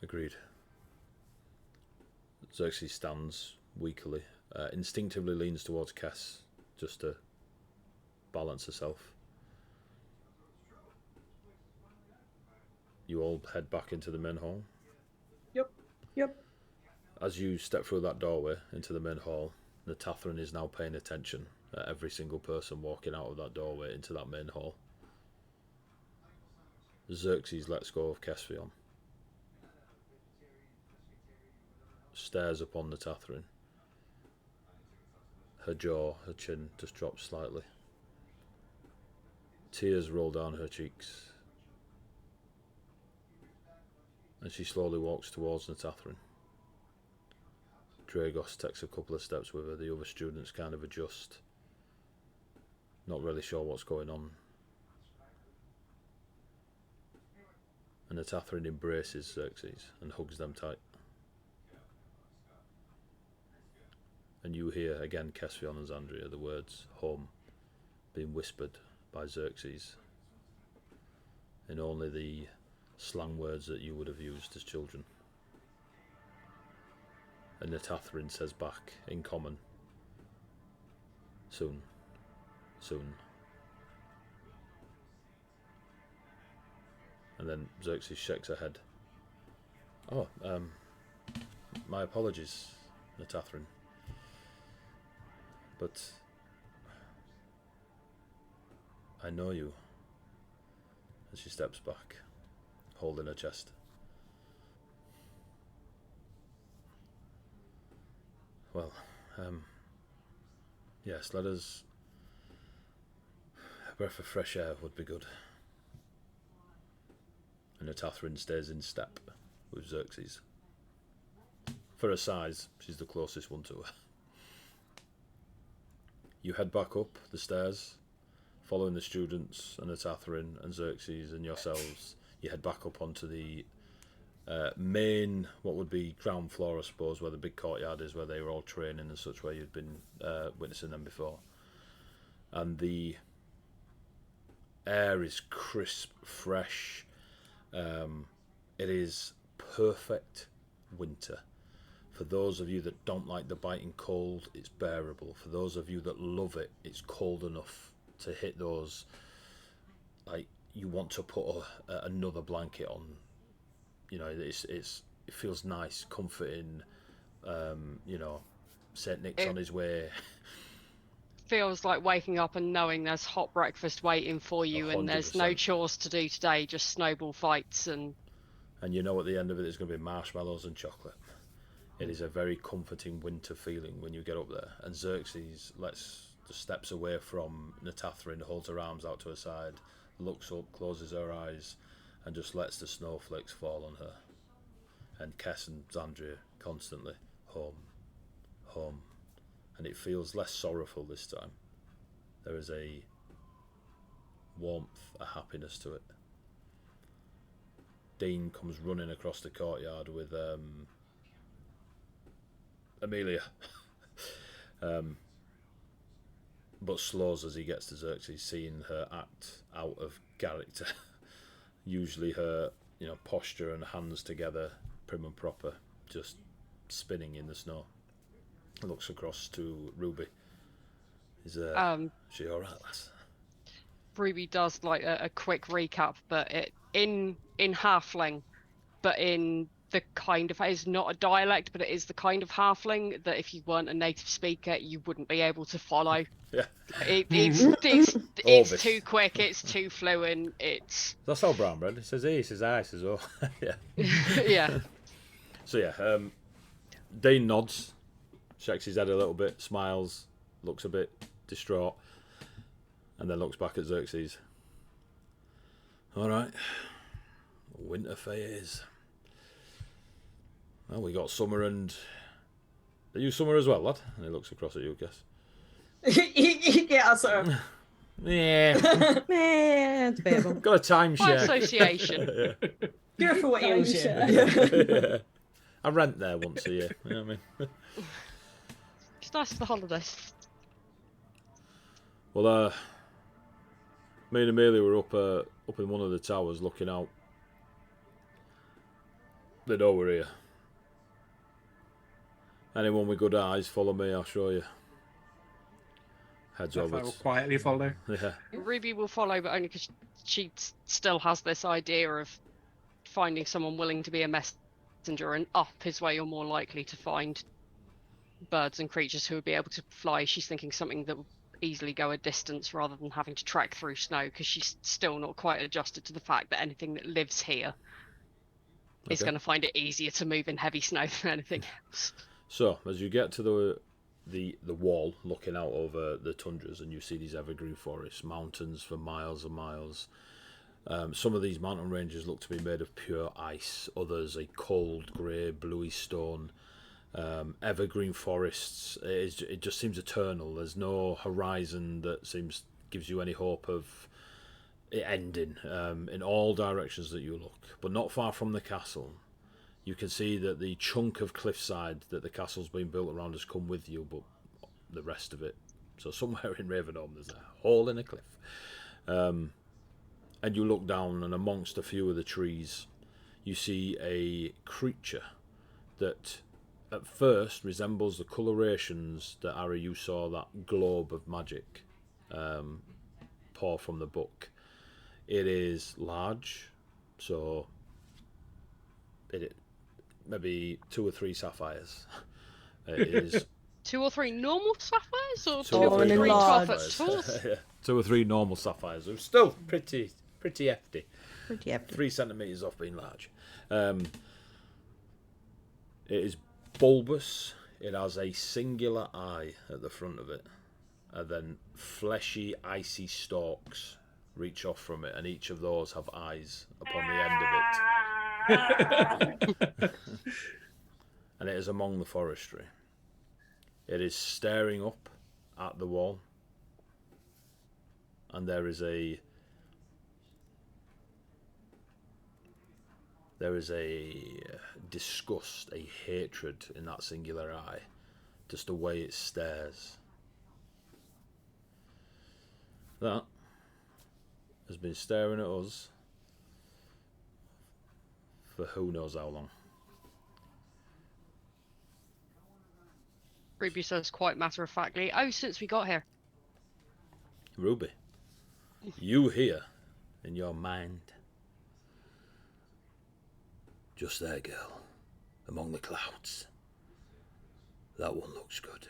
Agreed. Xerxes stands weakly, instinctively leans towards Kess just to balance herself. You all head back into the main hall? Yep. As you step through that doorway into the main hall, the Tathrin is now paying attention at every single person walking out of that doorway into that main hall. Xerxes lets go of Kesvion, stares upon the Tathrin. Her jaw, her chin just drops slightly. Tears roll down her cheeks. And she slowly walks towards the Tathrin. Dragos takes a couple of steps with her. The other students kind of adjust, not really sure what's going on. And the Tathrin embraces Xerxes and hugs them tight. And you hear again Kesvion and Xandria, the words home being whispered by Xerxes in only the slang words that you would have used as children. And the Tathrin says back in common, soon, soon. And then Xerxes shakes her head. Oh, my apologies, the Tathrin. But I know you. And she steps back, holding her chest. Well, yes, let us... A breath of fresh air would be good. And the Tathrin stays in step with Xerxes. For her size, she's the closest one to her. You head back up the stairs, following the students and the Tathrin and Xerxes and yourselves. You head back up onto the main, what would be ground floor, I suppose, where the big courtyard is, where they were all training and such, where you'd been witnessing them before. And the air is crisp, fresh. It is perfect winter. For those of you that don't like the biting cold, it's bearable. For those of you that love it, it's cold enough to hit those, like, you want to put another blanket on. You know, it feels nice, comforting. You know, St. Nick's on his way. Feels like waking up and knowing there's hot breakfast waiting for you, and there's no 100%. chores to do today, just snowball fights and you know at the end of it there's going to be marshmallows and chocolate. It is a very comforting winter feeling when you get up there. And Xerxes just steps away from Natathryn, holds her arms out to her side, looks up, closes her eyes, and just lets the snowflakes fall on her. And Kess and Xandria constantly, home, home. And it feels less sorrowful this time. There is a warmth, a happiness to it. Dean comes running across the courtyard with Amelia, but slows as he gets to Xerxes, seeing her act out of character. Usually her, you know, posture and hands together, prim and proper, just spinning in the snow. Looks across to Ruby. Is she all right, lass? Ruby does like a quick recap, but in halfling, but in the kind of, it's not a dialect, but it is the kind of halfling that if you weren't a native speaker, you wouldn't be able to follow. Yeah. It's too quick, it's too fluent, it's... That's all brown bread. It says he says I, says oh. Yeah. Yeah. So yeah, Dean nods, shakes his head a little bit, smiles, looks a bit distraught, and then looks back at Xerxes. All right, winter phase. Well, we got summer and... Are you summer as well, lad? And he looks across at you, I guess. Yeah, sort of. Yeah. Yeah, debatable. Got a By timeshare. association. Careful what ails you. Yeah. I rent there once a year. You know what I mean? It's nice for the holidays. Well, me and Amelia were up in one of the towers looking out. They know we're here. Anyone with good eyes, follow me, I'll show you. Heads I over. will quietly follow. Yeah. Ruby will follow, but only because she still has this idea of finding someone willing to be a messenger, and up is where you're more likely to find birds and creatures who would be able to fly. She's thinking something that would easily go a distance rather than having to trek through snow, because she's still not quite adjusted to the fact that anything that lives here is going to find it easier to move in heavy snow than anything else. So, as you get to the wall, looking out over the tundras, and you see these evergreen forests, mountains for miles and miles. Some of these mountain ranges look to be made of pure ice, others a cold, grey, bluey stone. Evergreen forests, it just seems eternal. There's no horizon that gives you any hope of it ending. In all directions that you look, but not far from the castle, you can see that the chunk of cliffside that the castle's been built around has come with you, but the rest of it. So somewhere in Ravenholm there's a hole in a cliff. And you look down, and amongst a few of the trees you see a creature that at first resembles the colorations that, Ari, you saw that globe of magic pour from the book. It is large, so it maybe 2 or 3 sapphires. It is 2 or 3 normal sapphires, or 2 or 3 normal 12-foot sapphires. tall? Yeah, 2 or 3 normal sapphires. They're still pretty hefty. Pretty hefty. 3 centimetres off being large. It is bulbous. It has a singular eye at the front of it, and then fleshy, icy stalks reach off from it, and each of those have eyes upon the end of it. And it is among the forestry. It is staring up at the wall, and there is a There is a disgust, a hatred in that singular eye. Just the way it stares. That has been staring at us for who knows how long. Ruby says quite matter-of-factly, "Oh, since we got here." Ruby, you here in your mind. Just there, girl, among the clouds. That one looks good.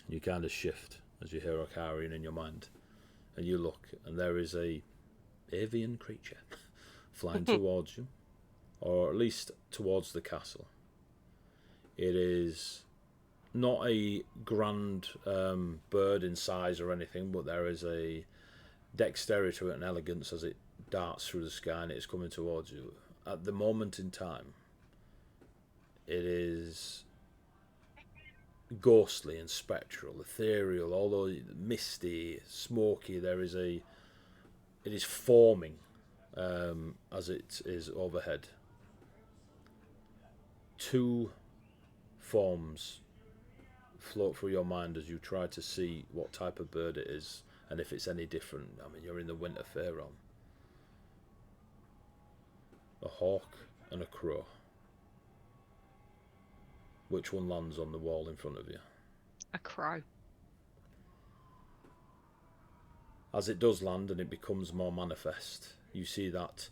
You kind of shift as you hear Okarian in your mind. And you look, and there is a avian creature flying towards you, or at least towards the castle. It is not a grand bird in size or anything, but there is a dexterity to it and elegance as it darts through the sky and it is coming towards you. At the moment in time, it is ghostly and spectral, ethereal, although misty, smoky. It is forming as it is overhead. Two forms float through your mind as you try to see what type of bird it is and if it's any different. I mean, you're in the Winter Fair realm. A hawk and a crow. Which one lands on the wall in front of you? A crow. As it does land and it becomes more manifest, you see that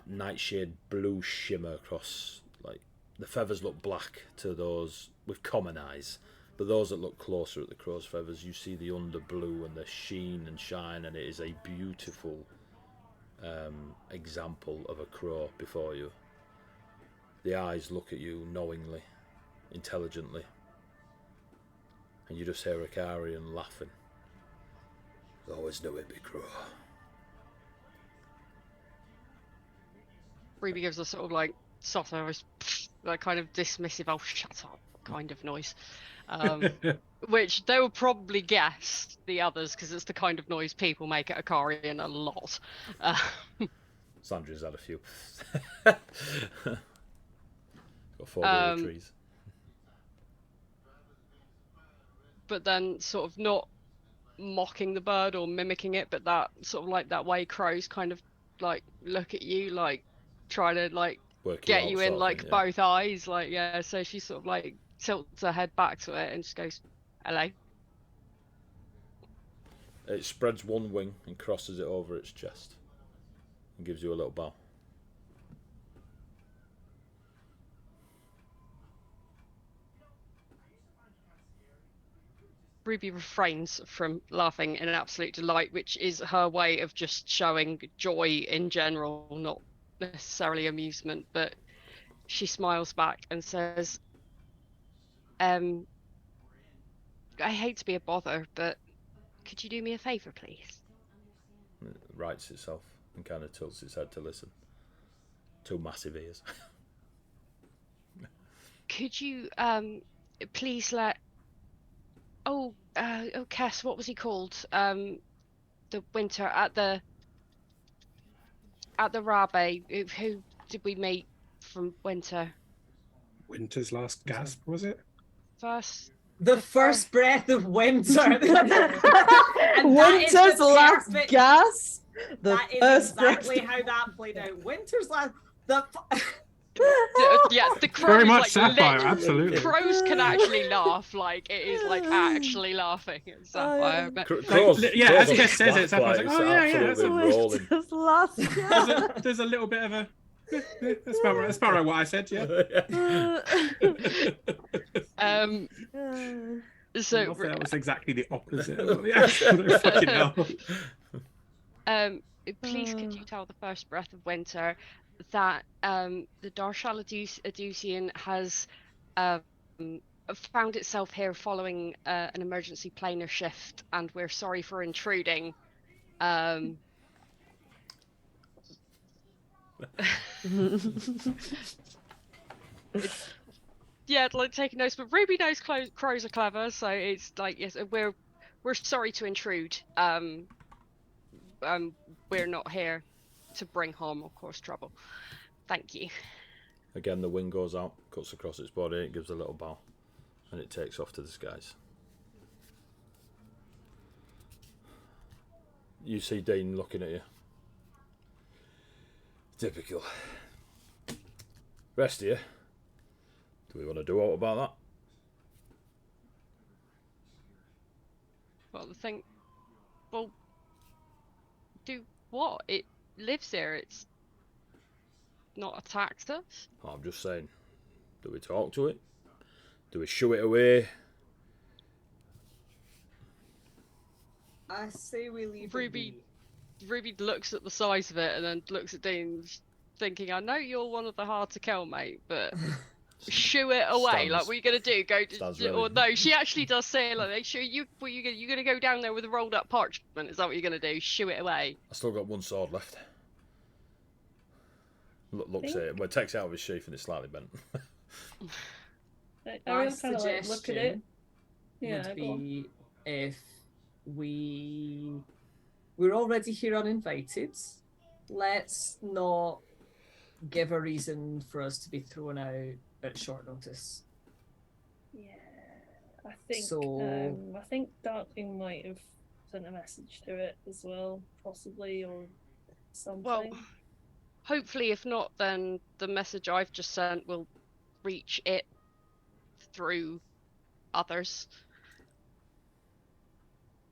nightshade blue shimmer across, like the feathers look black to those with common eyes, but those that look closer at the crow's feathers, you see the under blue and the sheen and shine, and it is a beautiful example of a crow before you. The eyes look at you knowingly, intelligently, and you just hear Akarian laughing. Always knew it'd be crow. Ruby gives a sort of like soft noise, like kind of dismissive, "Oh, shut up," kind of noise. Which they will probably guess, the others, because it's the kind of noise people make at Akarian a lot. Sandra's had a few. Got 4 little trees. But then sort of not mocking the bird or mimicking it, but that sort of like that way crows kind of like look at you, like try to like get you in like both eyes, like yeah. So she sort of like tilts her head back to it and just goes, "Hello." It spreads one wing and crosses it over its chest and gives you a little bow. Ruby refrains from laughing in an absolute delight, which is her way of just showing joy in general, not necessarily amusement, but she smiles back and says, I hate to be a bother, but could you do me a favour, please? It rights itself and kind of tilts its head to listen. 2 massive ears. Could you please let Cass, what was he called? The winter at the Rabe. Who did we meet from Winter? Winter's last gasp, was it? The first breath of winter. Winter's last gasp. That is exactly how that played out. Winter's last. Yeah, the crows very much like Sapphire, absolutely. Crows can actually laugh, like it is like actually laughing at Sapphire. But yeah, as Kess says it, Sapphire's like, "Oh yeah, that's Winter's last gasp." There's a little bit of a. That's about right. What I said, yeah. So that was exactly the opposite of the actual fucking hell. Please, could you tell the first breath of winter that the Darshal Adusian has found itself here following an emergency planar shift, and we're sorry for intruding. Yeah, like taking notes, but Ruby knows crows are clever, so it's like, yes, we're sorry to intrude. We're not here to bring harm or cause trouble. Thank you. Again, the wing goes out, cuts across its body, it gives a little bow, and it takes off to the skies. You see Dean looking at you. Typical. Rest of you, do we want to do aught about that? Well, do what? It lives here. It's not attacked us. I'm just saying, do we talk to it? Do we shoo it away? I say we leave Ruby looks at the size of it and then looks at Dean, thinking, I know you're one of the hard to kill, mate, but shoo it away. Like, what are you gonna do? Or no? She actually does say, like, you gonna go down there with a rolled up parchment? Is that what you're gonna do? Shoo it away? I still got one sword left. Looks at it. Well, it takes it out of his sheath and it's slightly bent. I kind of like look at it. Yeah, would be if we're already here uninvited. Let's not give a reason for us to be thrown out at short notice. Yeah, I think Darkling might have sent a message to it as well, possibly, or something. Well, hopefully, if not, then the message I've just sent will reach it through others.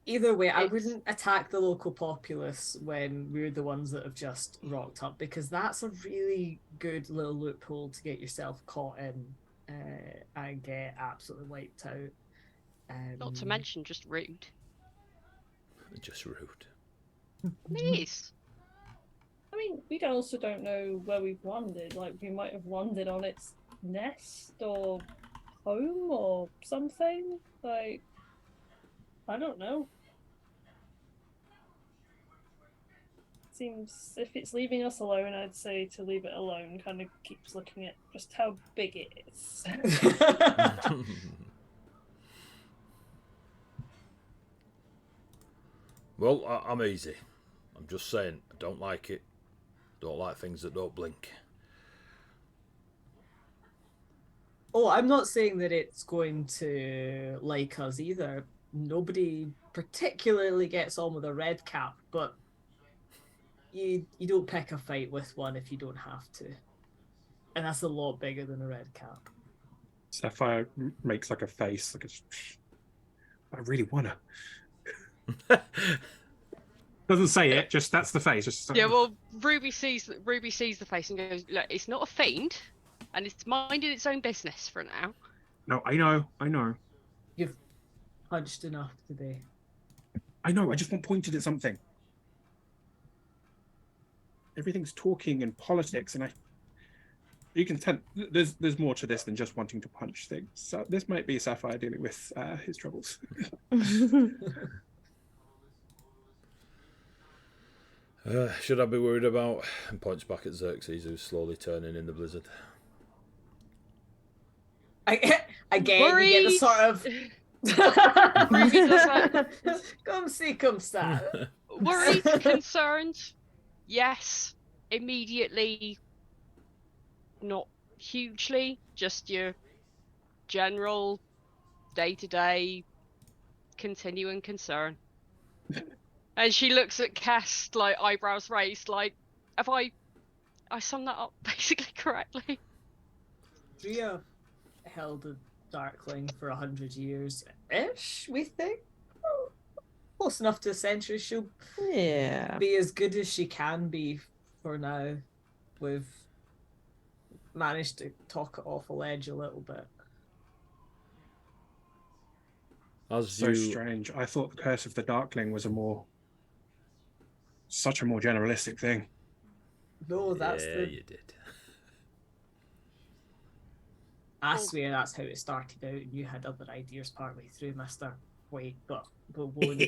Either way, I wouldn't attack the local populace when we're the ones that have just rocked up, because that's a really good little loophole to get yourself caught in and get absolutely wiped out. Not to mention just rude. Just rude. Please. I mean, we also don't know where we've wandered. Like, we might have wandered on its nest or home or something. Like, I don't know. Seems if it's leaving us alone, I'd say to leave it alone. Kind of keeps looking at just how big it is. Well, I'm easy. I'm just saying, I don't like it. Don't like things that don't blink. Oh, I'm not saying that it's going to like us either. Nobody particularly gets on with a red cap, but you don't pick a fight with one if you don't have to. And that's a lot bigger than a red cap. Sapphire makes like a face, like I really wanna. Doesn't say it, just that's the face. Just yeah, well, Ruby sees the face and goes, look, it's not a fiend, and it's minding its own business for now. No, I know. You've punched enough today. I know, I just want pointed at something. Everything's talking and politics, and you can tell there's more to this than just wanting to punch things. So this might be Sapphire dealing with his troubles. Should I be worried about? And points back at Xerxes, who's slowly turning in the blizzard. Again, Worried. you get the sort of Ruby does that. Come see, come stand. Worried, concerned, yes. Immediately, not hugely. Just your general, day-to-day, continuing concern. And she looks at Cass, like, eyebrows raised, like, have I summed that up basically correctly? Drea held a Darkling for 100 years-ish, we think. Close enough to a century. She'll be as good as she can be for now. We've managed to talk it off a ledge a little bit. Strange. I thought the Curse of the Darkling was such a more generalistic thing. No, that's you did. I swear that's how it started out, and you had other ideas partway through, Mister. Wait, but won't.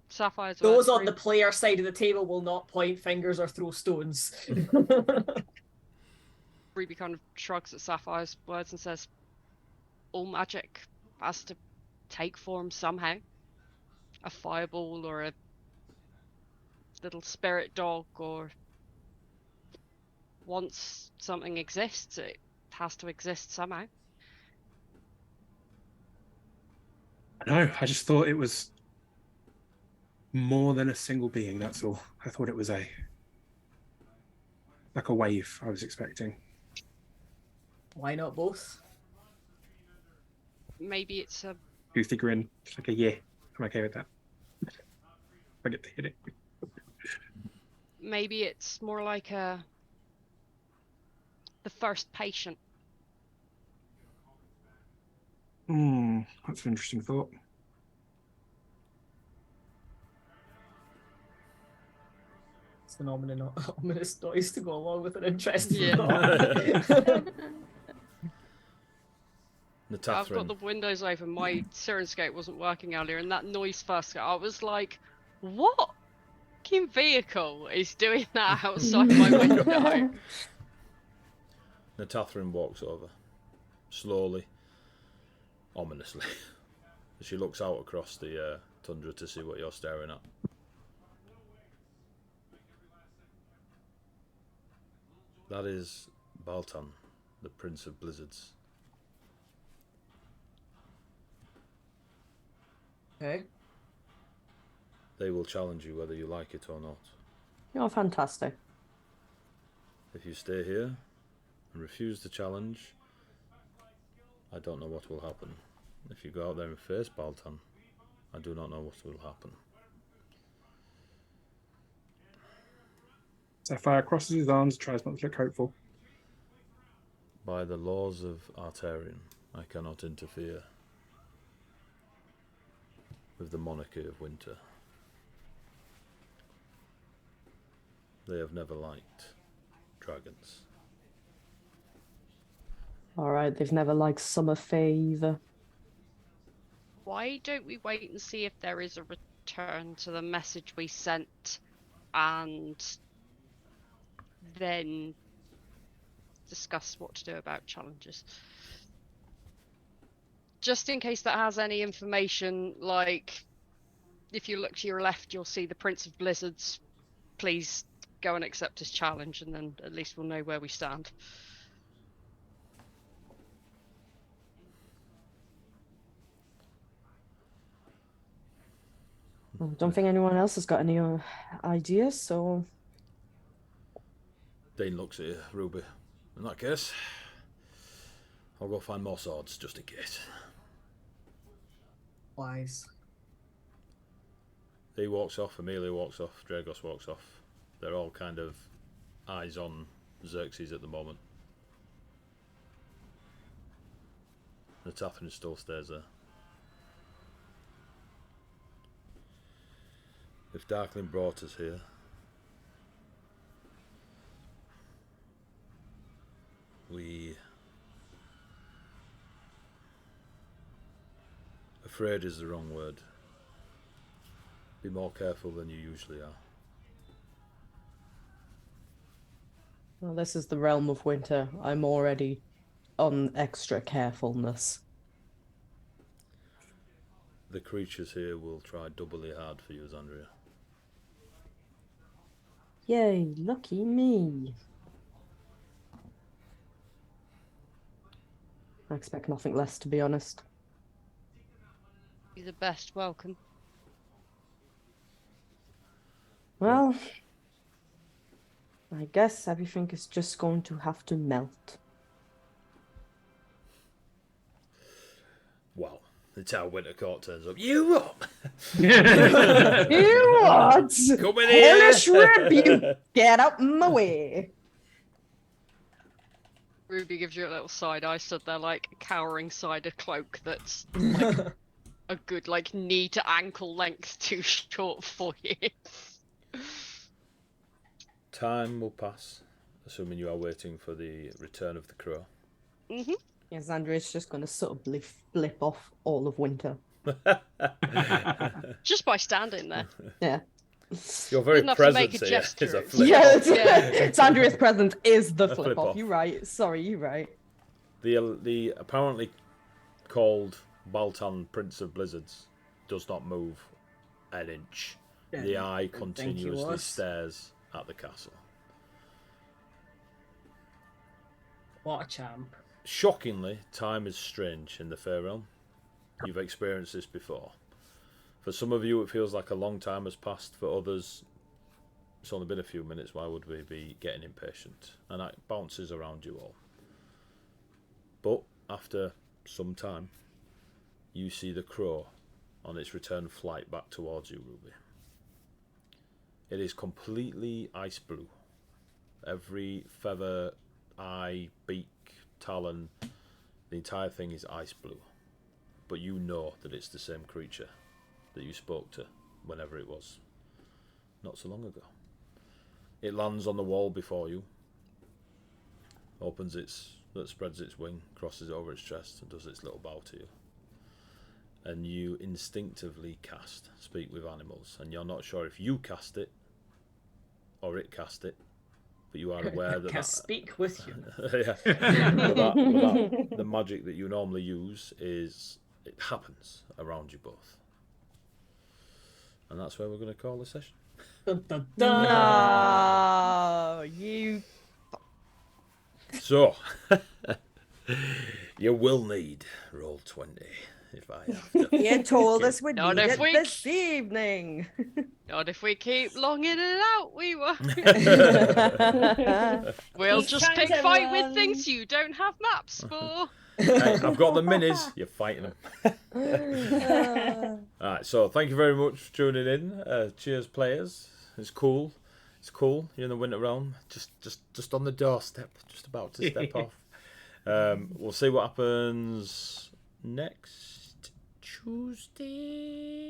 Sapphire's Those on the player side of the table will not point fingers or throw stones. Ruby kind of shrugs at Sapphire's words and says, all magic has to take form somehow. A fireball or a little spirit dog or once something exists, it has to exist somehow. No, I just thought it was more than a single being, that's all. I thought it was like a wave I was expecting. Why not both? Maybe it's a... Goofy grin. It's like a yeah. I'm okay with that. I get to hit it. Maybe it's more like the first patient. That's an interesting thought. It's an ominous noise to go along with an interesting Yeah. thought. I've got the windows open. My Sirenscape wasn't working earlier, and that noise first got. I was like, "What fucking vehicle is doing that outside my window?" Natathryn walks over, slowly, ominously. She looks out across the tundra to see what you're staring at. That is Baltan, the Prince of Blizzards. Okay. They will challenge you whether you like it or not. You're fantastic. If you stay here and refuse the challenge, I don't know what will happen. If you go out there and face Baltan, I do not know what will happen. Sapphire crosses his arms, tries not to look hopeful. By the laws of Artarian, I cannot interfere with the monarchy of winter. They have never liked dragons. Alright, they've never liked Summerfay either. Why don't we wait and see if there is a return to the message we sent, and then discuss what to do about challenges? Just in case that has any information, like if you look to your left, you'll see the Prince of Blizzards. Please go and accept his challenge, and then at least we'll know where we stand. I don't think anyone else has got any ideas, so... Dane looks at you, Ruby. In that case, I'll go find more swords, just in case. Wise. He walks off, Amelia walks off, Dragos walks off. They're all kind of eyes on Xerxes at the moment. Natathryn still stays there. If Darkling brought us here, we... Afraid is the wrong word. Be more careful than you usually are. Well, this is the realm of winter. I'm already on extra carefulness. The creatures here will try doubly hard for you, Xandria. Yay, lucky me. I expect nothing less, to be honest. Be the best welcome. Well, I guess everything is just going to have to melt. Wow, it's how Wintercourt turns up. You up? You what? Come in here! Hellish rebuke! Get out my way! Ruby gives you a little side eye, stood there like cowering side a cloak that's like a good like knee to ankle length too short for you. Time will pass, assuming you are waiting for the return of the crow. Mm-hmm. Yes, Andrea's just going to subtly flip off all of winter. Just by standing there. Yeah. Your very Enough to make presence a here gesture. is a flip Yeah, off. it's Andrea's presence is the flip flip off. off. You're right. Sorry, you're right. The apparently called Baltan Prince of Blizzards does not move an inch. The eye Didn't think he continuously was. stares at the castle. What a champ. Shockingly, time is strange in the Fae Realm. You've experienced this before. For some of you, it feels like a long time has passed. For others, it's only been a few minutes. Why would we be getting impatient? And that bounces around you all. But after some time, you see the crow on its return flight back towards you, Ruby. It is completely ice blue. Every feather, eye, beak, talon, the entire thing is ice blue. But you know that it's the same creature that you spoke to whenever it was, not so long ago. It lands on the wall before you, spreads its wing, crosses it over its chest, and does its little bow to you. And you instinctively cast Speak with Animals, and you're not sure if you cast it or it cast it, but you are aware that Can speak with you. yeah, the magic that you normally use it happens around you both, and that's where we're going to call the session. Dun, dun, dun. No, you. So you will need roll 20 if I have to. You told us we'd Not need if it we- this evening. Not if we keep long in and out, we will. We'll Just just times pick fight with everyone. things you don't have maps for. Hey, I've got the minis. You're fighting them. All right. So thank you very much for tuning in. Cheers, players. It's cool. It's cool. You're in the Winter Realm. Just on the doorstep. Just about to step off. We'll see what happens next Tuesday.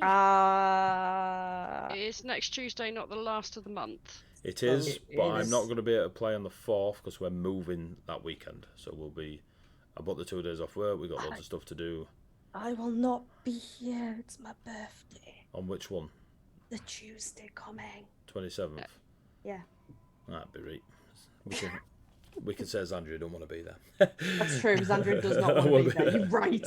Is next Tuesday not the last of the month? It is, It but I'm is. not going to be able to play on the 4th because we're moving that weekend. So I booked the 2 days off work. We've got lots of stuff to do. I will not be here. It's my birthday. On which one? The Tuesday coming. 27th? Yeah. That'd be right. We can say Xandria don't want to be there. That's true. Xandria does not want to be there. You're right.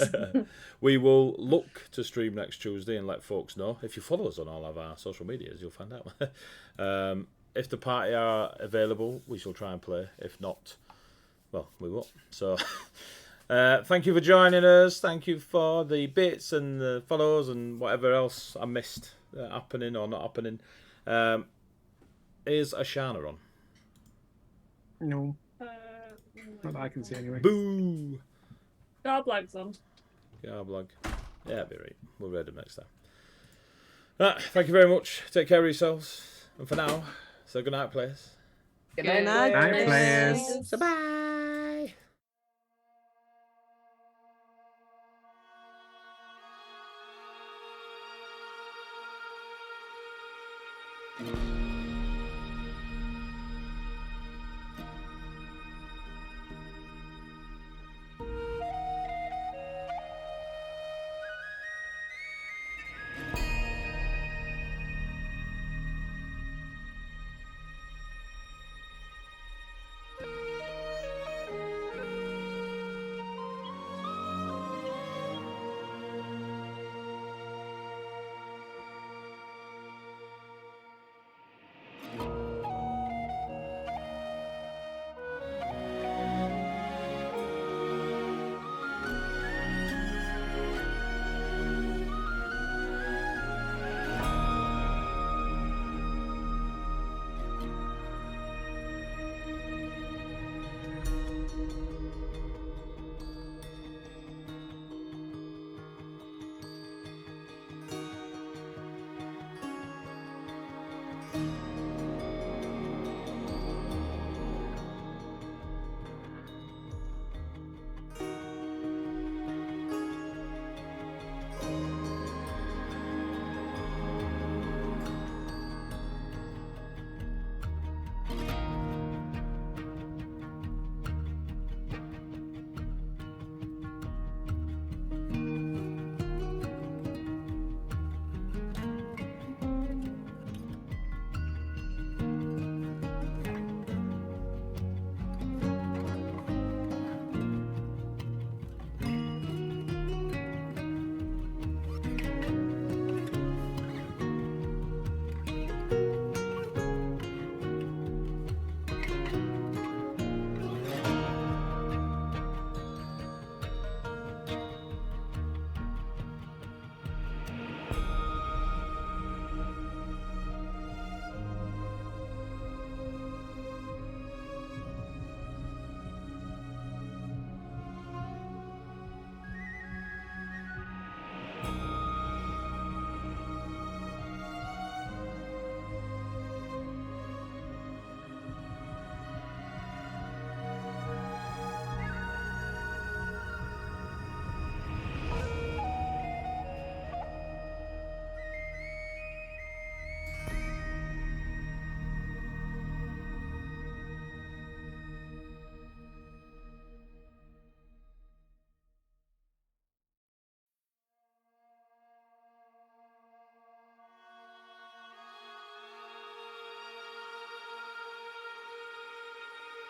We will look to stream next Tuesday and let folks know. If you follow us on all of our social medias, you'll find out. If the party are available, we shall try and play. If not, well, we won't. So, thank you for joining us. Thank you for the bits and the follows and whatever else I missed happening or not happening. Is Ashana on? No, not that I can see anyway. Boo! Garblag's on. Garblog. Yeah, it'll be right. We'll read them next time. Thank you very much. Take care of yourselves. And for now, so good night, players. Good Good night, night, players. So bye.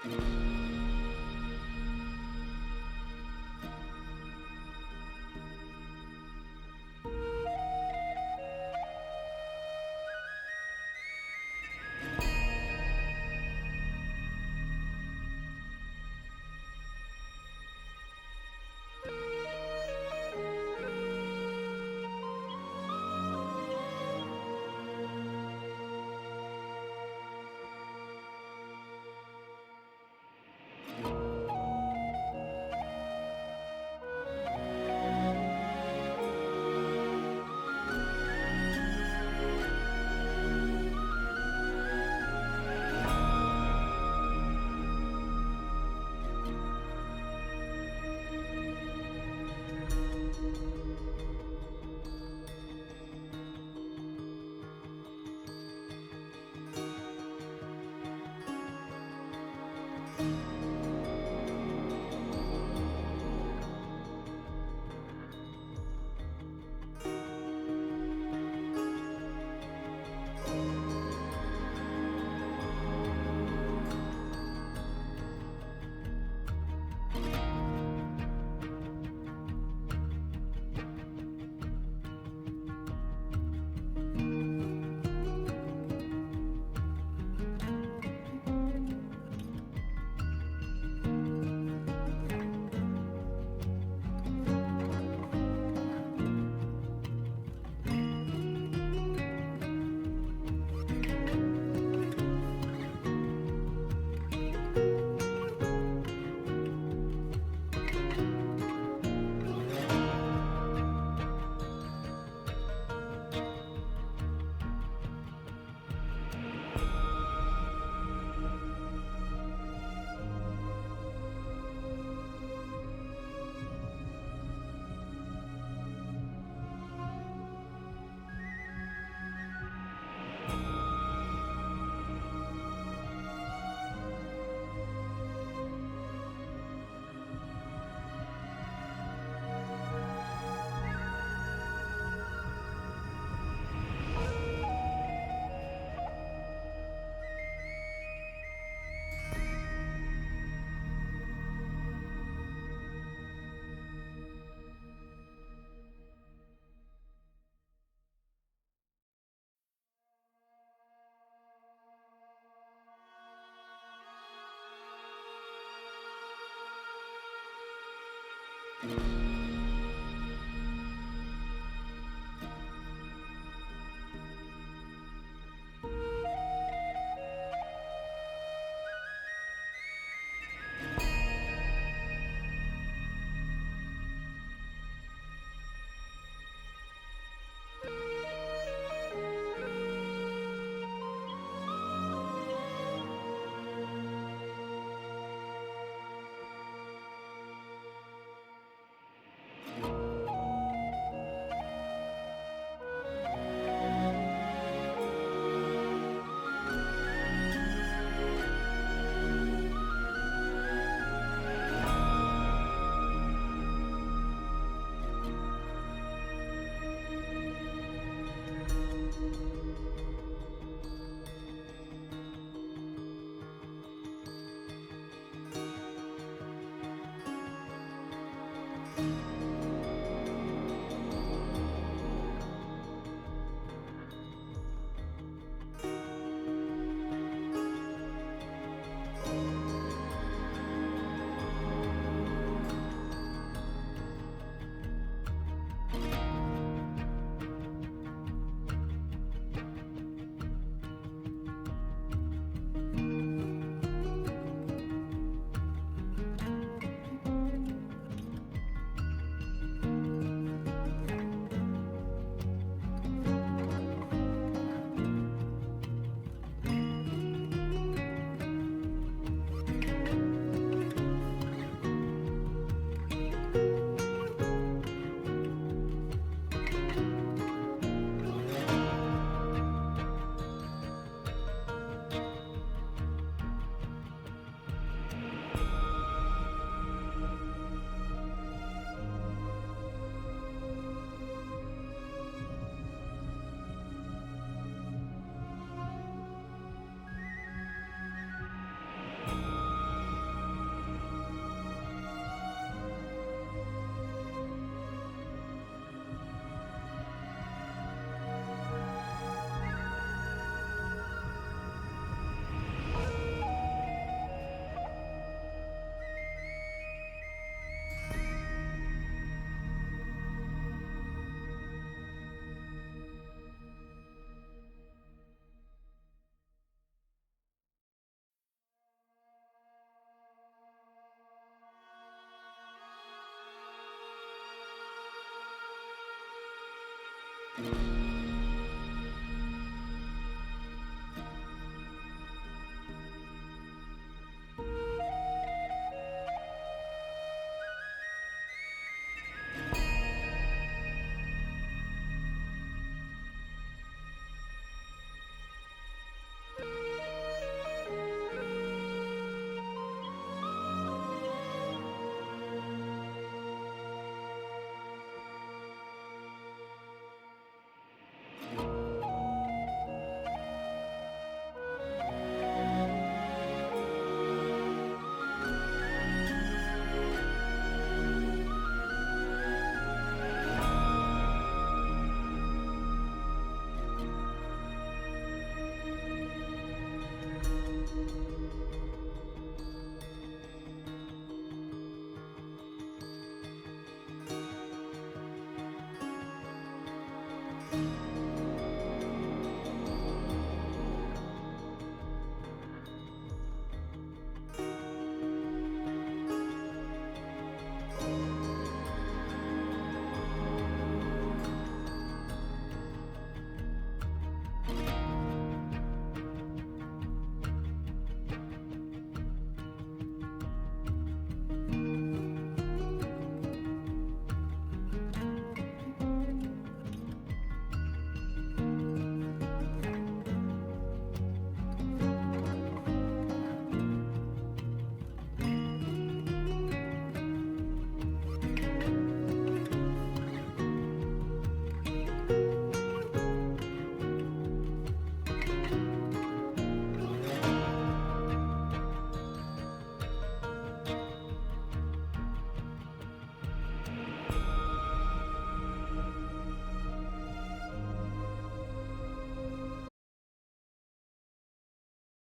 Bye.